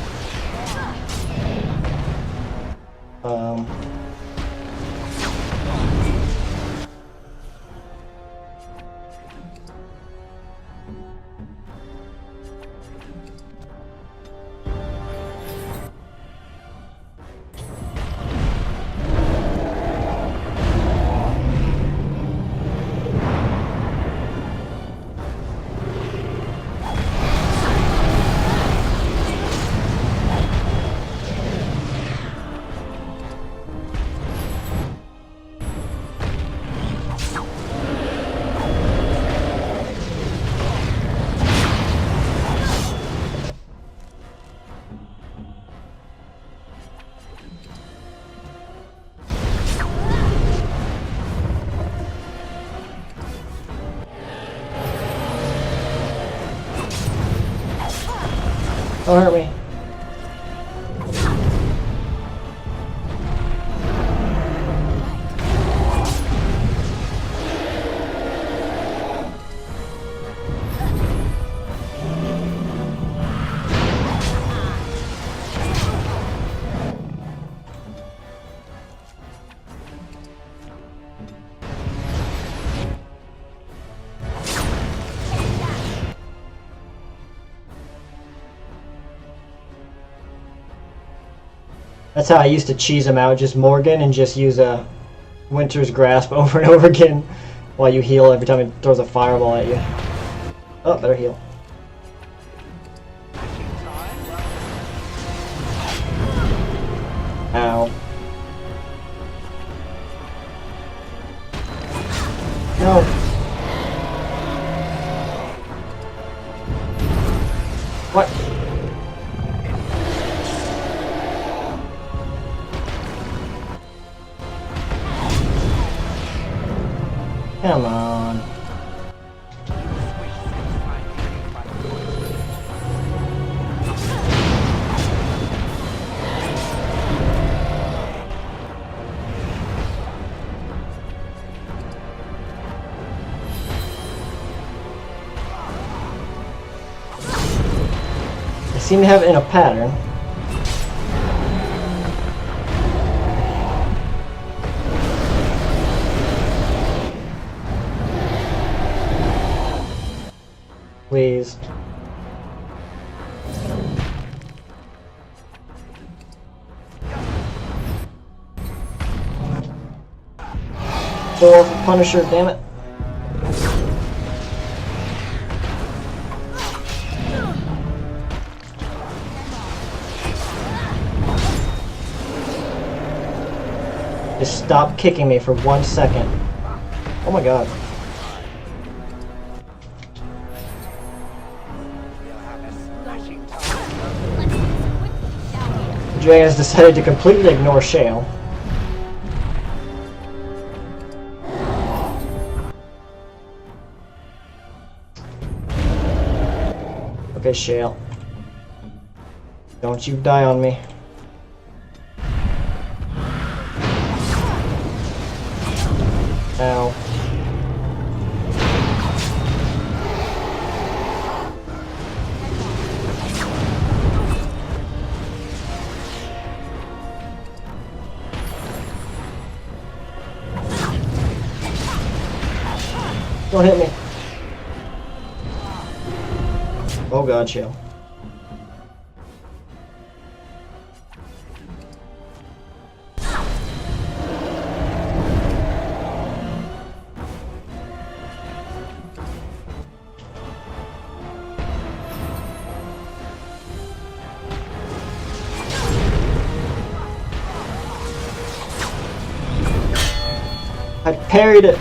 Don't hurt me. That's how I used to cheese him out, just Morgan, and just use a Winter's Grasp over and over again while you heal every time he throws a fireball at you. Oh, better heal. Ow. No. What? Come on. I seem to have it in a pattern. Please. Four for Punisher, damn it. Just stop kicking me for 1 second. Oh my god. Dre has decided to completely ignore Shale. Okay, Shale. Don't you die on me. Ow. Don't hit me. Oh god, Shale. I parried it.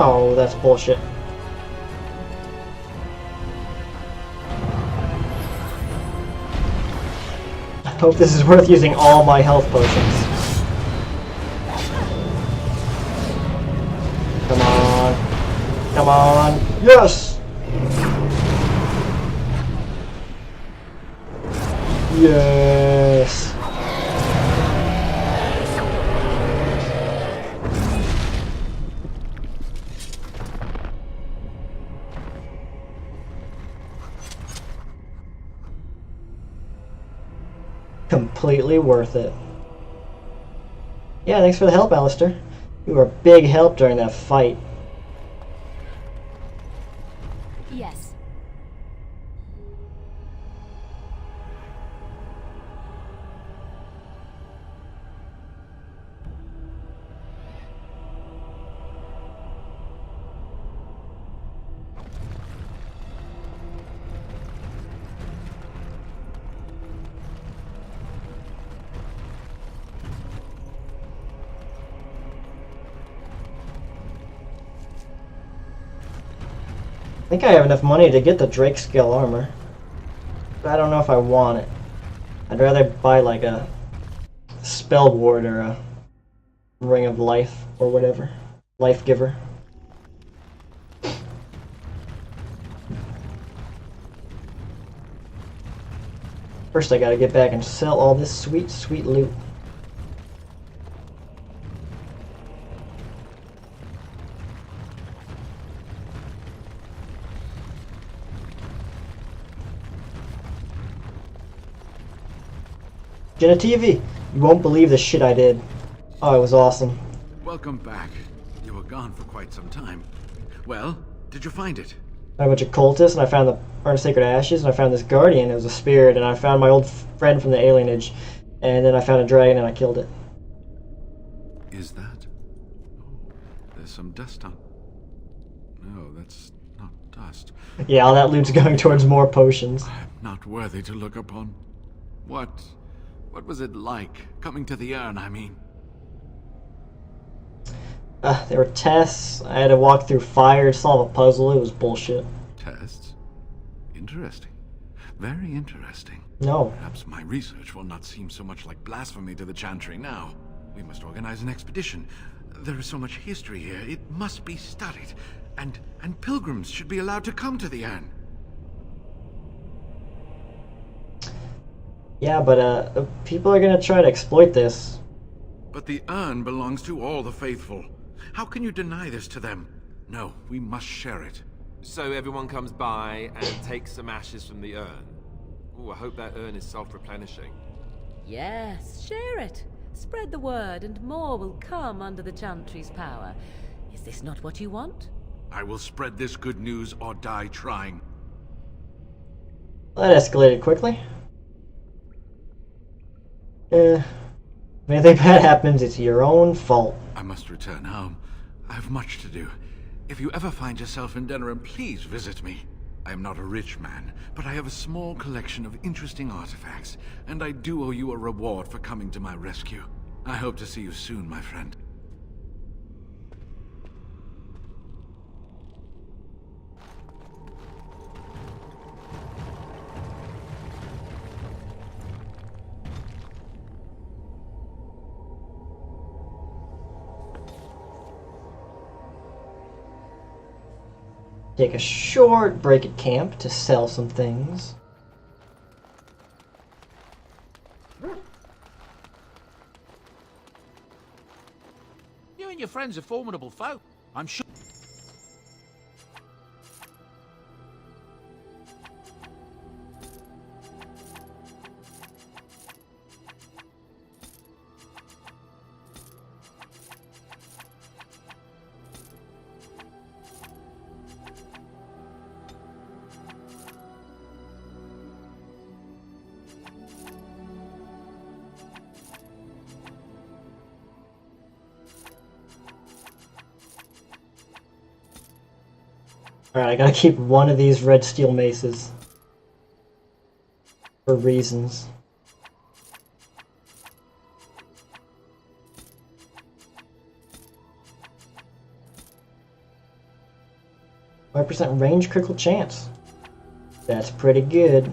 Oh, that's bullshit. I hope this is worth using all my health potions. Come on. Come on. Yes! Yes! Completely worth it. Yeah, thanks for the help, Alistair. You were a big help during that fight. Yes. I think I have enough money to get the Drake scale armor. But I don't know if I want it. I'd rather buy like a spell ward or a ring of life or whatever. Life giver. First I gotta get back and sell all this sweet, sweet loot. Genetivi, you won't believe the shit I did. Oh, it was awesome. Welcome back. You were gone for quite some time. Well, did you find it? I had a bunch of cultists, and I found the Urn of Sacred Ashes, and I found this guardian. It was a spirit, and I found my old friend from the alienage, and then I found a dragon, and I killed it. Is that? Oh, there's some dust on. No, that's not dust. Yeah, all that loot's going towards more potions. I'm not worthy to look upon. What was it like, coming to the urn, I mean? There were tests. I had to walk through fire to solve a puzzle. It was bullshit. Tests? Interesting. Very interesting. No. Perhaps my research will not seem so much like blasphemy to the Chantry now. We must organize an expedition. There is so much history here, it must be studied. And pilgrims should be allowed to come to the urn. Yeah, but people are gonna try to exploit this. But the urn belongs to all the faithful. How can you deny this to them? No, we must share it. So everyone comes by and takes some ashes from the urn. Ooh, I hope that urn is self-replenishing. Yes, share it. Spread the word and more will come under the Chantry's power. Is this not what you want? I will spread this good news or die trying. That escalated quickly. If anything bad happens, it's your own fault. I must return home. I have much to do. If you ever find yourself in Denerim, please visit me. I am not a rich man, but I have a small collection of interesting artifacts, and I do owe you a reward for coming to my rescue. I hope to see you soon, my friend. Take a short break at camp to sell some things. You and your friends are formidable foe, I'm sure. Alright, I gotta keep one of these red steel maces. For reasons. %5 range critical chance. That's pretty good.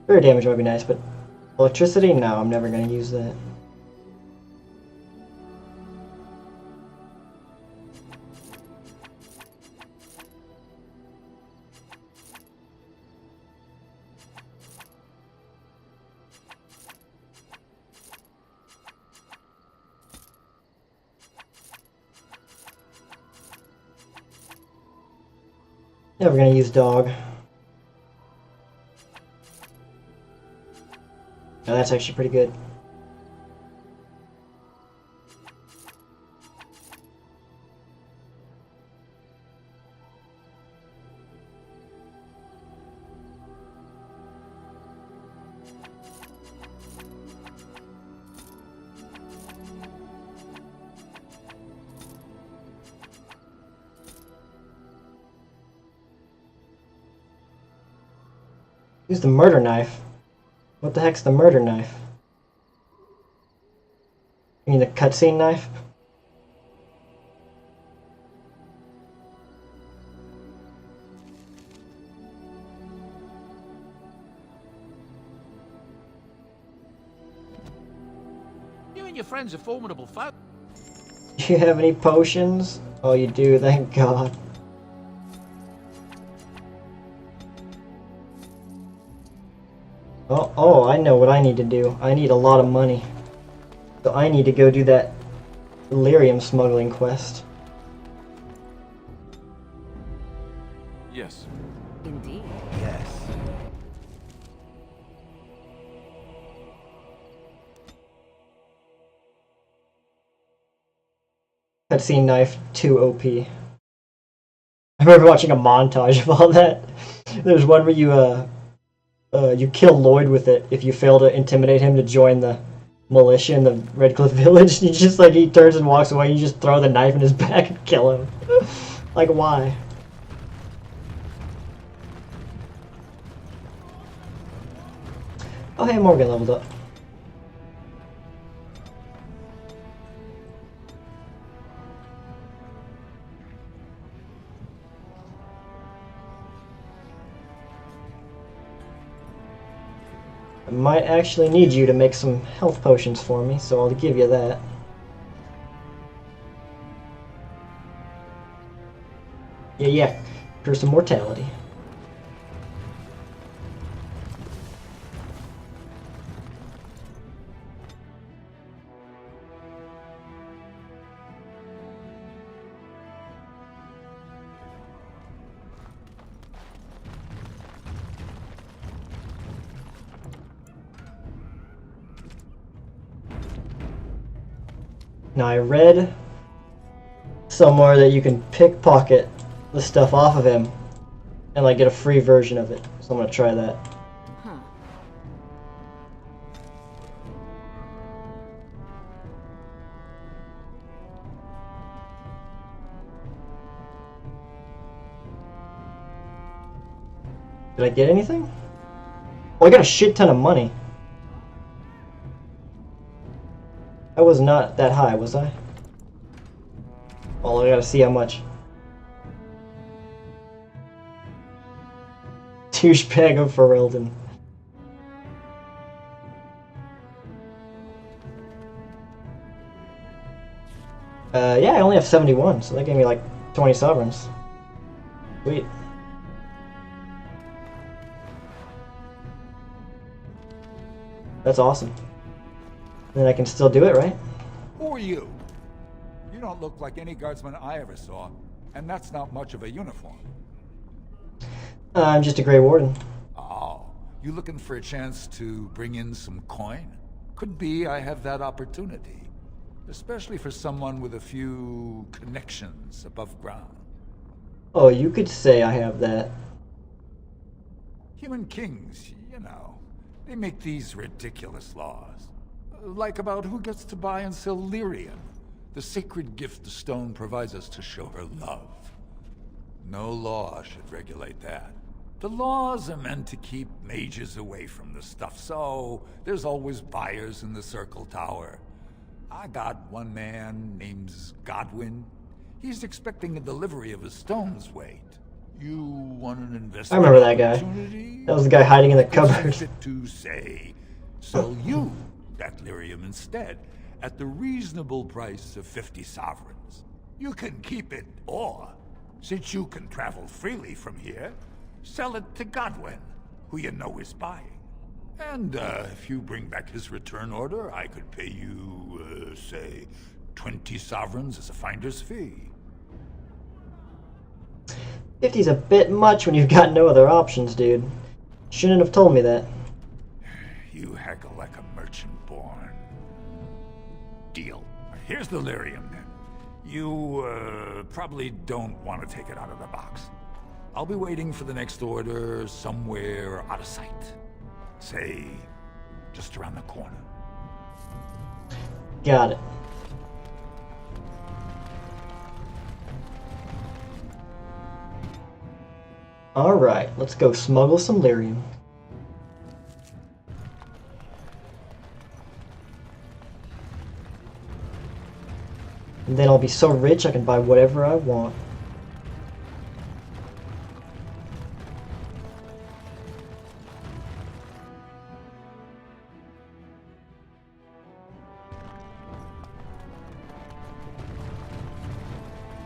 Fire damage might be nice, but electricity? No, I'm never going to use that. Never going to use dog. Now that's actually pretty good. Use the murder knife. What the heck's the murder knife? You mean the cutscene knife? You and your friends are formidable foe. Do you have any potions? Oh, you do, thank God. Oh, I know what I need to do. I need a lot of money. So I need to go do that Lyrium smuggling quest. Yes. Indeed. Yes. Cutscene knife 2 OP. I remember watching a montage of all that. There's one where you kill Lloyd with it if you fail to intimidate him to join the militia in the Redcliffe village. You just like he turns and walks away. You just throw the knife in his back and kill him. Like why? Oh hey, Morgan leveled up. I might actually need you to make some health potions for me, so I'll give you that. Yeah, for some mortality. Now I read somewhere that you can pickpocket the stuff off of him and like get a free version of it. So I'm gonna try that. Huh. Did I get anything? Oh, I got a shit ton of money. I was not that high, was I? Well, I gotta see how much. Douchebag of Ferelden. Yeah, I only have 71, so that gave me like 20 sovereigns. Sweet. That's awesome. Then I can still do it, right? Who are you? You don't look like any guardsman I ever saw, and that's not much of a uniform. I'm just a Grey Warden. Oh, you looking for a chance to bring in some coin? Could be I have that opportunity. Especially for someone with a few connections above ground. Oh, you could say I have that. Human kings, you know, they make these ridiculous laws. Like about who gets to buy and sell lyrium, the sacred gift the stone provides us to show her love. No law should regulate that. The laws are meant to keep mages away from the stuff, so there's always buyers in the Circle Tower. I got one man named Godwin. He's expecting a delivery of a stone's weight. You want an investment? I remember that guy. That was the guy hiding in the cupboard. To say, sell you that lyrium instead, at the reasonable price of 50 sovereigns. You can keep it, or, since you can travel freely from here, sell it to Godwin, who you know is buying. And if you bring back his return order, I could pay you, say, 20 sovereigns as a finder's fee. 50's a bit much when you've got no other options, dude. Shouldn't have told me that. You haggle like a merchant born. Deal. Here's the lyrium, then. You, probably don't want to take it out of the box. I'll be waiting for the next order somewhere out of sight. Say, just around the corner. Got it. Alright, let's go smuggle some lyrium. And then I'll be so rich I can buy whatever I want.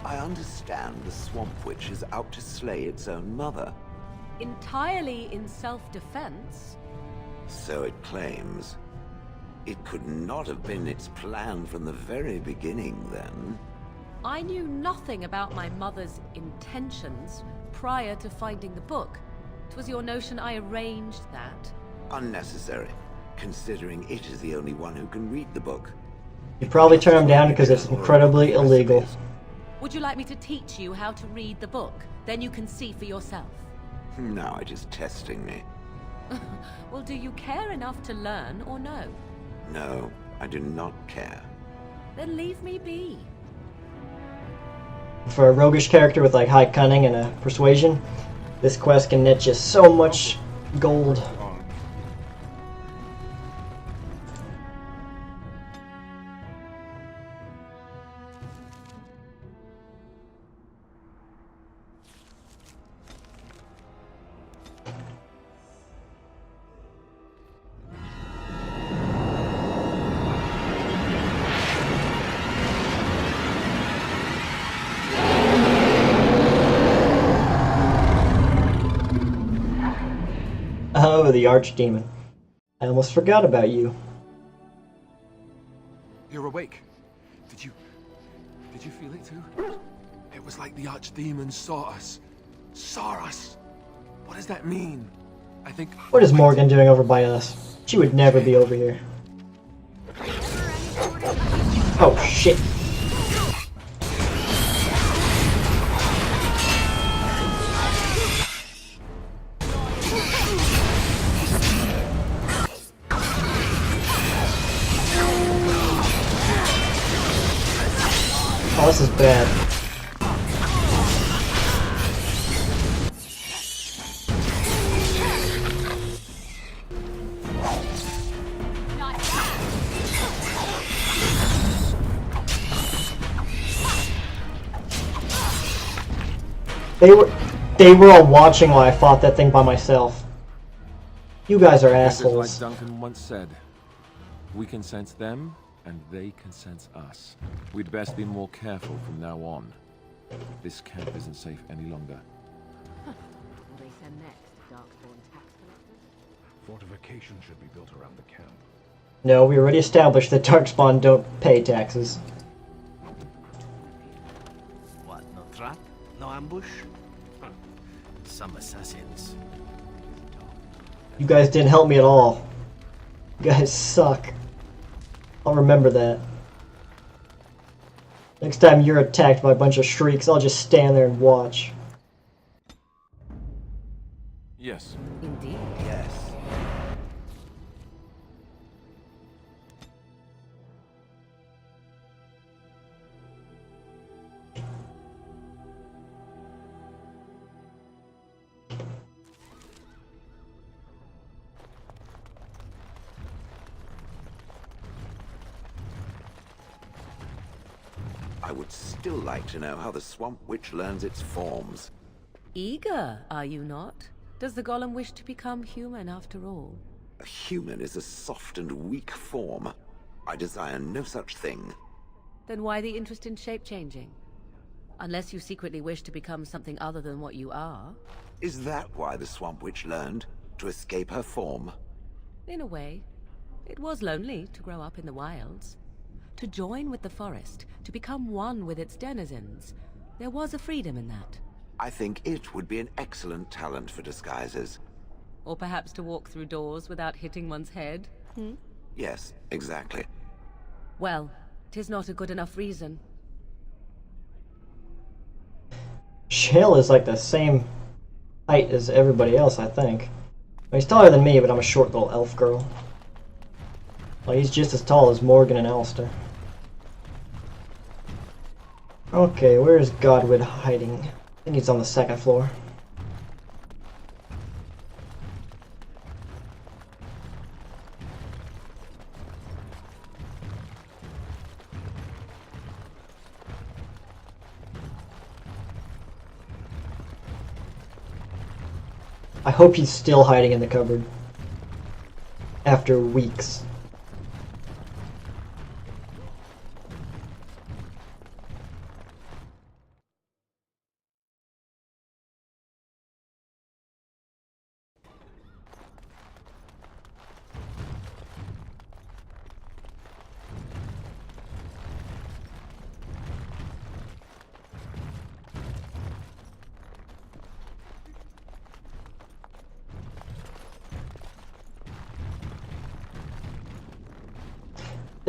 I understand the Swamp Witch is out to slay its own mother. Entirely in self-defense. So it claims. It could not have been its plan from the very beginning, then. I knew nothing about my mother's intentions prior to finding the book. 'Twas your notion I arranged that. Unnecessary, considering it is the only one who can read the book. You probably turn them down because it's incredibly illegal. Would you like me to teach you how to read the book? Then you can see for yourself. Now it is testing me. Well, do you care enough to learn or no? No, I do not care. Then leave me be. For a roguish character with like high cunning and a persuasion, this quest can net you so much gold. Oh, the archdemon. I almost forgot about you. You're awake. Did you feel it too? It was like the archdemon saw us. Saw us. What does that mean? I think... What is Morgan doing over by us? She would never be over here. Oh, shit. Oh, this is bad. They were all watching while I fought that thing by myself. You guys are assholes. Like Duncan once said, we can sense them, and they can sense us. We'd best be more careful from now on. This camp isn't safe any longer. What will they send next? Darkspawn tax collectors? Fortification should be built around the camp. No, we already established that Darkspawn don't pay taxes. What, no trap? No ambush? Some assassins. You guys didn't help me at all. You guys suck. I'll remember that. Next time you're attacked by a bunch of shrieks, I'll just stand there and watch. Yes. Indeed. Yes. I would still like to know how the Swamp Witch learns its forms. Eager, are you not? Does the golem wish to become human after all? A human is a soft and weak form. I desire no such thing. Then why the interest in shape-changing? Unless you secretly wish to become something other than what you are. Is that why the Swamp Witch learned? To escape her form? In a way. It was lonely to grow up in the wilds. To join with the forest, to become one with its denizens. There was a freedom in that. I think it would be an excellent talent for disguises. Or perhaps to walk through doors without hitting one's head. Yes, exactly. Well, 'tis not a good enough reason. Shale is like the same height as everybody else, I think. Well, he's taller than me, but I'm a short little elf girl. Well, he's just as tall as Morgan and Alistair. Okay, where is Godwin hiding? I think he's on the second floor. I hope he's still hiding in the cupboard. After weeks.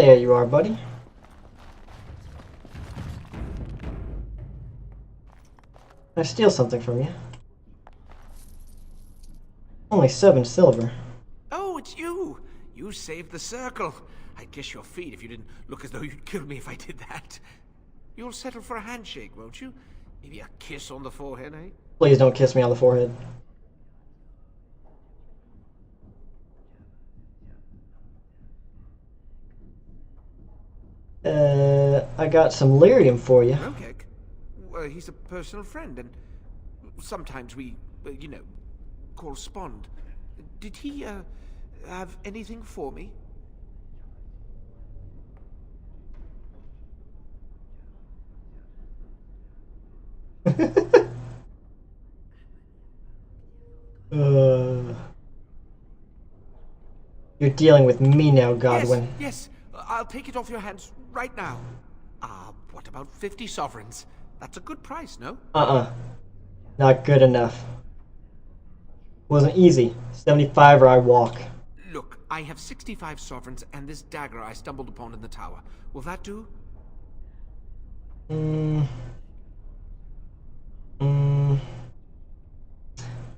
There you are, buddy. Can I steal something from you? Only 7 silver. Oh, it's you! You saved the circle. I'd kiss your feet if you didn't look as though you'd kill me if I did that. You'll settle for a handshake, won't you? Maybe a kiss on the forehead, eh? Please don't kiss me on the forehead. I got some lyrium for you. Okay. Well, he's a personal friend, and sometimes we, you know, correspond. Did he, have anything for me? You're dealing with me now, Godwin. Yes, I'll take it off your hands right now. What about 50 sovereigns? That's a good price, no? Not good enough. Wasn't easy. 75 or I walk. Look, I have 65 sovereigns and this dagger I stumbled upon in the tower. Will that do?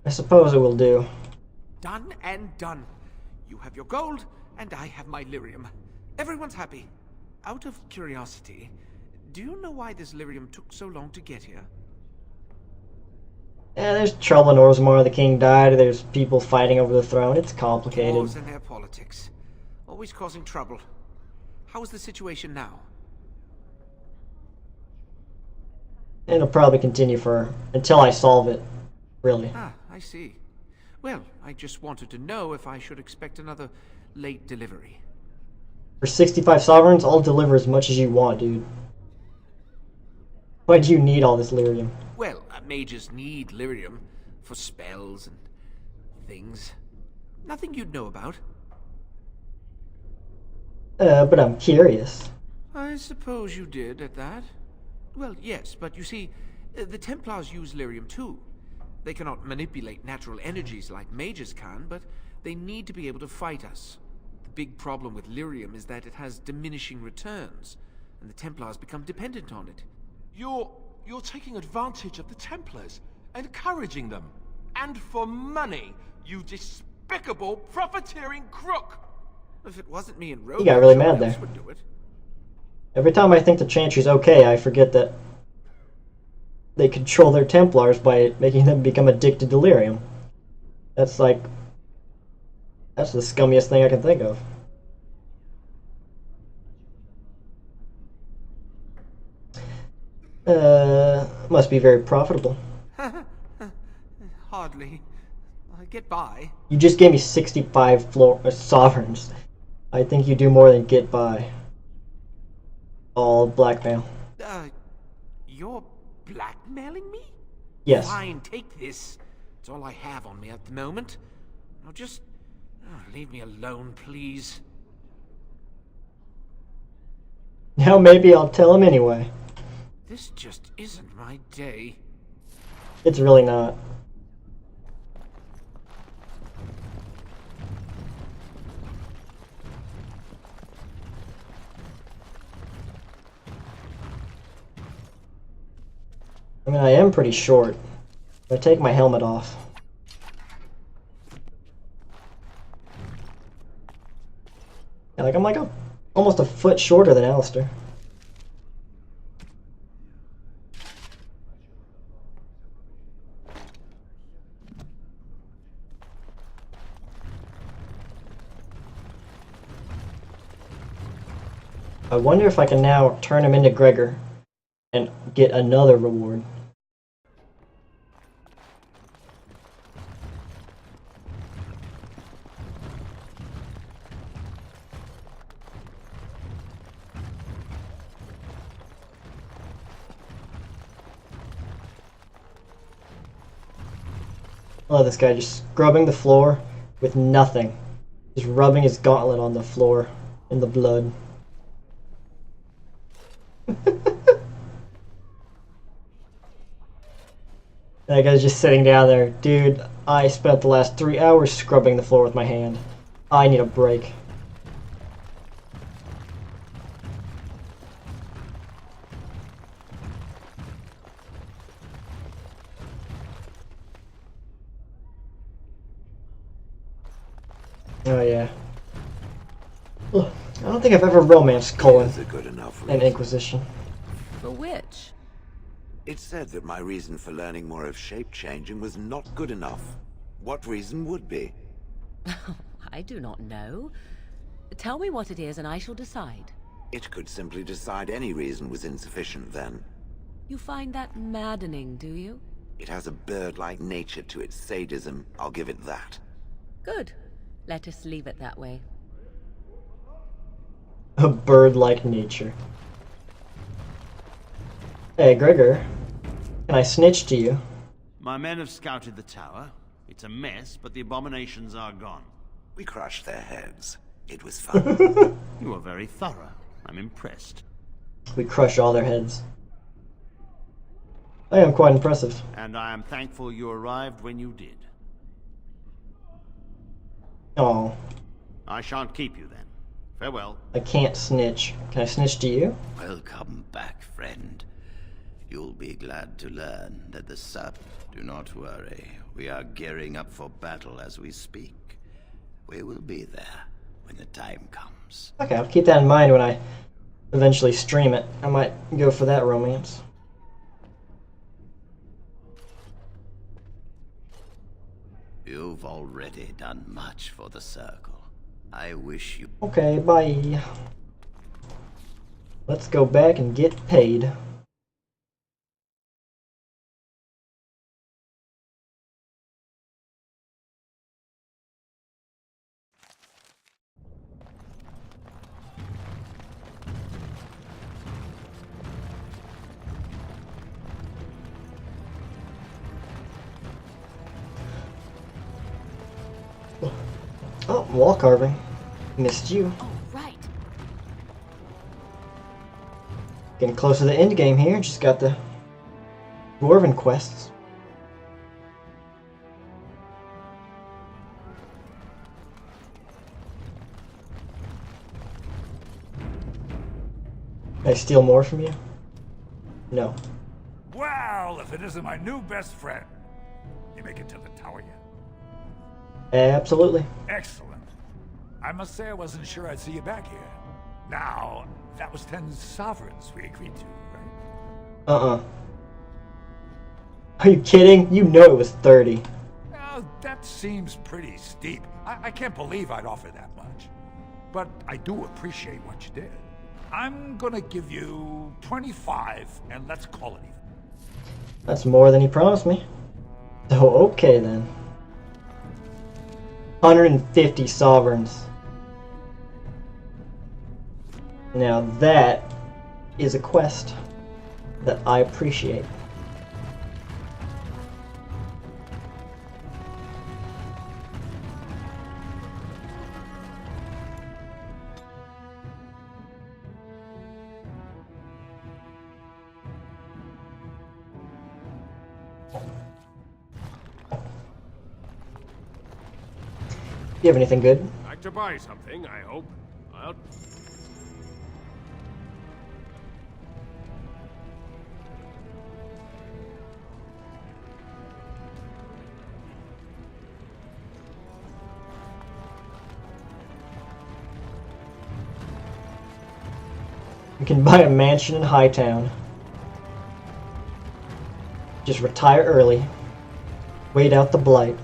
I suppose it will do. Done and done. You have your gold, and I have my lyrium. Everyone's happy. Out of curiosity, do you know why this lyrium took so long to get here? Yeah, there's trouble in Orzammar. The king died. There's people fighting over the throne. It's complicated. Wars and their politics. Always causing trouble. How is the situation now? It'll probably continue until I solve it, really. Ah, I see. Well, I just wanted to know if I should expect another late delivery. For 65 sovereigns, I'll deliver as much as you want, dude. Why do you need all this lyrium? Well, mages need lyrium for spells and things. Nothing you'd know about. But I'm curious. I suppose you did at that. Well, yes, but you see, the Templars use lyrium too. They cannot manipulate natural energies like mages can, but they need to be able to fight us. The big problem with lyrium is that it has diminishing returns, and the Templars become dependent on it. You're taking advantage of the Templars, encouraging them. And for money, you despicable, profiteering crook! If it wasn't me and Rome, He got really mad someone there. else would do it. Every time I think the Chantry's okay, I forget that they control their Templars by making them become addicted to lyrium. That's the scummiest thing I can think of. Must be very profitable. Hardly. I get by. You just gave me 65 sovereigns. I think you do more than get by. All blackmail. You're blackmailing me? Yes. Fine, take this. It's all I have on me at the moment. Now just leave me alone, please. Now maybe I'll tell him anyway. This just isn't my day. It's really not. I mean, I am pretty short. I take my helmet off. Yeah, I'm like almost a foot shorter than Alistair. I wonder if I can now turn him into Gregor and get another reward. Oh, this guy just scrubbing the floor with nothing. Just rubbing his gauntlet on the floor in the blood. That guy's just sitting down there. Dude, I spent the last 3 hours scrubbing the floor with my hand. I need a break. Oh yeah. Ugh, I don't think I've ever romanced Cullen Is a good enough and reason. Inquisition. For which? It said that my reason for learning more of shape-changing was not good enough. What reason would be? I do not know. Tell me what it is and I shall decide. It could simply decide any reason was insufficient then. You find that maddening, do you? It has a bird-like nature to its sadism, I'll give it that. Good. Let us leave it that way. A bird-like nature. Hey, Gregor. Can I snitch to you? My men have scouted the tower. It's a mess, but the abominations are gone. We crushed their heads. It was fun. You were very thorough. I'm impressed. We crushed all their heads. I am quite impressive. And I am thankful you arrived when you did. Oh, I shan't keep you then. Farewell. I can't snitch. Can I snitch to you? Welcome back, friend. You'll be glad to learn that the sub... Do not worry. We are gearing up for battle as we speak. We will be there when the time comes. Okay, I'll keep that in mind when I eventually stream it. I might go for that romance. You've already done much for the Circle. I wish you... Okay, bye. Let's go back and get paid. Oh, wall carving. Missed you. Oh, right. Getting close to the end game here. Just got the Dwarven quests. Can I steal more from you? No. Well, if it isn't my new best friend. You make it to the tower yet? Absolutely. Excellent. I must say I wasn't sure I'd see you back here. Now, that was 10 sovereigns we agreed to, right? Uh-uh. Are you kidding? You know it was 30. Well, that seems pretty steep. I can't believe I'd offer that much. But I do appreciate what you did. I'm gonna give you 25, and let's call it even. That's more than he promised me. So, okay then. 150 sovereigns. Now that is a quest that I appreciate. You have anything good? Like to buy something, I hope. I'll... You can buy a mansion in Hightown. Just retire early. Wait out the blight.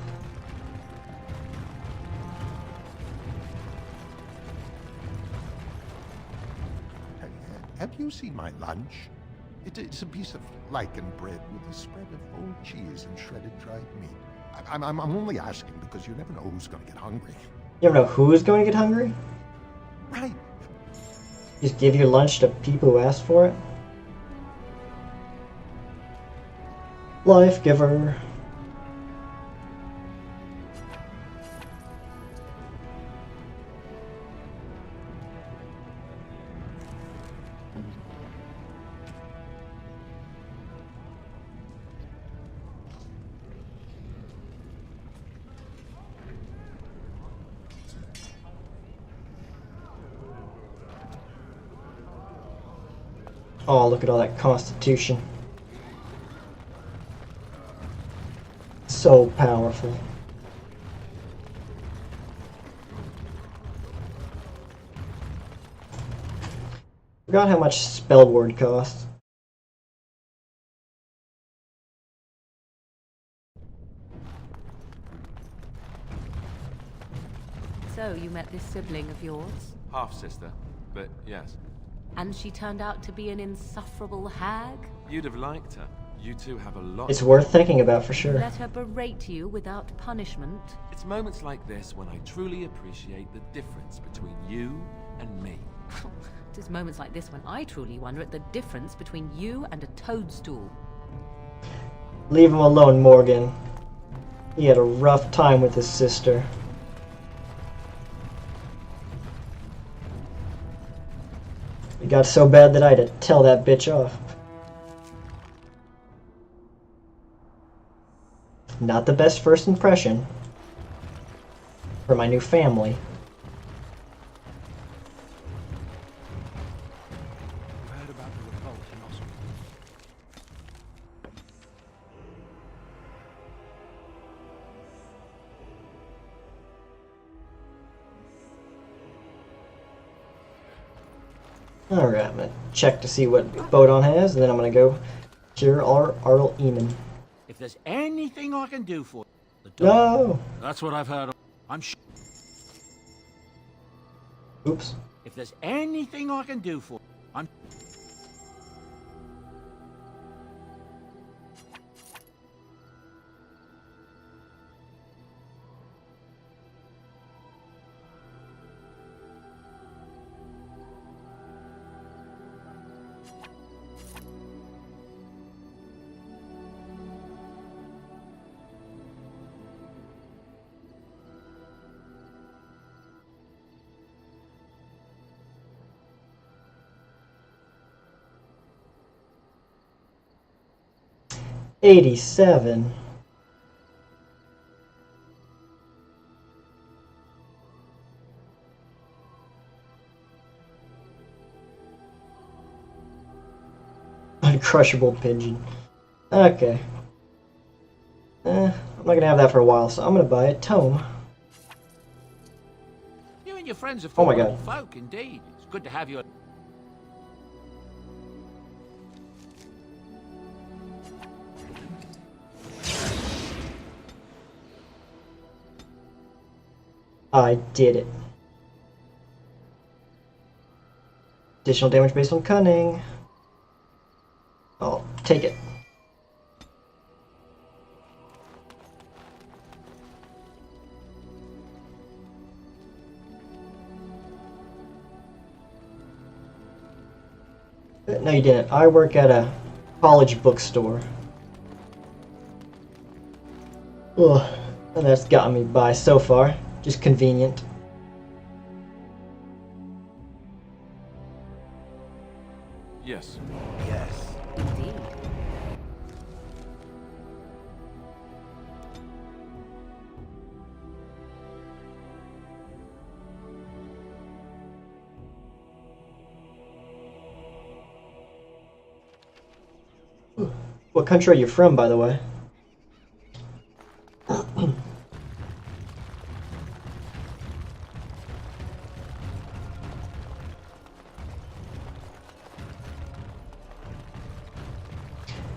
Have you seen my lunch? It's a piece of lichen bread with a spread of old cheese and shredded dried meat. I'm only asking because you never know who's going to get hungry. You never know who's going to get hungry? Right. Just give your lunch to people who ask for it? Life giver. Oh, look at all that constitution. So powerful. Forgot how much spell word costs. So, you met this sibling of yours? Half-sister, but yes. And she turned out to be an insufferable hag? You'd have liked her. You two have a lot. It's worth thinking about for sure. Let her berate you without punishment? It's moments like this when I truly appreciate the difference between you and me. It is moments like this when I truly wonder at the difference between you and a toadstool. Leave him alone, Morgan. He had a rough time with his sister. It got so bad that I had to tell that bitch off. Not the best first impression for my new family. You heard about the revolt in Oslo? Alright, I'm gonna check to see what Bodon has, and then I'm gonna go cure Arl Eamon. If there's anything I can do for you, No! That's what I've heard. I'm Oops. If there's anything I can do for you, I'm $87. Uncrushable pigeon. Okay. I'm not gonna have that for a while, so I'm gonna buy a tome. You and your friends are Oh my formidable God. folk, indeed. It's good to have you. I did it. Additional damage based on cunning. I'll take it. No, you didn't. I work at a college bookstore. Ugh, and that's gotten me by so far. Just convenient. Yes. Yes. Indeed. What country are you from, by the way?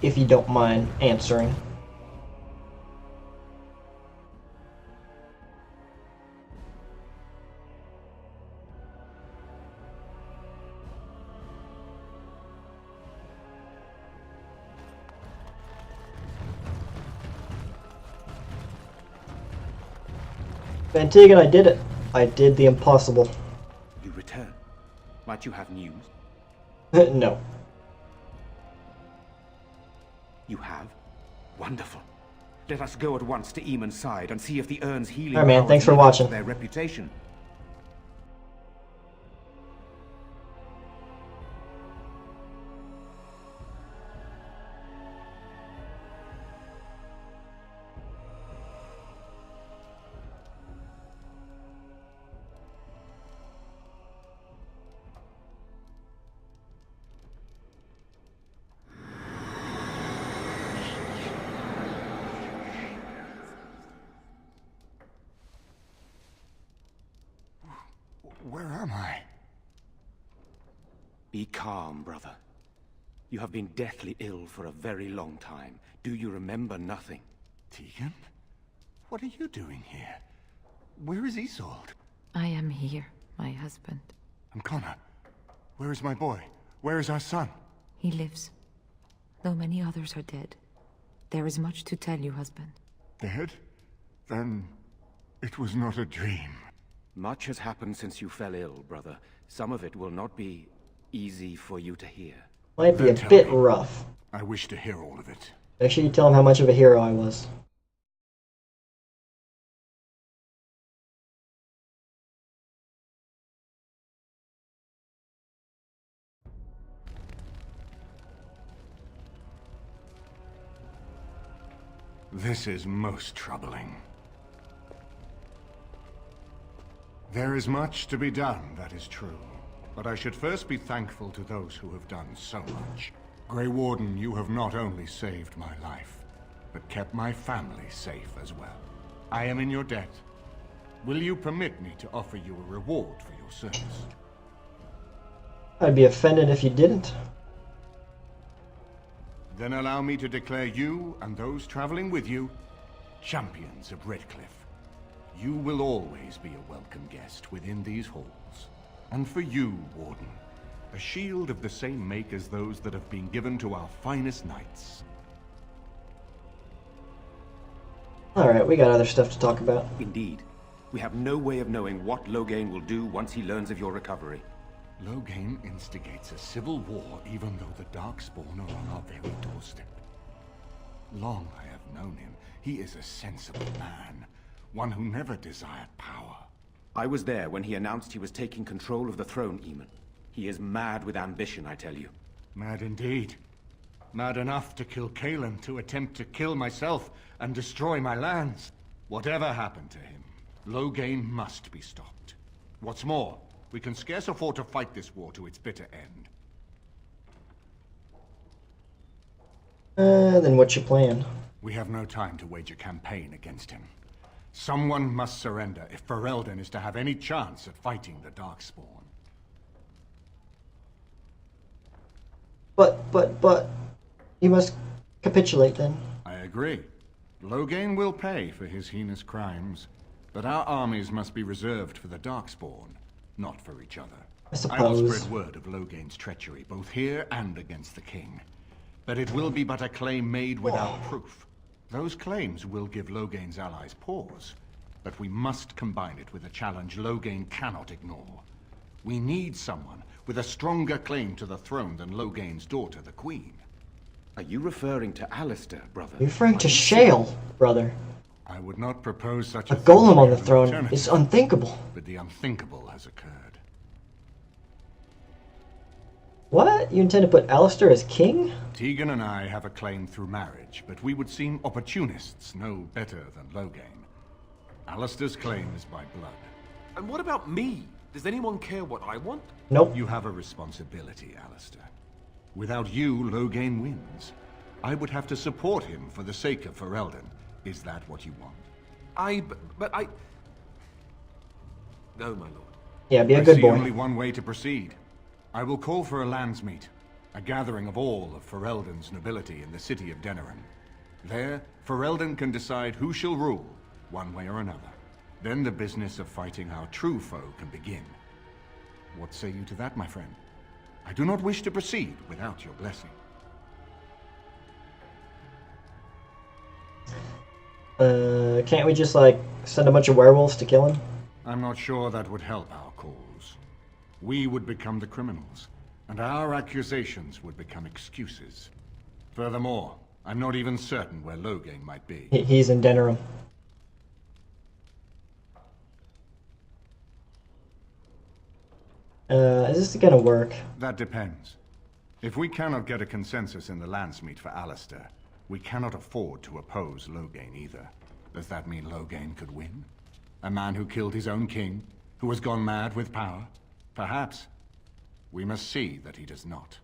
If you don't mind answering. Antigone, I did it. I did the impossible. You return. Might you have news? No. You have? Wonderful. Let us go at once to Eamon's side and see if the urn's healing Alright, man. powers Thanks for live up watching. to their reputation. Where am I? Be calm, brother. You have been deathly ill for a very long time. Do you remember nothing? Tegan? What are you doing here? Where is Isolde? I am here, my husband. And Connor? Where is my boy? Where is our son? He lives. Though many others are dead. There is much to tell you, husband. Dead? Then it was not a dream. Much has happened since you fell ill, brother. Some of it will not be easy for you to hear. Might be a bit rough. I wish to hear all of it. Make sure you tell him how much of a hero I was. This is most troubling. There is much to be done, that is true. But I should first be thankful to those who have done so much. Grey Warden, you have not only saved my life, but kept my family safe as well. I am in your debt. Will you permit me to offer you a reward for your service? I'd be offended if you didn't. Then allow me to declare you and those traveling with you champions of Redcliffe. You will always be a welcome guest within these halls. And for you, Warden, a shield of the same make as those that have been given to our finest knights. Alright, we got other stuff to talk about. Indeed. We have no way of knowing what Loghain will do once he learns of your recovery. Loghain instigates a civil war even though the Darkspawn are on our very doorstep. Long I have known him. He is a sensible man, one who never desired power. I was there when he announced he was taking control of the throne, Eamon. He is mad with ambition, I tell you. Mad indeed. Mad enough to kill Cailan, to attempt to kill myself and destroy my lands. Whatever happened to him, Loghain must be stopped. What's more, we can scarce afford to fight this war to its bitter end. Then what's your plan? We have no time to wage a campaign against him. Someone must surrender if Ferelden is to have any chance at fighting the Darkspawn. But... You must capitulate then. I agree. Loghain will pay for his heinous crimes, but our armies must be reserved for the Darkspawn, not for each other. I will spread word of Loghain's treachery, both here and against the king. But it will be but a claim made without proof. Those claims will give Loghain's allies pause, but we must combine it with a challenge Loghain cannot ignore. We need someone with a stronger claim to the throne than Loghain's daughter, the Queen. Are you referring to Alistair, brother? You're referring to Shale, brother. I would not propose such a golem on the throne is unthinkable. But the unthinkable has occurred. What? You intend to put Alistair as king? Tegan and I have a claim through marriage, but we would seem opportunists no better than Loghain. Alistair's claim is by blood. And what about me? Does anyone care what I want? Nope. You have a responsibility, Alistair. Without you, Loghain wins. I would have to support him for the sake of Ferelden. Is that what you want? But I... No, my lord. Yeah, be a good boy. I see only one way to proceed. I will call for a landsmeet, a gathering of all of Ferelden's nobility in the city of Denerim. There, Ferelden can decide who shall rule, one way or another. Then the business of fighting our true foe can begin. What say you to that, my friend? I do not wish to proceed without your blessing. Can't we just, like, send a bunch of werewolves to kill him? I'm not sure that would help our cause. We would become the criminals, and our accusations would become excuses. Furthermore, I'm not even certain where Loghain might be. He's in Denerim. Is this gonna work? That depends. If we cannot get a consensus in the landsmeet for Alistair, we cannot afford to oppose Loghain either. Does that mean Loghain could win? A man who killed his own king, who has gone mad with power? Perhaps. We must see that he does not.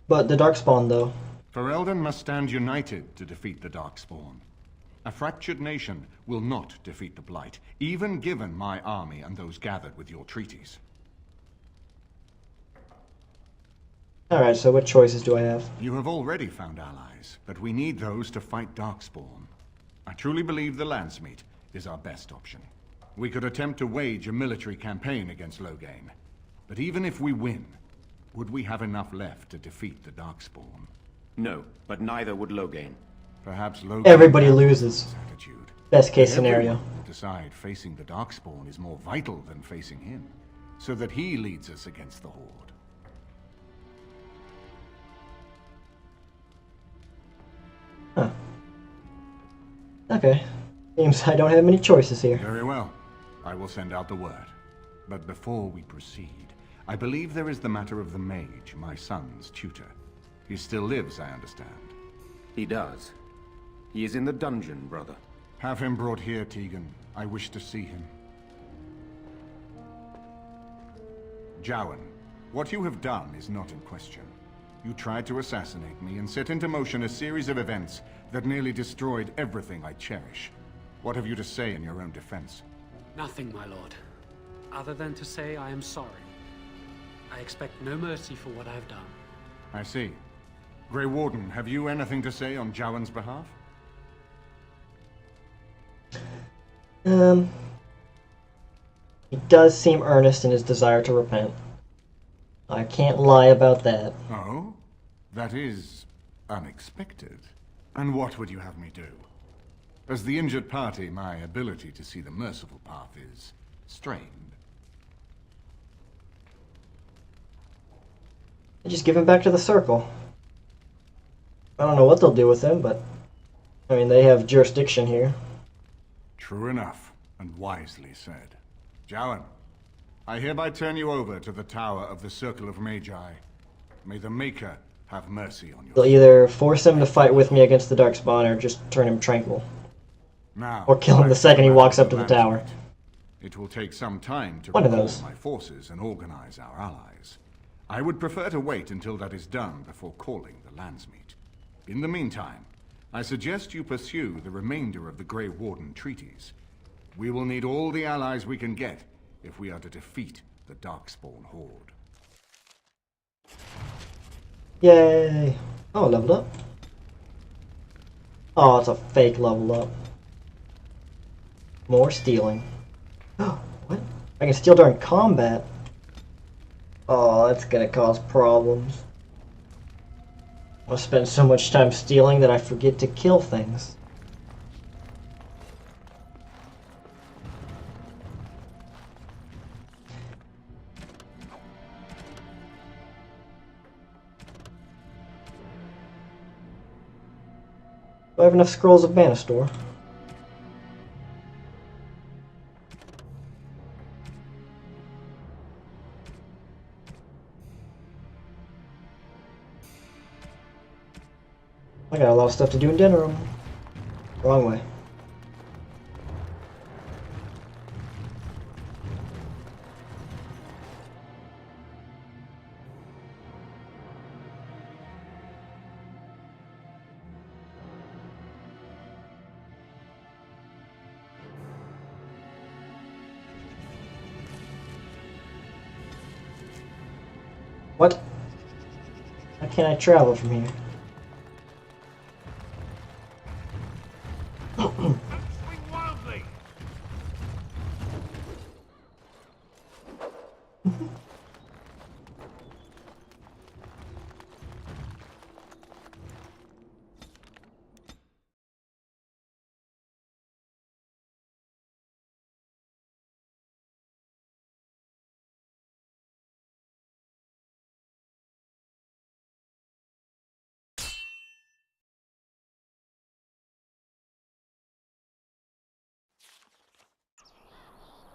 But the Darkspawn, though. Ferelden must stand united to defeat the Darkspawn. A fractured nation will not defeat the Blight, even given my army and those gathered with your treaties. Alright, so what choices do I have? You have already found allies, but we need those to fight Darkspawn. I truly believe the Landsmeet is our best option. We could attempt to wage a military campaign against Loghain. But even if we win, would we have enough left to defeat the Darkspawn? No, but neither would Loghain. Perhaps Loghain... Everybody loses. Attitude. Best case scenario. Everyone decide facing the Darkspawn is more vital than facing him, so that he leads us against the Horde. Huh. Okay. Seems I don't have many choices here. Very well. I will send out the word. But before we proceed, I believe there is the matter of the mage, my son's tutor. He still lives, I understand. He does. He is in the dungeon, brother. Have him brought here, Tegan. I wish to see him. Jowan, what you have done is not in question. You tried to assassinate me and set into motion a series of events that nearly destroyed everything I cherish. What have you to say in your own defense? Nothing, my lord. Other than to say I am sorry. I expect no mercy for what I have done. I see. Grey Warden, have you anything to say on Jowan's behalf? He does seem earnest in his desire to repent. I can't lie about that. Oh? That is unexpected. And what would you have me do? As the injured party, my ability to see the merciful path is strained. Just give him back to the circle. I don't know what they'll do with him, but I mean, they have jurisdiction here. True enough, and wisely said. Jowan, I hereby turn you over to the Tower of the Circle of Magi. May the Maker have mercy on you. They'll either force him to fight with me against the Darkspawn or just turn him tranquil. Now, or kill him the second he walks up to the tower. It will take some time to One of recall those. my forces and organize our allies. I would prefer to wait until that is done before calling the Landsmeet. In the meantime, I suggest you pursue the remainder of the Grey Warden treaties. We will need all the allies we can get if we are to defeat the Darkspawn Horde. Yay! Oh, leveled up. Oh, it's a fake level up. More stealing. What? I can steal during combat. Oh, that's gonna cause problems. I'll spend so much time stealing that I forget to kill things. Do I have enough scrolls of Banastor? I got a lot of stuff to do in Denerim. Wrong way. What? How can I travel from here?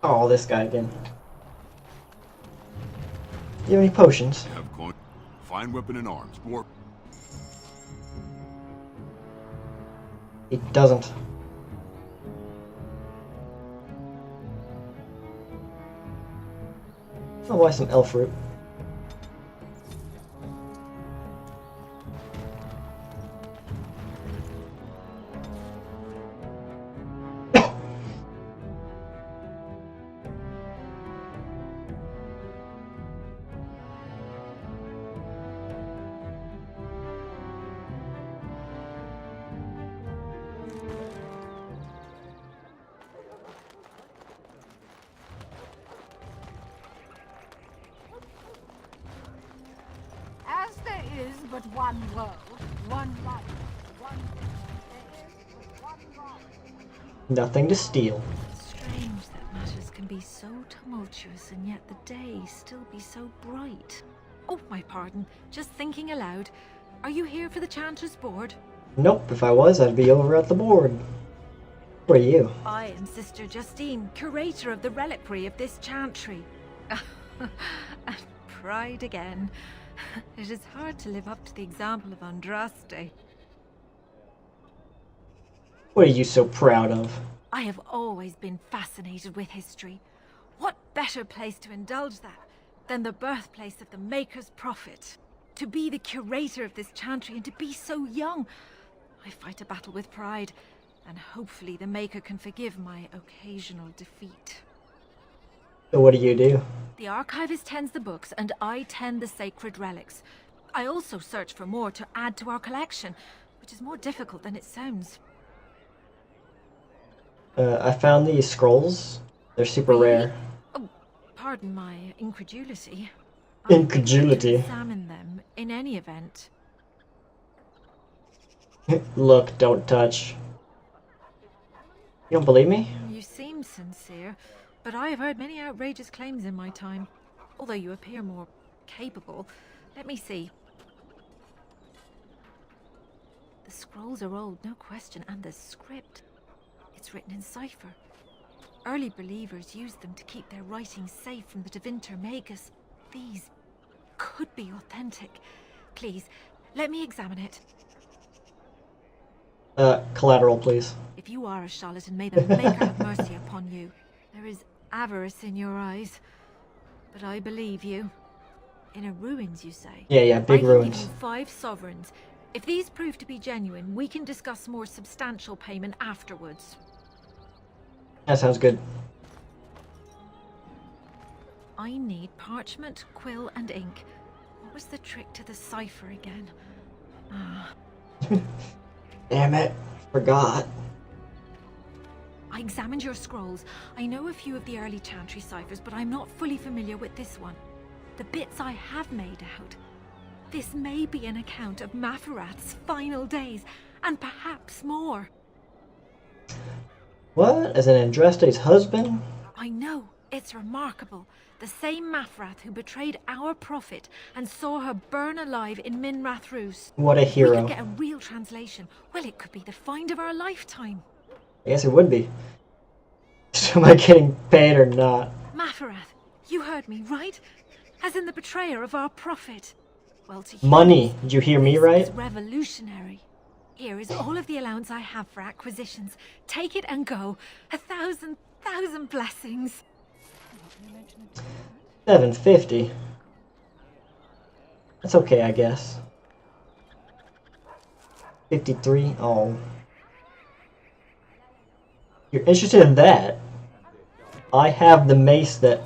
Oh, this guy again. Do you have any potions? Have coin. Fine weapon and arms. More. It doesn't. Oh, why some elf fruit? is but one world, one life, one there is but one God. Nothing to steal. Strange that matters can be so tumultuous and yet the day still be so bright. Oh, my pardon. Just thinking aloud. Are you here for the Chanters' board? Nope, if I was, I'd be over at the board. Who are you? I am Sister Justine, curator of the reliquary of this chantry. And pride again. It is hard to live up to the example of Andraste. What are you so proud of? I have always been fascinated with history. What better place to indulge that than the birthplace of the Maker's prophet? To be the curator of this chantry and to be so young. I fight a battle with pride, and hopefully the Maker can forgive my occasional defeat. So what do you do? The archivist tends the books, and I tend the sacred relics. I also search for more to add to our collection, which is more difficult than it sounds. I found these scrolls. They're super rare. Oh, pardon my incredulity. Incredulity. I'll examine them in any event. Look, don't touch. You don't believe me? You seem sincere, but I have heard many outrageous claims in my time. Although you appear more capable. Let me see. The scrolls are old, no question, and the script. It's written in cipher. Early believers used them to keep their writings safe from the Tevinter Magus. These could be authentic. Please, let me examine it. Collateral, please. If you are a charlatan, may the Maker have mercy upon you. There is avarice in your eyes, but I believe you. Inner ruins, you say? Yeah, big ruins. I can give you 5 sovereigns. If these prove to be genuine, we can discuss more substantial payment afterwards. That sounds good. I need parchment, quill, and ink. What was the trick to the cipher again? Ah. Damn it, forgot. I examined your scrolls. I know a few of the early chantry ciphers, but I'm not fully familiar with this one. The bits I have made out. This may be an account of Maferath's final days, and perhaps more. What? As an Andraste's husband? I know. It's remarkable. The same Maferath who betrayed our prophet and saw her burn alive in Minrath Rus. What a hero. We could get a real translation. Well, it could be the find of our lifetime. I guess it would be. So am I getting paid or not? Maferath, you heard me, right? As in the betrayer of our prophet. Well, to Money. Did you hear me right? It's revolutionary. Here is all of the allowance I have for acquisitions. Take it and go. 1,000 blessings. 750. That's okay, I guess. 53. Oh. You're interested in that? I have the mace that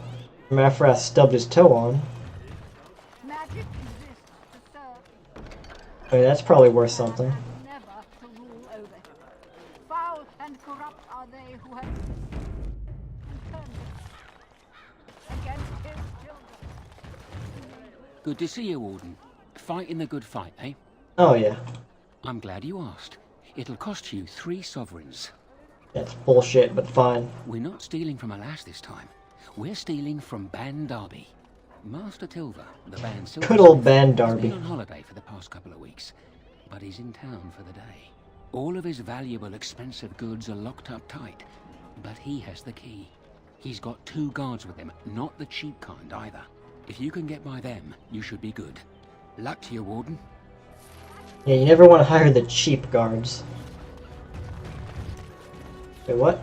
Maferath stubbed his toe on. Magic exists to serve. I mean, that's probably worth something. Never to rule over him. Foul and corrupt are they who have turned against his children. Good to see you, Warden. Fighting the good fight, eh? Oh, yeah. I'm glad you asked. It'll cost you 3 sovereigns. That's bullshit, but fine. We're not stealing from a lass this time. We're stealing from Ban Darby. Master Tilva, the Ban Silver. Good old Ban Darby. He's been on holiday for the past couple of weeks, but he's in town for the day. All of his valuable, expensive goods are locked up tight, but he has the key. He's got 2 guards with him, not the cheap kind either. If you can get by them, you should be good. Luck to you, Warden. Yeah, you never want to hire the cheap guards. Wait, what?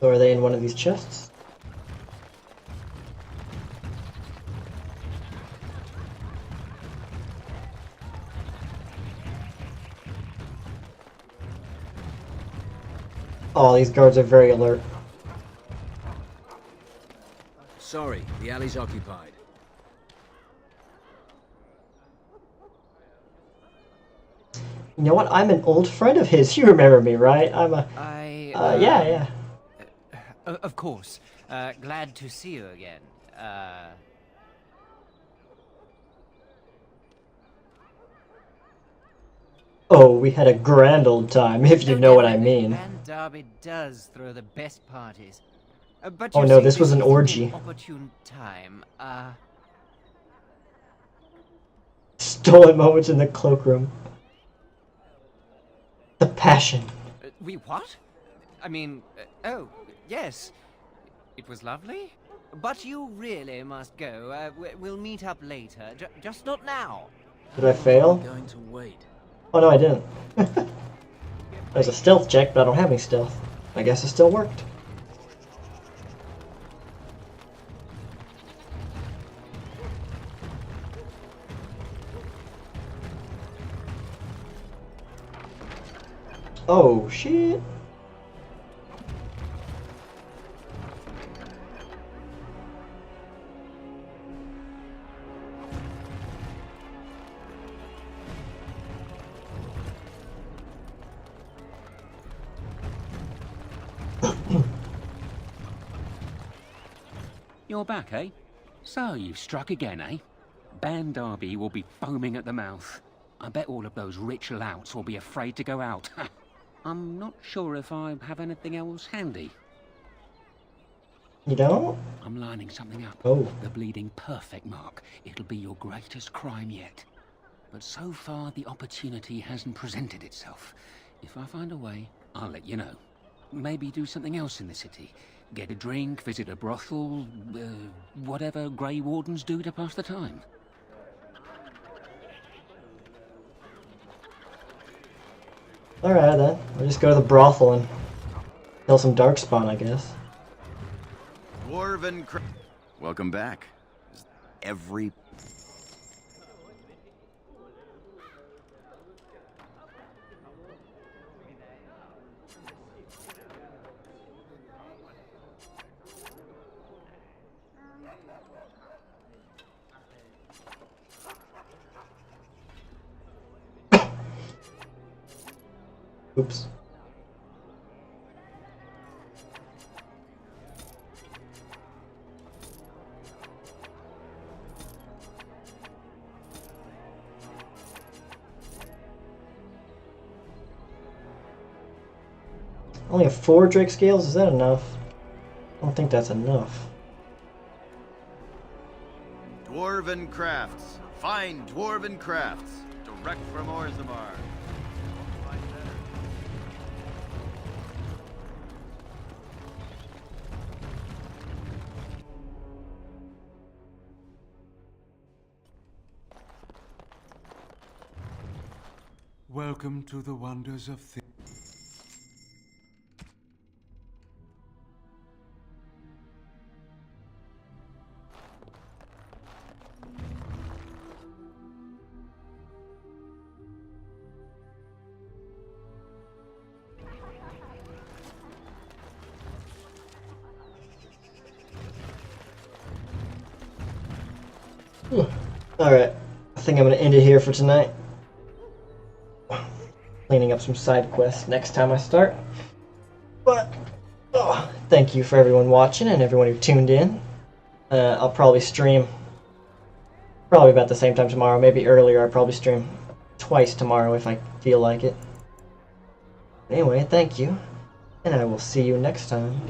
So are they in one of these chests? Oh, these guards are very alert. Sorry, the alley's occupied. You know what? I'm an old friend of his. You remember me, right? I'm a... yeah. Of course. Glad to see you again. Oh, we had a grand old time, if you know what I mean. Van Derby does throw the best parties. But Oh you no, see, this was an isn't orgy. Opportune time. Stolen moments in the cloakroom. The passion. We what? I mean, oh, yes. It was lovely. But you really must go. We'll meet up later. Just not now. Did I fail? I'm going to wait. Oh no, I didn't. That was a stealth check, but I don't have any stealth. I guess it still worked. Oh shit. You're back, eh? So you've struck again, eh? Van Derby will be foaming at the mouth. I bet all of those rich louts will be afraid to go out. I'm not sure if I have anything else handy. You don't? I'm lining something up. Oh. The bleeding perfect mark. It'll be your greatest crime yet. But so far, the opportunity hasn't presented itself. If I find a way, I'll let you know. Maybe do something else in the city. Get a drink, visit a brothel, whatever Grey Wardens do to pass the time. Alright then, we'll just go to the brothel and kill some darkspawn, I guess. Dwarven Welcome back. Every... Oops. Only have 4 Drake scales? Is that enough? I don't think that's enough. Dwarven crafts. Fine dwarven crafts. Direct from Orzammar. Welcome to the wonders of things. Alright, I think I'm gonna end it here for tonight. Cleaning up some side quests next time I start. But, thank you for everyone watching and everyone who tuned in. I'll probably stream probably about the same time tomorrow, maybe earlier. I'll probably stream twice tomorrow if I feel like it. Anyway, thank you, and I will see you next time.